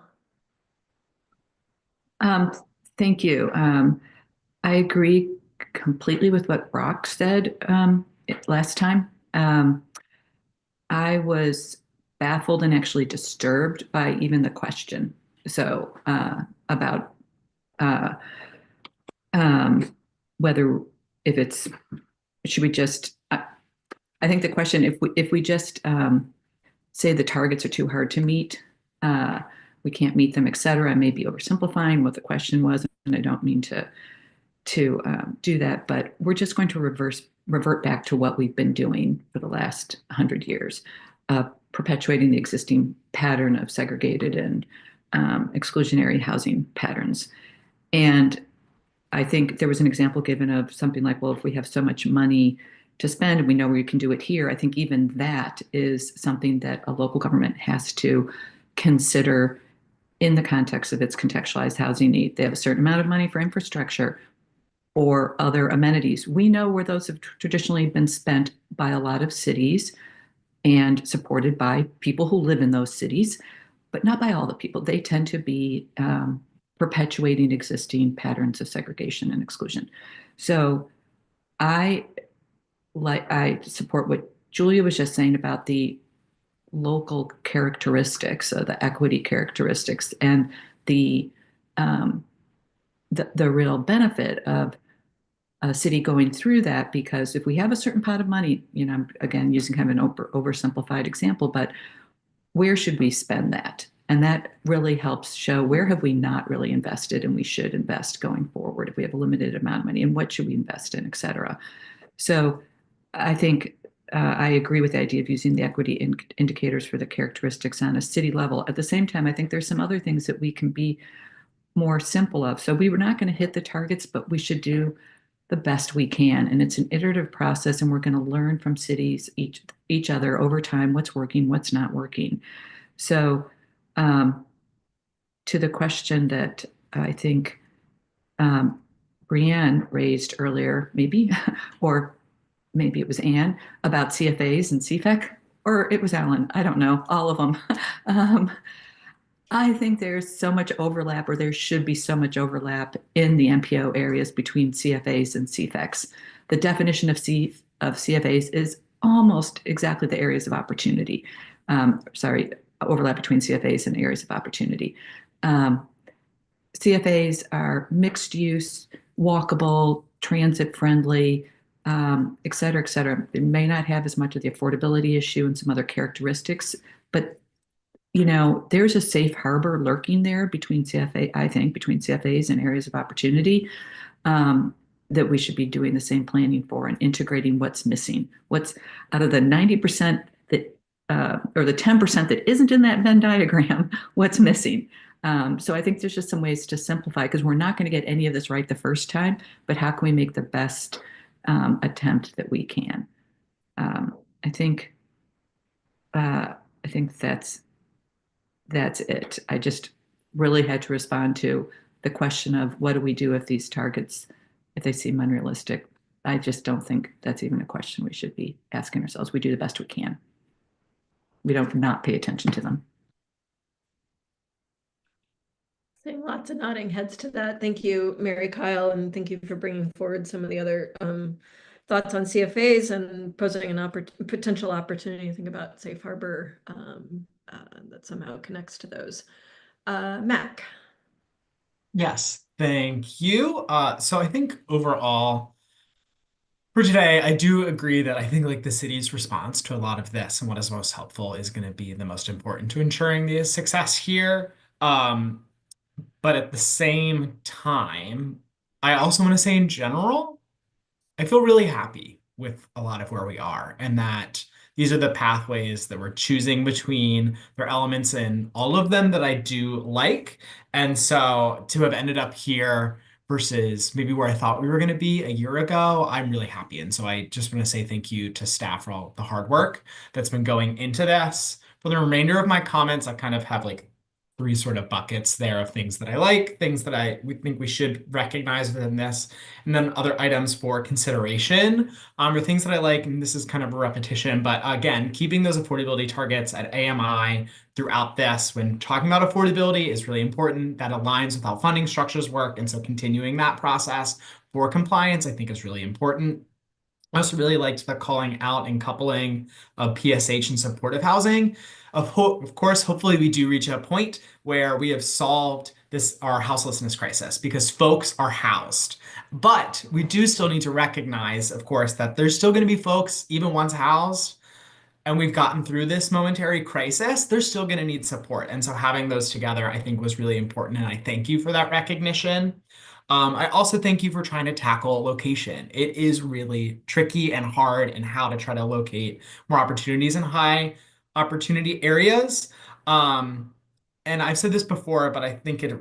Thank you. I agree completely with what Brock said last time. I was baffled and actually disturbed by even the question. So about whether should we just, I think the question, if we just say the targets are too hard to meet, we can't meet them, et cetera, I may be oversimplifying what the question was, and I don't mean to do that, but we're just going to revert back to what we've been doing for the last 100 years, perpetuating the existing pattern of segregated and exclusionary housing patterns. And I think there was an example given of something like, well, if we have so much money to spend and we know we can do it here, I think even that is something that a local government has to consider in the context of its contextualized housing need. They have a certain amount of money for infrastructure or other amenities. We know where those have traditionally been spent by a lot of cities and supported by people who live in those cities, but not by all the people. They tend to be perpetuating existing patterns of segregation and exclusion. So I support what Julia was just saying about the local characteristics, the equity characteristics, and the real benefit of a city going through that, because if we have a certain pot of money, I'm again using kind of an oversimplified example, but where should we spend that? And that really helps show where have we not really invested and we should invest going forward if we have a limited amount of money, and what should we invest in, et cetera. So I think I agree with the idea of using the equity indicators for the characteristics on a city level. At the same time, I think there's some other things that we can be more simple of. So we were not going to hit the targets, but we should do the best we can. And it's an iterative process, and we're going to learn from cities, each other over time, what's working, what's not working. So to the question that I think Brianne raised earlier, maybe, or maybe it was Anne, about CFAs and CFEC, or it was Alan, I don't know, all of them. I think there's so much overlap, or there should be so much overlap in the MPO areas between CFAs and CFECs. The definition of CFAs is almost exactly the areas of opportunity. Overlap between CFAs and areas of opportunity. CFAs are mixed use, walkable, transit friendly, et cetera, et cetera. They may not have as much of the affordability issue and some other characteristics, but there's a safe harbor lurking there between between CFAs and areas of opportunity, that we should be doing the same planning for and integrating what's missing. What's out of the 90% that, or the 10% that isn't in that Venn diagram, what's missing? So I think there's just some ways to simplify, because we're not going to get any of this right the first time, but how can we make the best attempt that we can? I think that's it. I just really had to respond to the question of what do we do if these targets, if they seem unrealistic. I just don't think that's even a question we should be asking ourselves. We do the best we can. We don't not pay attention to them. Seeing lots of nodding heads to that. Thank you, Mary Kyle, and thank you for bringing forward some of the other thoughts on CFAs and posing an potential opportunity to think about safe harbor that somehow connects to those. Mac. Yes, thank you. So I think overall for today, I do agree that I think like the city's response to a lot of this and what is most helpful is going to be the most important to ensuring the success here. But at the same time, I also want to say in general, I feel really happy with a lot of where we are, and that these are the pathways that we're choosing between. There are elements in all of them that I do like. And so to have ended up here versus maybe where I thought we were going to be a year ago, I'm really happy. And so I just want to say thank you to staff for all the hard work that's been going into this. For the remainder of my comments, I kind of have like 3 sort of buckets there of things that I like, things that we think we should recognize within this, and then other items for consideration, or things that I like, and this is kind of a repetition, but again, keeping those affordability targets at AMI throughout this when talking about affordability is really important. That aligns with how funding structures work, and so continuing that process for compliance, I think, is really important. I also really liked the calling out and coupling of PSH and supportive housing. Of course, hopefully we do reach a point where we have solved our houselessness crisis because folks are housed. But we do still need to recognize, of course, that there's still going to be folks, even once housed, and we've gotten through this momentary crisis, they're still going to need support. And so having those together, I think, was really important. And I thank you for that recognition. I also thank you for trying to tackle location. It is really tricky and hard in how to try to locate more opportunities in high opportunity areas. And I've said this before, but I think it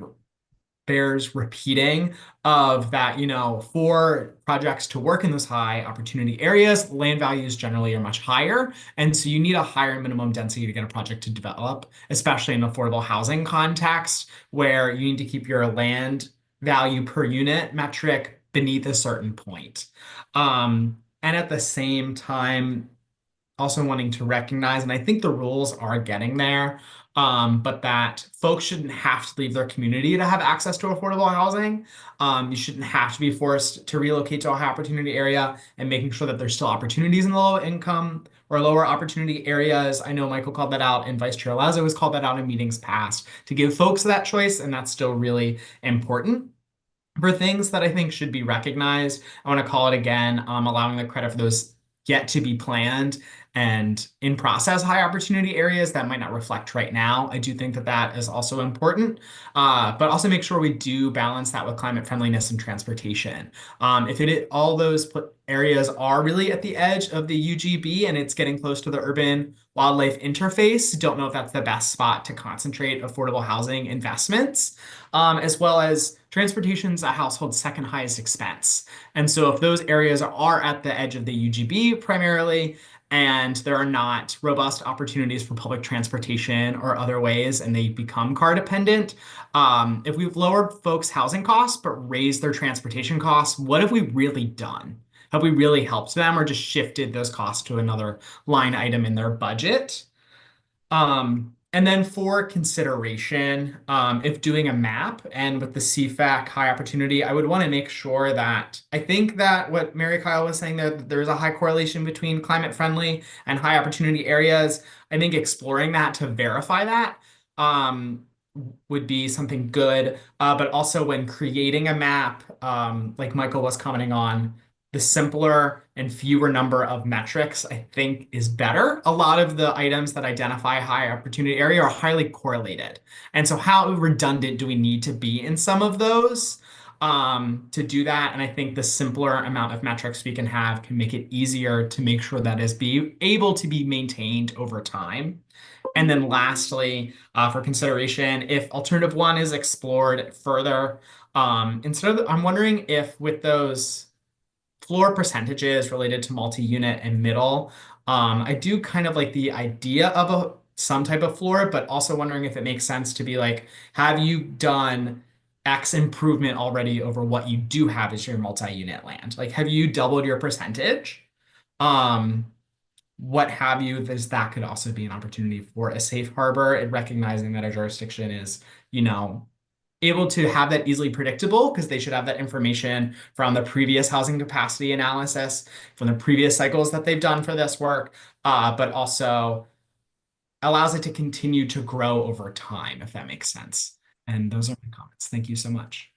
bears repeating of that, for projects to work in those high opportunity areas, land values generally are much higher. And so you need a higher minimum density to get a project to develop, especially in affordable housing context, where you need to keep your land value per unit metric beneath a certain point. And at the same time, also wanting to recognize, and I think the rules are getting there, but that folks shouldn't have to leave their community to have access to affordable housing. You shouldn't have to be forced to relocate to a high opportunity area, and making sure that there's still opportunities in the low income or lower opportunity areas. I know Michael called that out, and Vice Chair Lazo has called that out in meetings past, to give folks that choice, and that's still really important. For things that I think should be recognized, I want to call it again, allowing the credit for those yet to be planned and in process high opportunity areas that might not reflect right now. I do think that that is also important, but also make sure we do balance that with climate friendliness and transportation. If all those areas are really at the edge of the UGB and it's getting close to the urban wildlife interface, don't know if that's the best spot to concentrate affordable housing investments, as well as transportation's a household's second highest expense. And so if those areas are at the edge of the UGB primarily, and there are not robust opportunities for public transportation or other ways, and they become car dependent, if we've lowered folks' housing costs but raised their transportation costs, what have we really done? Have we really helped them, or just shifted those costs to another line item in their budget? And then for consideration, if doing a map and with the CFAC high opportunity, I would want to make sure that I think that what Mary Kyle was saying, that there's a high correlation between climate friendly and high opportunity areas. I think exploring that to verify that would be something good. But also when creating a map, like Michael was commenting on, the simpler and fewer number of metrics, I think, is better. A lot of the items that identify high opportunity area are highly correlated. And so how redundant do we need to be in some of those to do that? And I think the simpler amount of metrics we can have can make it easier to make sure that is able to be maintained over time. And then lastly, for consideration, if alternative 1 is explored further, I'm wondering if with those floor percentages related to multi-unit and middle, I do kind of like the idea of some type of floor, but also wondering if it makes sense to be like, have you done X improvement already over what you do have as your multi-unit land? Like, have you doubled your percentage? What have you, that could also be an opportunity for a safe harbor, and recognizing that a jurisdiction is, able to have that easily predictable because they should have that information from the previous housing capacity analysis, from the previous cycles that they've done for this work, but also allows it to continue to grow over time, if that makes sense. And those are my comments. Thank you so much.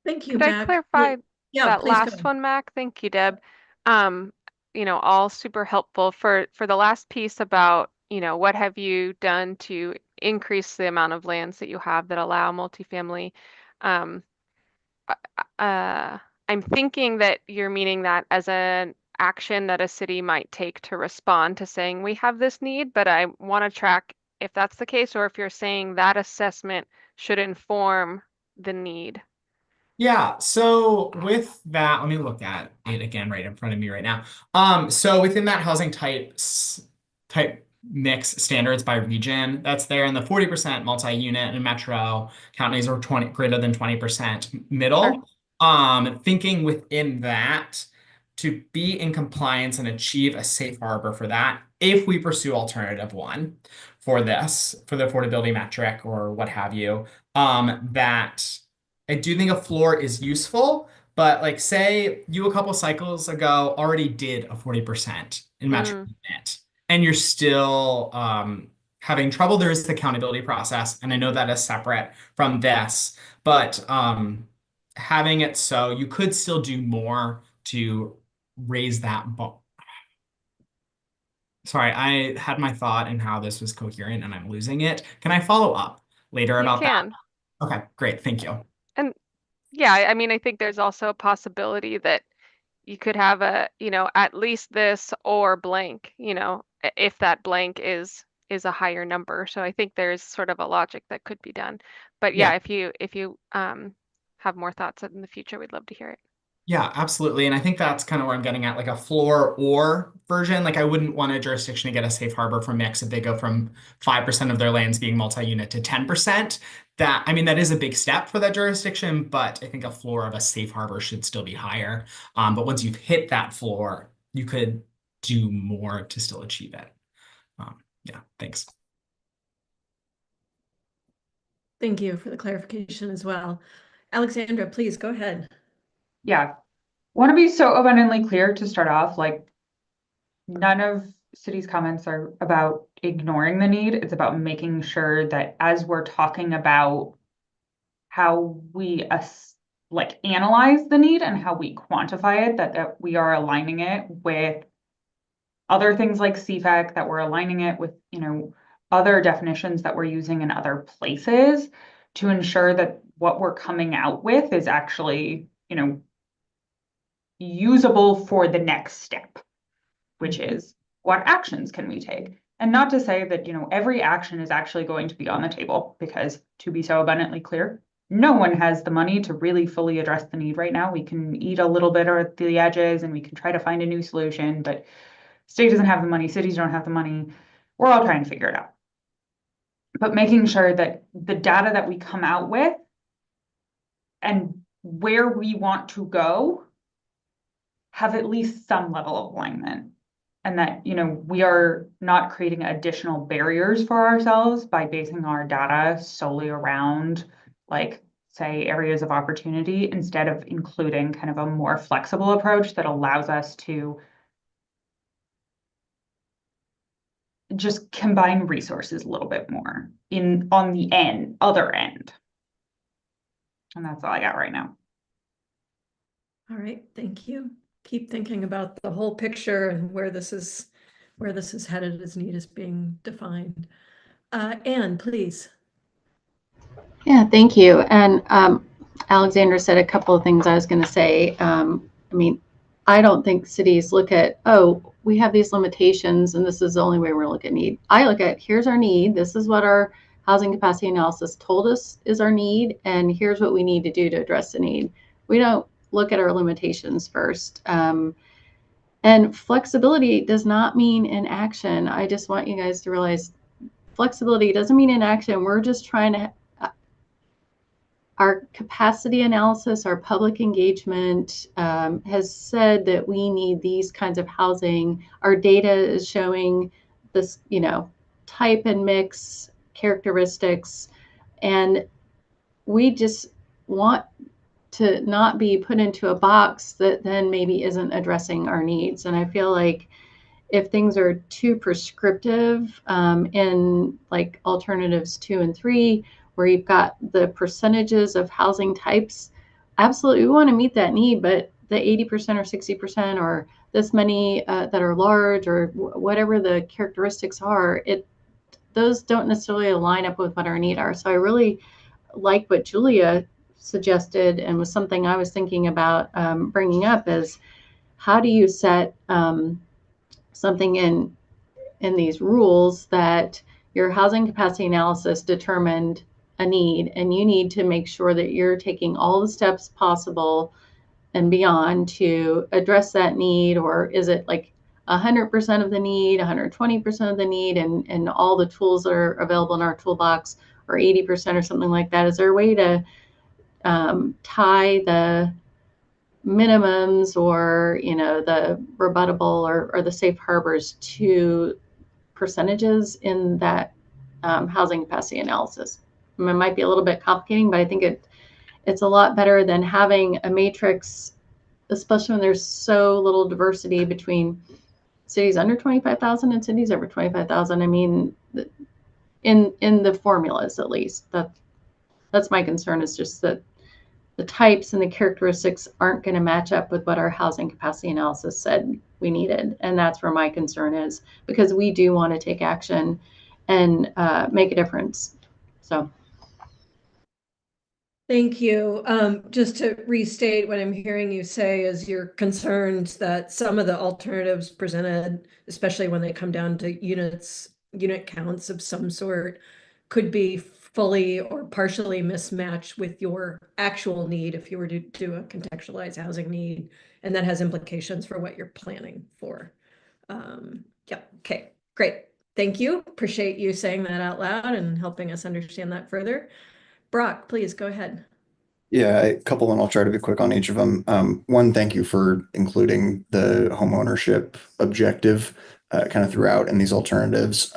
Thank you, Could I Mac. clarify Yeah, that please go last ahead. one, Mac? Thank you, Deb. All super helpful. For the last piece about, what have you done to increase the amount of lands that you have that allow multifamily? I'm thinking that you're meaning that as an action that a city might take to respond to saying we have this need, but I want to track if that's the case, or if you're saying that assessment should inform the need. Yeah, so with that, let me look at it again right in front of me right now. So within that housing type mix standards by region, that's there in the 40% multi-unit and metro counties are greater than 20% middle. Thinking within that to be in compliance and achieve a safe harbor for that, if we pursue alternative 1 for this, for the affordability metric or what have you, that I do think a floor is useful, but like say you a couple cycles ago already did a 40% in metro unit and you're still having trouble, there is the accountability process. And I know that is separate from this, but having it so you could still do more to raise that bar. Sorry, I had my thought in how this was coherent and I'm losing it. Can I follow up later about that? Okay, great. Thank you. And yeah, I think there's also a possibility that you could have at least this or blank, if that blank is a higher number. So I think there's sort of a logic that could be done. But yeah, if you have more thoughts in the future, we'd love to hear it. Yeah, absolutely. And I think that's kind of where I'm getting at, like a floor or version. Like I wouldn't want a jurisdiction to get a safe harbor for mix if they go from 5% of their lands being multi-unit to 10%. That is a big step for that jurisdiction, but I think a floor of a safe harbor should still be higher. But once you've hit that floor, you could do more to still achieve it. Yeah, thanks. Thank you for the clarification as well. Alexandra, please go ahead. Yeah, want to be so abundantly clear to start off, like none of city's comments are about ignoring the need. It's about making sure that as we're talking about how we analyze the need and how we quantify it, that we are aligning it with other things like CFAC, that we're aligning it with, other definitions that we're using in other places to ensure that what we're coming out with is actually, usable for the next step, which is what actions can we take? And not to say that, every action is actually going to be on the table, because to be so abundantly clear, no one has the money to really fully address the need right now. We can eat a little bit at the edges and we can try to find a new solution, but state doesn't have the money, cities don't have the money. We're all trying to figure it out. But making sure that the data that we come out with and where we want to go have at least some level of alignment. and that, we are not creating additional barriers for ourselves by basing our data solely around, like, say, areas of opportunity, instead of including kind of a more flexible approach that allows us to just combine resources a little bit more on the other end. And that's all I got right now. All right, thank you. Keep thinking about the whole picture and where this is headed as need is being defined. Anne, please. Yeah, thank you. And Alexandra said a couple of things I was going to say. I mean, I don't think cities look at, oh, we have these limitations and this is the only way we're looking at need. I look at, here's our need. This is what our housing capacity analysis told us is our need. And here's what we need to do to address the need. We don't look at our limitations first. And flexibility does not mean inaction. I just want you guys to realize flexibility doesn't mean inaction. We're just trying to, our capacity analysis, our public engagement has said that we need these kinds of housing. Our data is showing this, type and mix characteristics. And we just want to not be put into a box that then maybe isn't addressing our needs. And I feel like if things are too prescriptive in like alternatives 2 and 3, where you've got the percentages of housing types, absolutely we want to meet that need, but the 80% or 60% or this many that are large or whatever the characteristics are, those don't necessarily line up with what our needs are. So I really like what Julia suggested, and was something I was thinking about bringing up, is how do you set something in these rules that your housing capacity analysis determined a need, and you need to make sure that you're taking all the steps possible and beyond to address that need? Or is it like 100% of the need, 120% of the need, and all the tools that are available in our toolbox, or 80% or something like that? Is there a way to tie the minimums or the rebuttable or the safe harbors to percentages in that housing capacity analysis? I mean, it might be a little bit complicating, but I think it's a lot better than having a matrix, especially when there's so little diversity between cities under 25,000 and cities over 25,000. I mean, in the formulas, at least, that's my concern, is just that the types and the characteristics aren't going to match up with what our housing capacity analysis said we needed. And that's where my concern is, because we do want to take action and make a difference. So. Thank you. Just to restate, what I'm hearing you say is you're concerned that some of the alternatives presented, especially when they come down to unit counts of some sort, could be fully or partially mismatched with your actual need if you were to do a contextualized housing need, and that has implications for what you're planning for. Yeah, okay, great. Thank you. Appreciate you saying that out loud and helping us understand that further. Brock, please go ahead. Yeah, a couple, and I'll try to be quick on each of them. One, thank you for including the home ownership objective kind of throughout in these alternatives.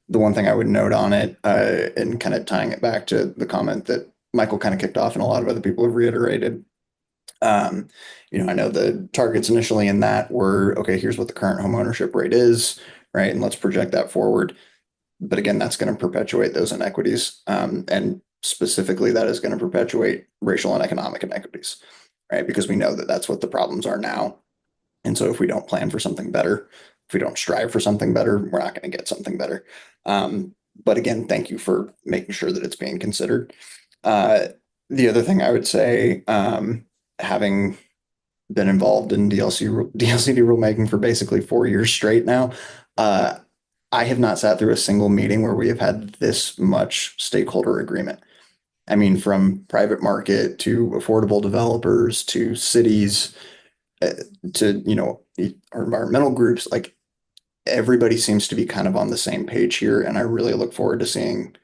The one thing I would note on it, and kind of tying it back to the comment that Michael kind of kicked off and a lot of other people have reiterated, I know the targets initially in that were, okay, here's what the current home ownership rate is, right? And let's project that forward. But again, that's going to perpetuate those inequities. And specifically, that is going to perpetuate racial and economic inequities, right? Because we know that that's what the problems are now. And so if we don't plan for something better, if we don't strive for something better, we're not going to get something better. But again, thank you for making sure that it's being considered. The other thing I would say, having been involved in DLCD rulemaking for basically 4 years straight now, I have not sat through a single meeting where we have had this much stakeholder agreement. I mean, from private market to affordable developers to cities to, our environmental groups, like everybody seems to be kind of on the same page here. And I really look forward to seeing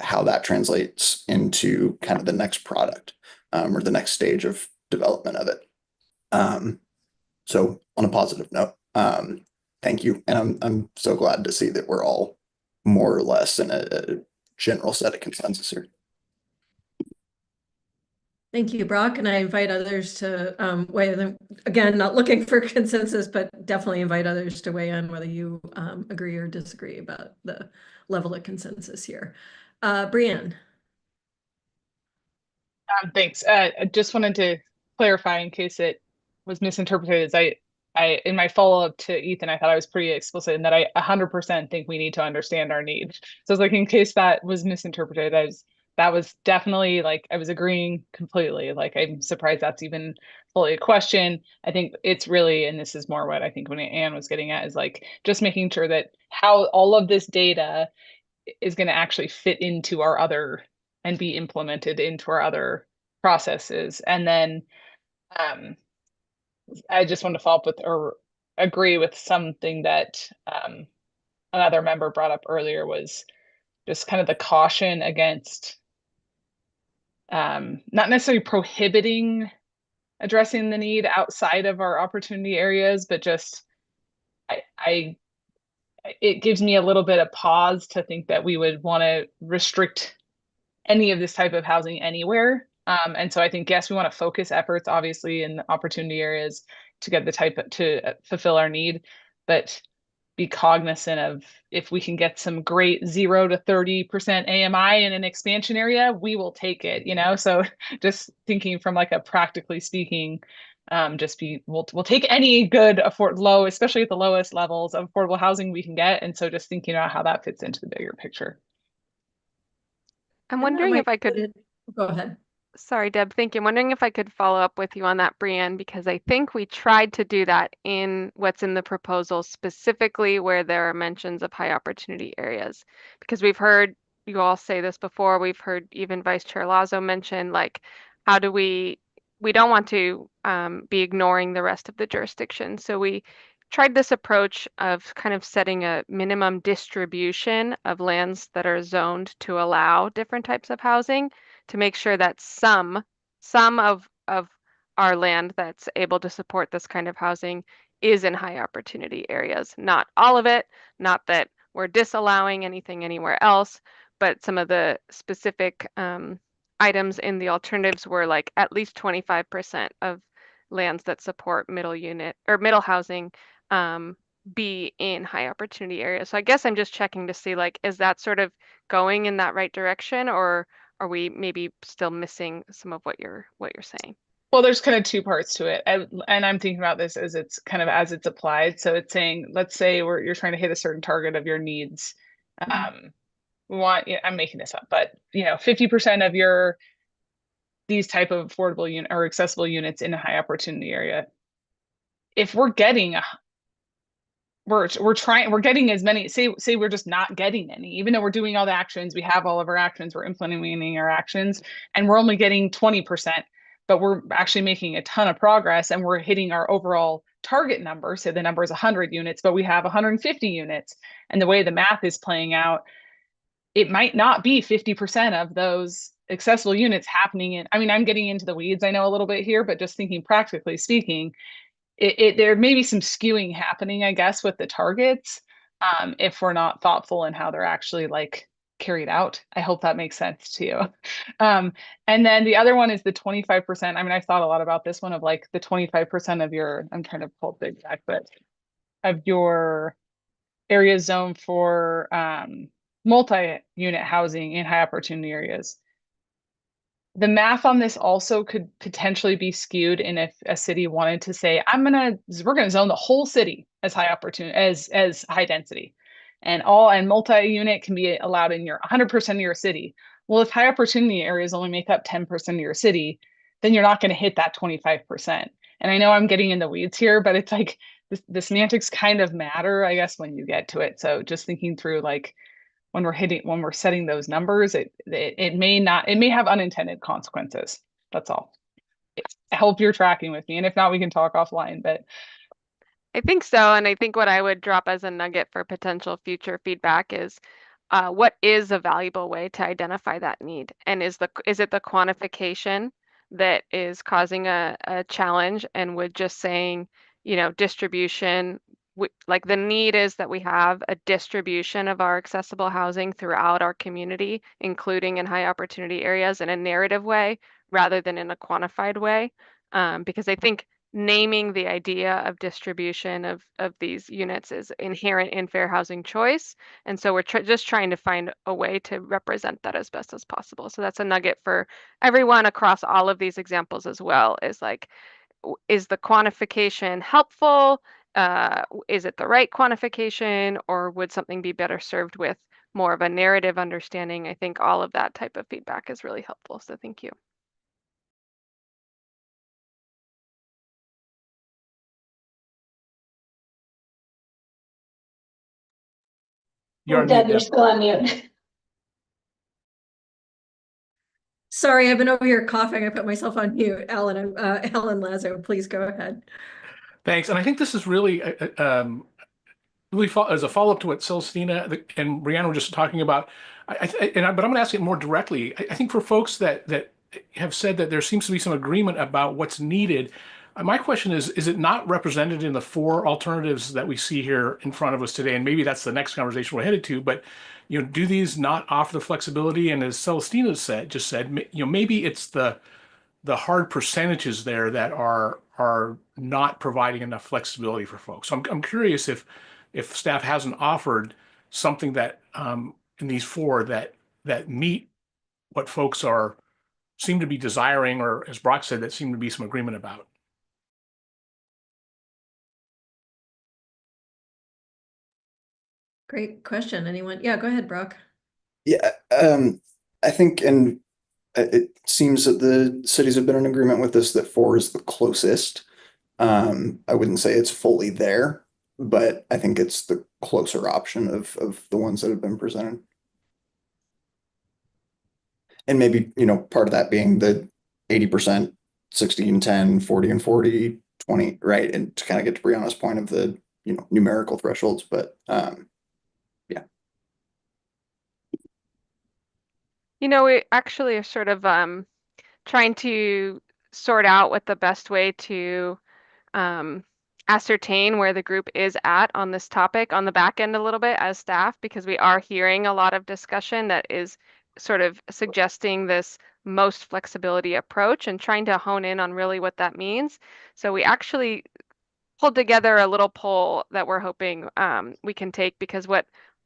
how that translates into kind of the next product or the next stage of development of it. So on a positive note, Thank you. And I'm so glad to see that we're all more or less in a general set of consensus here. Thank you, Brock, and I invite others to weigh in. Again, not looking for consensus, but definitely invite others to weigh in whether you agree or disagree about the level of consensus here. Brianne. Thanks. I just wanted to clarify in case it was misinterpreted. As I in my follow-up to Ethan, I thought I was pretty explicit in that I 100% think we need to understand our need. So it's like, in case that was misinterpreted, that was definitely like, I was agreeing completely. Like, I'm surprised that's even fully a question. I think it's really, and this is more what I think when Anne was getting at, is like just making sure that how all of this data is going to actually fit into our other and be implemented into our other processes. And then I just want to follow up with or agree with something that another member brought up earlier, was just kind of the caution against not necessarily prohibiting addressing the need outside of our opportunity areas, but just it gives me a little bit of pause to think that we would want to restrict any of this type of housing anywhere. And so I think, yes, we want to focus efforts, obviously, in the opportunity areas to get the type to fulfill our need, but be cognizant of, if we can get some great 0 to 30% AMI in an expansion area, we will take it, you know? So just thinking from like a practically speaking, we'll take any good low, especially at the lowest levels of affordable housing we can get. And so just thinking about how that fits into the bigger picture. I'm wondering if I could go ahead. Sorry, Deb. Thank you. I'm wondering if I could follow up with you on that, Brianne, because I think we tried to do that in what's in the proposal, specifically where there are mentions of high opportunity areas. Because we've heard you all say this before. We've heard even Vice Chair Lazo mention, like, how do we don't want to be ignoring the rest of the jurisdiction. So we tried this approach of kind of setting a minimum distribution of lands that are zoned to allow different types of housing, to make sure that some of our land that's able to support this kind of housing is in high opportunity areas. Not all of it, not that we're disallowing anything anywhere else, but some of the specific items in the alternatives were like at least 25% of lands that support middle unit or middle housing be in high opportunity areas. So I guess I'm just checking to see, like, is that sort of going in that right direction, or are we maybe still missing some of what you're saying? Well, there's kind of two parts to it. And I'm thinking about this as it's kind of as it's applied. So it's saying, let's say you're trying to hit a certain target of your needs. We want, I'm making this up, but 50% of these type of affordable unit or accessible units in a high opportunity area. If we're getting we're getting as many, say we're just not getting any, even though we're doing all the actions, we have all of our actions, we're implementing our actions, and we're only getting 20%, but we're actually making a ton of progress and we're hitting our overall target number. So the number is 100 units, but we have 150 units. And the way the math is playing out, it might not be 50% of those accessible units happening in, I mean, I'm getting into the weeds, I know, a little bit here, but just thinking practically speaking, there may be some skewing happening, I guess, with the targets, if we're not thoughtful in how they're actually like carried out. I hope that makes sense to you. And then the other one is the 25%. I mean, I've thought a lot about this one, of like the 25% of your, I'm trying to pull the exact, but of your area zone for multi-unit housing in high opportunity areas. The math on this also could potentially be skewed in if a city wanted to say, we're gonna zone the whole city as high opportunity, as high density, and multi-unit can be allowed in your 100% of your city. Well, if high opportunity areas only make up 10% of your city, then you're not going to hit that 25%. And I know I'm getting in the weeds here, but it's like the semantics kind of matter, I guess, when you get to it. So just thinking through, like, when we're setting those numbers, it may have unintended consequences. That's all. I hope you're tracking with me, and if not, we can talk offline. But I think so, and I think what I would drop as a nugget for potential future feedback is, what is a valuable way to identify that need, and is it the quantification that is causing a challenge, and would just saying, distribution like the need is that we have a distribution of our accessible housing throughout our community, including in high opportunity areas in a narrative way rather than in a quantified way. Because I think naming the idea of distribution of these units is inherent in fair housing choice. And so we're just trying to find a way to represent that as best as possible. So that's a nugget for everyone across all of these examples as well, is like, is the quantification helpful? Is it the right quantification, or would something be better served with more of a narrative understanding? I think all of that type of feedback is really helpful. So thank you. You're on Deb, mute, you're Deb. still on mute. Sorry, I've been over here coughing. I put myself on mute. Alan Lazo, please go ahead. Thanks. And I think this is really as a follow-up to what Celestina and Brianna were just talking about. But I'm going to ask it more directly. I think for folks that have said that there seems to be some agreement about what's needed, my question is it not represented in the 4 alternatives that we see here in front of us today? And maybe that's the next conversation we're headed to. But do these not offer the flexibility? And as Celestina just said, maybe it's the hard percentages there that are not providing enough flexibility for folks. So I'm curious if staff hasn't offered something that in these 4 that meet what folks seem to be desiring, or as Brock said, that seem to be some agreement about. Great question. Anyone? Yeah, go ahead, Brock. Yeah, I think, and it seems that the cities have been in agreement with this, that 4 is the closest. I wouldn't say it's fully there, but I think it's the closer option of the ones that have been presented. And maybe, part of that being the 80%, 60 and 10, 40 and 40, 20, right? And to kind of get to Brianna's point of the, numerical thresholds, but yeah. We actually are sort of trying to sort out what the best way to ascertain where the group is at on this topic on the back end a little bit as staff, because we are hearing a lot of discussion that is sort of suggesting this most flexibility approach and trying to hone in on really what that means. So we actually pulled together a little poll that we're hoping we can take, because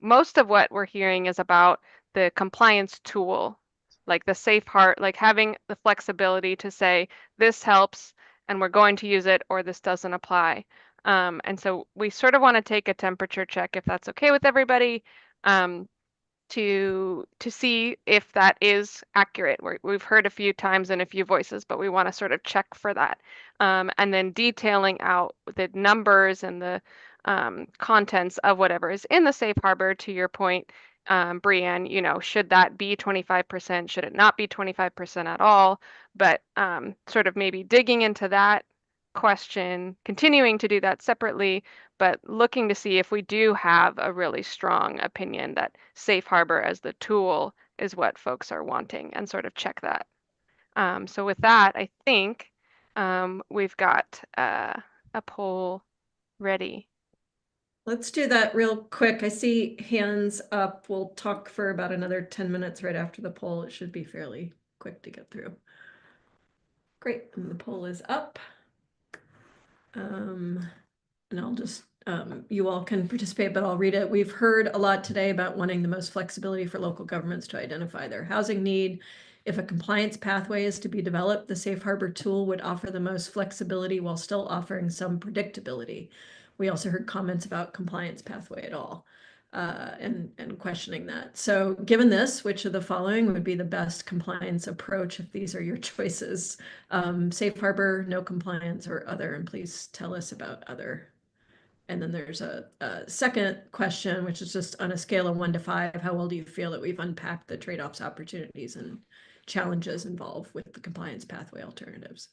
most of what we're hearing is about the compliance tool, like the safe heart, like having the flexibility to say this helps and we're going to use it, or this doesn't apply. And so we sort of want to take a temperature check, if that's okay with everybody, to see if that is accurate. We've heard a few times in a few voices, but we want to sort of check for that. And then detailing out the numbers and the contents of whatever is in the safe harbor, to your point, Brianne, should that be 25%? Should it not be 25% at all? But sort of maybe digging into that question, continuing to do that separately, but looking to see if we do have a really strong opinion that safe harbor as the tool is what folks are wanting, and sort of check that. So with that, I think we've got a poll ready. Let's do that real quick. I see hands up. We'll talk for about another 10 minutes right after the poll. It should be fairly quick to get through. Great, and the poll is up. And I'll just, you all can participate, but I'll read it. We've heard a lot today about wanting the most flexibility for local governments to identify their housing need. If a compliance pathway is to be developed, the Safe Harbor tool would offer the most flexibility while still offering some predictability. We also heard comments about compliance pathway at all, and questioning that. So given this, which of the following would be the best compliance approach if these are your choices? Safe Harbor, no compliance, or other? And please tell us about other. And then there's a second question, which is just on a scale of 1 to 5, how well do you feel that we've unpacked the trade-offs, opportunities, and challenges involved with the compliance pathway alternatives?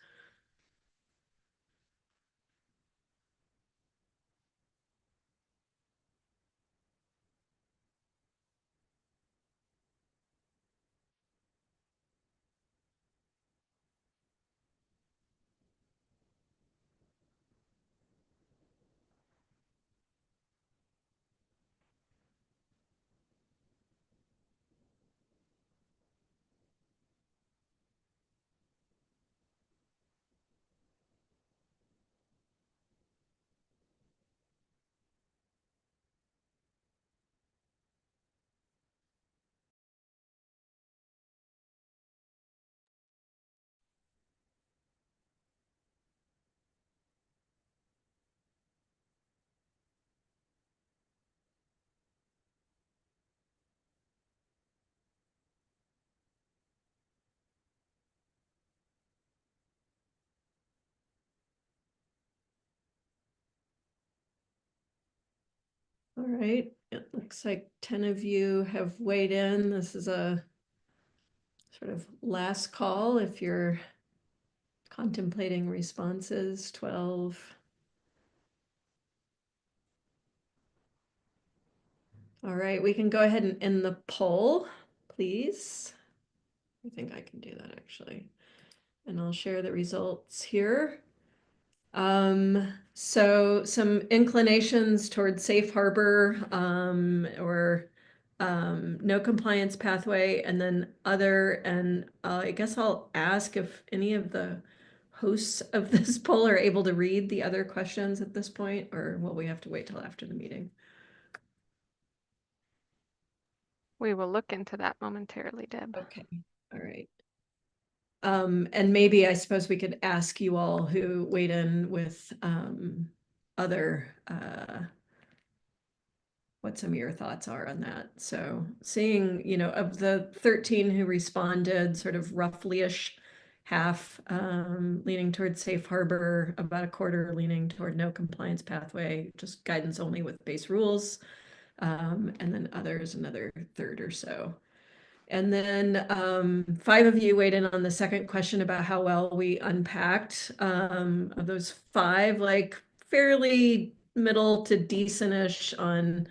All right, it looks like 10 of you have weighed in. This is a sort of last call if you're contemplating responses. 12. All right, we can go ahead and end the poll, please. I think I can do that actually. And I'll share the results here. So some inclinations towards safe harbor, or no compliance pathway, and then other, and I guess I'll ask if any of the hosts of this poll are able to read the other questions at this point, or will we have to wait till after the meeting? We will look into that momentarily, Deb. Okay, all right. And maybe I suppose we could ask you all who weighed in with other what some of your thoughts are on that. So seeing, you know, of the 13 who responded, sort of roughly-ish half leaning toward safe harbor, about a quarter leaning toward no compliance pathway, just guidance only with base rules, and then others another third or so. And then 5 of you weighed in on the second question about how well we unpacked. Of those 5, like fairly middle to decent-ish on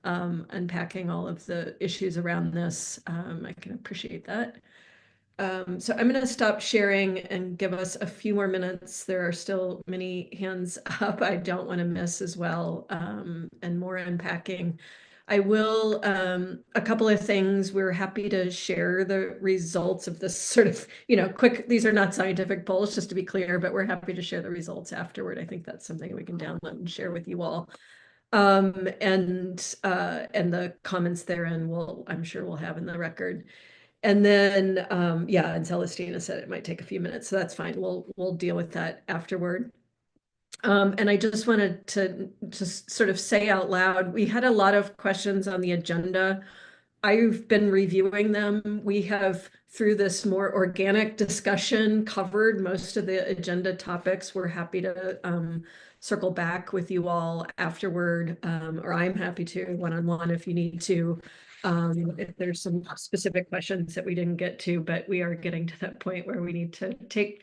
unpacking all of the issues around this. I can appreciate that. So I'm going to stop sharing and give us a few more minutes. There are still many hands up I don't want to miss as well, and more unpacking. I will, a couple of things. We're happy to share the results of this sort of, you know, quick, these are not scientific polls, just to be clear, but we're happy to share the results afterward. I think that's something we can download and share with you all. And the comments therein will, I'm sure we'll have in the record. And then, yeah, and Celestina said it might take a few minutes, so that's fine. We'll deal with that afterward. And I just wanted to just sort of say out loud, we had a lot of questions on the agenda. I've been reviewing them. We have, through this more organic discussion, covered most of the agenda topics. We're happy to circle back with you all afterward, or I'm happy to one-on-one if you need to, if there's some specific questions that we didn't get to, but we are getting to that point where we need to take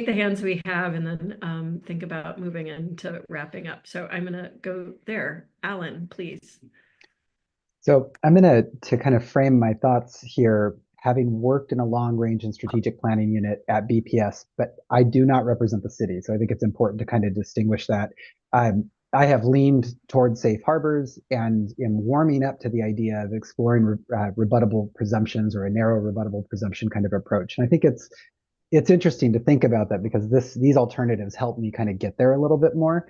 the hands we have and then think about moving into wrapping up. So I'm gonna go there. Alan, please. So I'm going to kind of frame my thoughts here, having worked in a long range and strategic planning unit at BPS, but I do not represent the city. So I think it's important to kind of distinguish that. I have leaned towards safe harbors and am warming up to the idea of exploring rebuttable presumptions, or a narrow rebuttable presumption kind of approach. And I think it's interesting to think about that, because these alternatives help me kind of get there a little bit more.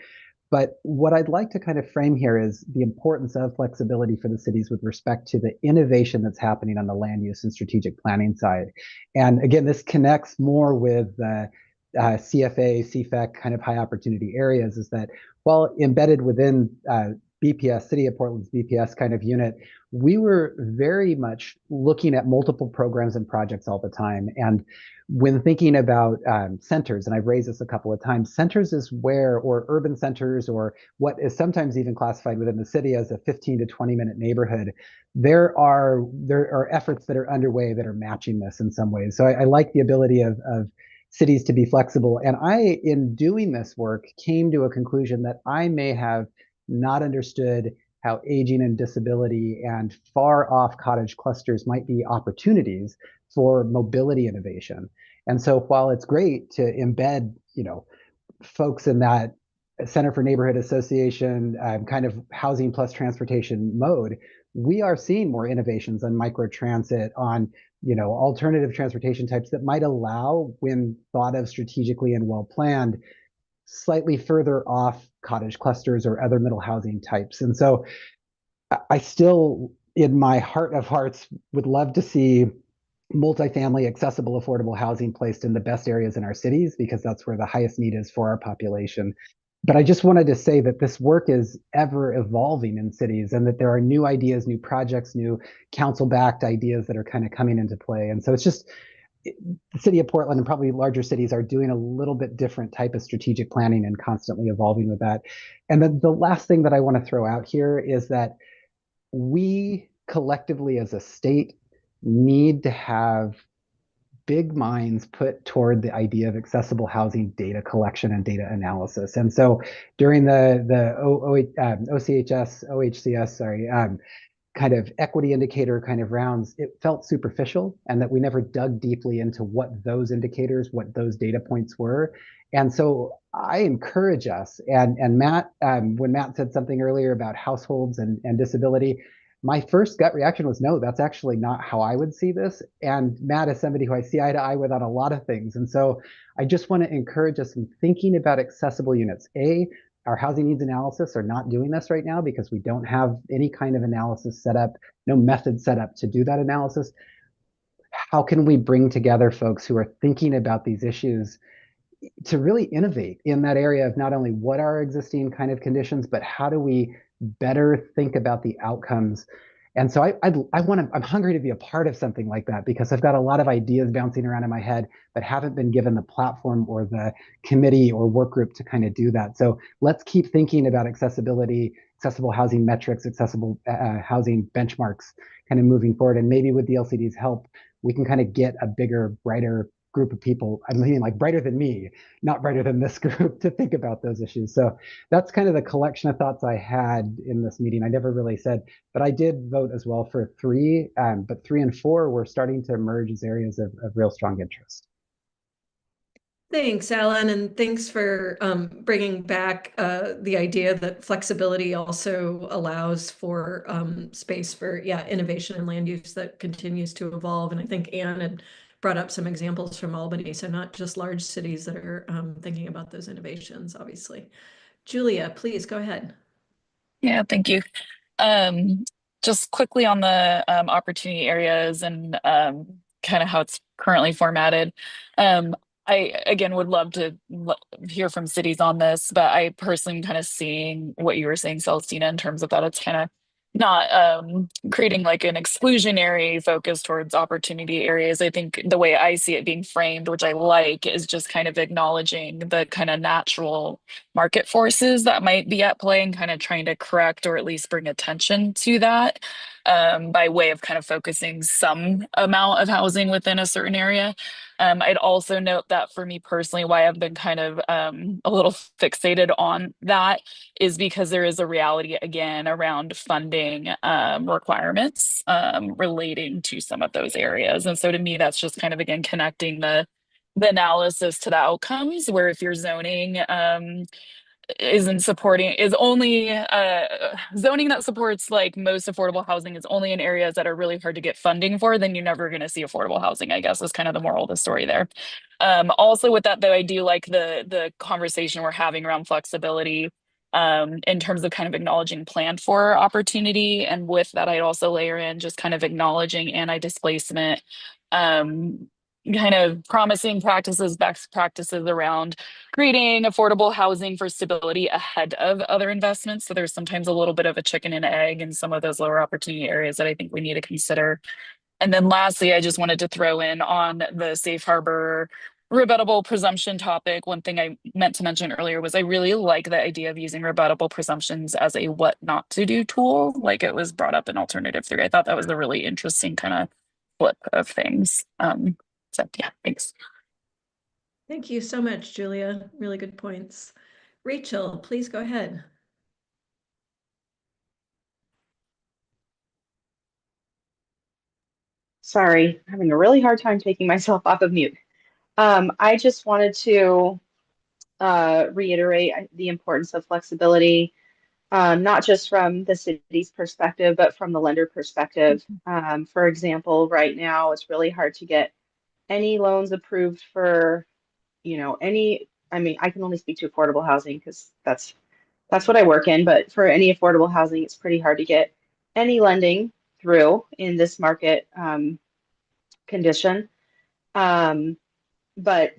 But what I'd like to kind of frame here is the importance of flexibility for the cities with respect to the innovation that's happening on the land use and strategic planning side. And again, this connects more with the CFA, CFEC kind of high opportunity areas, is that while embedded within BPS, City of Portland's BPS kind of unit, we were very much looking at multiple programs and projects all the time. And when thinking about centers, and I've raised this a couple of times, centers is where, or urban centers, or what is sometimes even classified within the city as a 15 to 20 minute neighborhood, there are efforts that are underway that are matching this in some ways. So I like the ability of cities to be flexible. And I, in doing this work, came to a conclusion that I may have not understood how aging and disability and far off cottage clusters might be opportunities for mobility innovation. And so while it's great to embed, you know, folks in that Center for Neighborhood Association kind of housing plus transportation mode, we are seeing more innovations on microtransit, on, you know, alternative transportation types that might allow, when thought of strategically and well planned, slightly further off cottage clusters or other middle housing types. And so I still, in my heart of hearts, would love to see multifamily, accessible, affordable housing placed in the best areas in our cities, because that's where the highest need is for our population. But I just wanted to say that this work is ever evolving in cities, and that there are new ideas, new projects, new council-backed ideas that are kind of coming into play. And so the city of Portland and probably larger cities are doing a little bit different type of strategic planning and constantly evolving with that. And then the last thing that I want to throw out here is that we collectively as a state need to have big minds put toward the idea of accessible housing data collection and data analysis. And so during the OHCS, kind of equity indicator kind of rounds, it felt superficial and that we never dug deeply into what those indicators, what those data points were. And so I encourage us, and Matt, when Matt said something earlier about households and disability, my first gut reaction was, no, that's actually not how I would see this. And Matt is somebody who I see eye to eye with on a lot of things. And so I just want to encourage us in thinking about accessible units. Our housing needs analysis are not doing this right now because we don't have any kind of analysis set up, no method set up to do that analysis. How can we bring together folks who are thinking about these issues to really innovate in that area of not only what are existing kind of conditions, but how do we better think about the outcomes? And so I'm hungry to be a part of something like that because I've got a lot of ideas bouncing around in my head, but haven't been given the platform or the committee or work group to kind of do that. So let's keep thinking about accessibility, accessible housing metrics, accessible housing benchmarks kind of moving forward. And maybe with the LCD's help, we can kind of get a bigger, brighter group of people, I mean, like brighter than me, not brighter than this group, to think about those issues. So that's kind of the collection of thoughts I had in this meeting. I never really said, but I did vote as well for 3, but 3 and 4 were starting to emerge as areas of real strong interest. Thanks, Alan, and thanks for bringing back the idea that flexibility also allows for space for innovation and land use that continues to evolve. And I think Anne had brought up some examples from Albany, so not just large cities that are thinking about those innovations, obviously. Julia, please go ahead. Yeah, thank you. Just quickly on the opportunity areas and kind of how it's currently formatted. I, again, would love to hear from cities on this, but I personally am kind of seeing what you were saying, Celestina, in terms of that it's kind of not creating like an exclusionary focus towards opportunity areas. I think the way I see it being framed, which I like, is just kind of acknowledging the kind of natural market forces that might be at play and kind of trying to correct or at least bring attention to that by way of kind of focusing some amount of housing within a certain area. I'd also note that for me personally, why I've been kind of a little fixated on that is because there is a reality again around funding requirements relating to some of those areas. And so to me, that's just kind of again connecting the analysis to the outcomes, where if your zoning isn't supporting, is only zoning that supports like most affordable housing is only in areas that are really hard to get funding for, then you're never going to see affordable housing, I guess, is kind of the moral of the story there. Also with that though, I do like the conversation we're having around flexibility in terms of kind of acknowledging planned for opportunity. And with that, I'd also layer in just kind of acknowledging anti-displacement, kind of promising practices, best practices around creating affordable housing for stability ahead of other investments. So there's sometimes a little bit of a chicken and egg in some of those lower opportunity areas that I think we need to consider. And then lastly, I just wanted to throw in on the safe harbor rebuttable presumption topic. One thing I meant to mention earlier was I really like the idea of using rebuttable presumptions as a what not to do tool, like it was brought up in alternative 3. I thought that was a really interesting kind of flip of things. So yeah, thanks. Thank you so much, Julia. Really good points. Rachel, please go ahead. Sorry, I'm having a really hard time taking myself off of mute. I just wanted to reiterate the importance of flexibility, not just from the city's perspective, but from the lender perspective. For example, right now, it's really hard to get any loans approved for, I mean, I can only speak to affordable housing because that's what I work in, but for any affordable housing, it's pretty hard to get any lending through in this market condition. But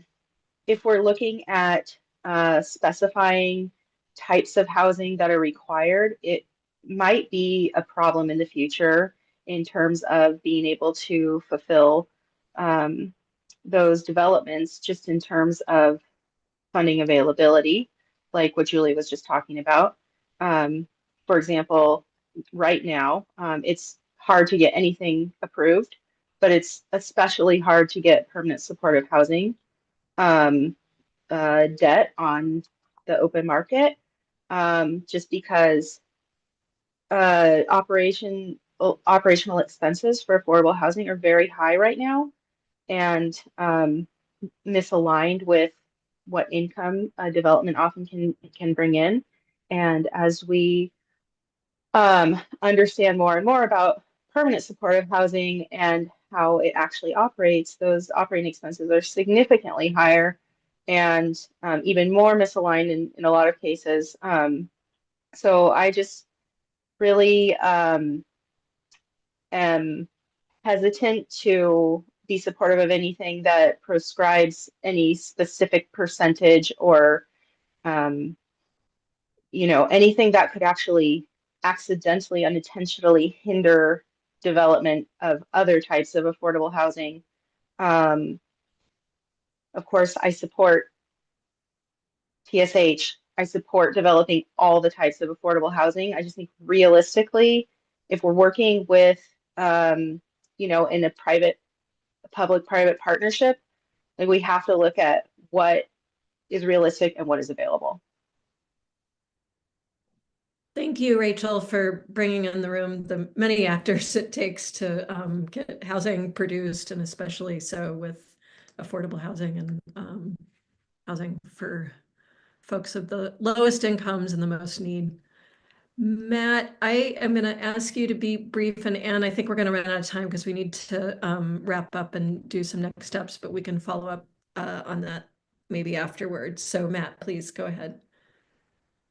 if we're looking at specifying types of housing that are required, it might be a problem in the future in terms of being able to fulfill those developments just in terms of funding availability, like what Julie was just talking about. For example, right now, it's hard to get anything approved, but it's especially hard to get permanent supportive housing debt on the open market, just because operational expenses for affordable housing are very high right now, and misaligned with what income development often can bring in. And as we understand more and more about permanent supportive housing and how it actually operates, those operating expenses are significantly higher and even more misaligned in a lot of cases. So I just really am hesitant to be supportive of anything that prescribes any specific percentage or anything that could actually accidentally, unintentionally hinder development of other types of affordable housing. Of course, I support TSH. I support developing all the types of affordable housing. I just think realistically, if we're working with, in a public-private partnership, like we have to look at what is realistic and what is available. Thank you, Rachel, for bringing in the room the many actors it takes to get housing produced, and especially so with affordable housing and housing for folks of the lowest incomes and the most need. Matt, I am going to ask you to be brief, and Anne, I think we're going to run out of time because we need to wrap up and do some next steps, but we can follow up on that maybe afterwards. So Matt, please go ahead.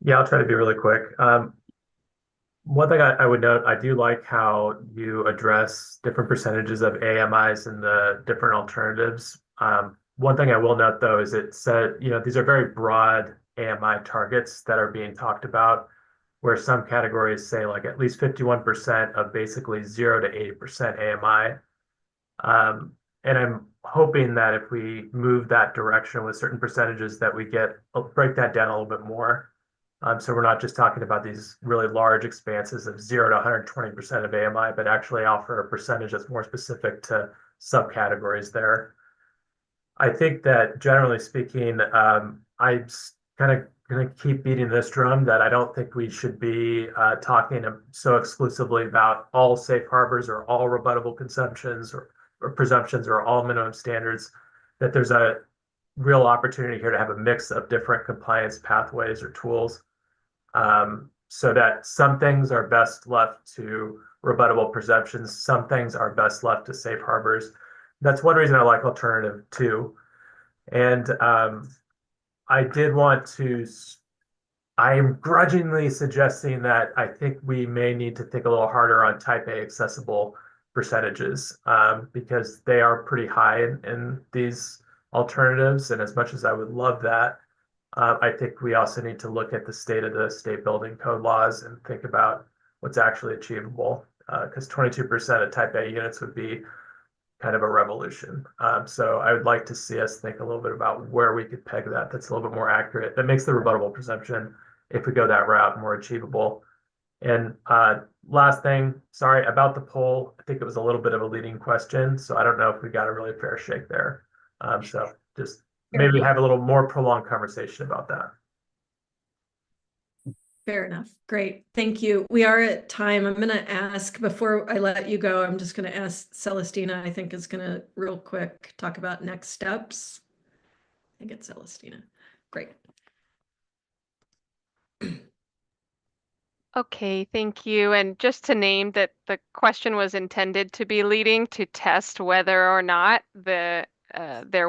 Yeah, I'll try to be really quick. One thing I would note, I do like how you address different percentages of AMIs and the different alternatives. One thing I will note, though, is it said, these are very broad AMI targets that are being talked about, where some categories say like at least 51% of basically 0 to 80% AMI. And I'm hoping that if we move that direction with certain percentages that we break that down a little bit more. So we're not just talking about these really large expanses of 0 to 120% of AMI, but actually offer a percentage that's more specific to subcategories there. I think that generally speaking, I'm kind of going to keep beating this drum that I don't think we should be talking so exclusively about all safe harbors or all rebuttable consumptions or presumptions or all minimum standards, that there's a real opportunity here to have a mix of different compliance pathways or tools, so that some things are best left to rebuttable presumptions, some things are best left to safe harbors. That's one reason I like alternative 2. And I am grudgingly suggesting that I think we may need to think a little harder on type A accessible percentages, because they are pretty high in these alternatives. And as much as I would love that, I think we also need to look at the state of the state building code laws and think about what's actually achievable, because 22% of type A units would be kind of a revolution. So I would like to see us think a little bit about where we could peg that that's a little bit more accurate, that makes the rebuttable presumption, if we go that route, more achievable. And last thing, sorry, about the poll, I think it was a little bit of a leading question, so I don't know if we got a really fair shake there. So just maybe have a little more prolonged conversation about that. Fair enough. Great. Thank you. We are at time. I'm going to ask, before I let you go, I'm just going to ask Celestina, I think is going to real quick talk about next steps. I think it's Celestina. Great. Okay, thank you. And just to name that the question was intended to be leading to test whether or not there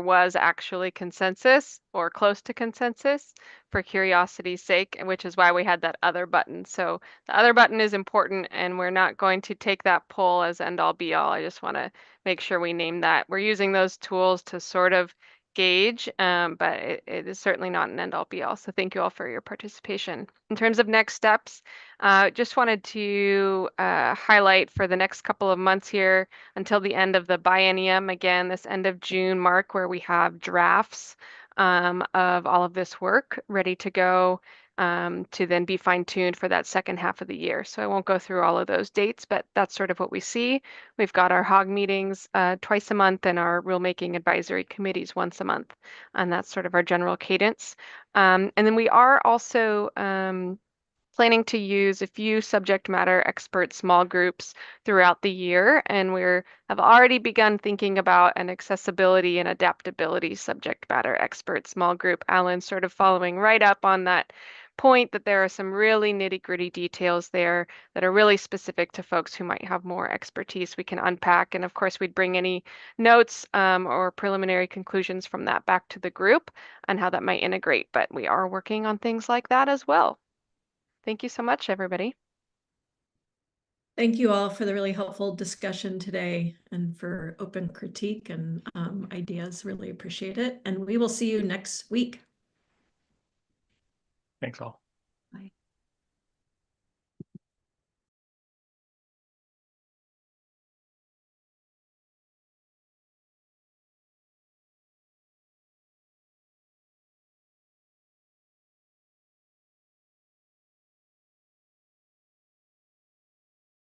was actually consensus or close to consensus, for curiosity's sake, which is why we had that other button. So the other button is important, and we're not going to take that poll as end all be all. I just want to make sure we name that. We're using those tools to sort of gauge, but it is certainly not an end all be all. So thank you all for your participation. In terms of next steps, just wanted to highlight for the next couple of months here until the end of the biennium, again, this end of June mark, where we have drafts of all of this work ready to go to then be fine-tuned for that second half of the year. So I won't go through all of those dates, but that's sort of what we see. We've got our HOG meetings twice a month and our rulemaking advisory committees once a month. And that's sort of our general cadence. And then we are also planning to use a few subject matter expert small groups throughout the year. And have already begun thinking about an accessibility and adaptability subject matter expert small group. Alan's sort of following right up on that point that there are some really nitty-gritty details there that are really specific to folks who might have more expertise we can unpack. And of course, we'd bring any notes or preliminary conclusions from that back to the group and how that might integrate. But we are working on things like that as well. Thank you so much, everybody. Thank you all for the really helpful discussion today and for open critique and ideas. Really appreciate it. And we will see you next week. Thanks all.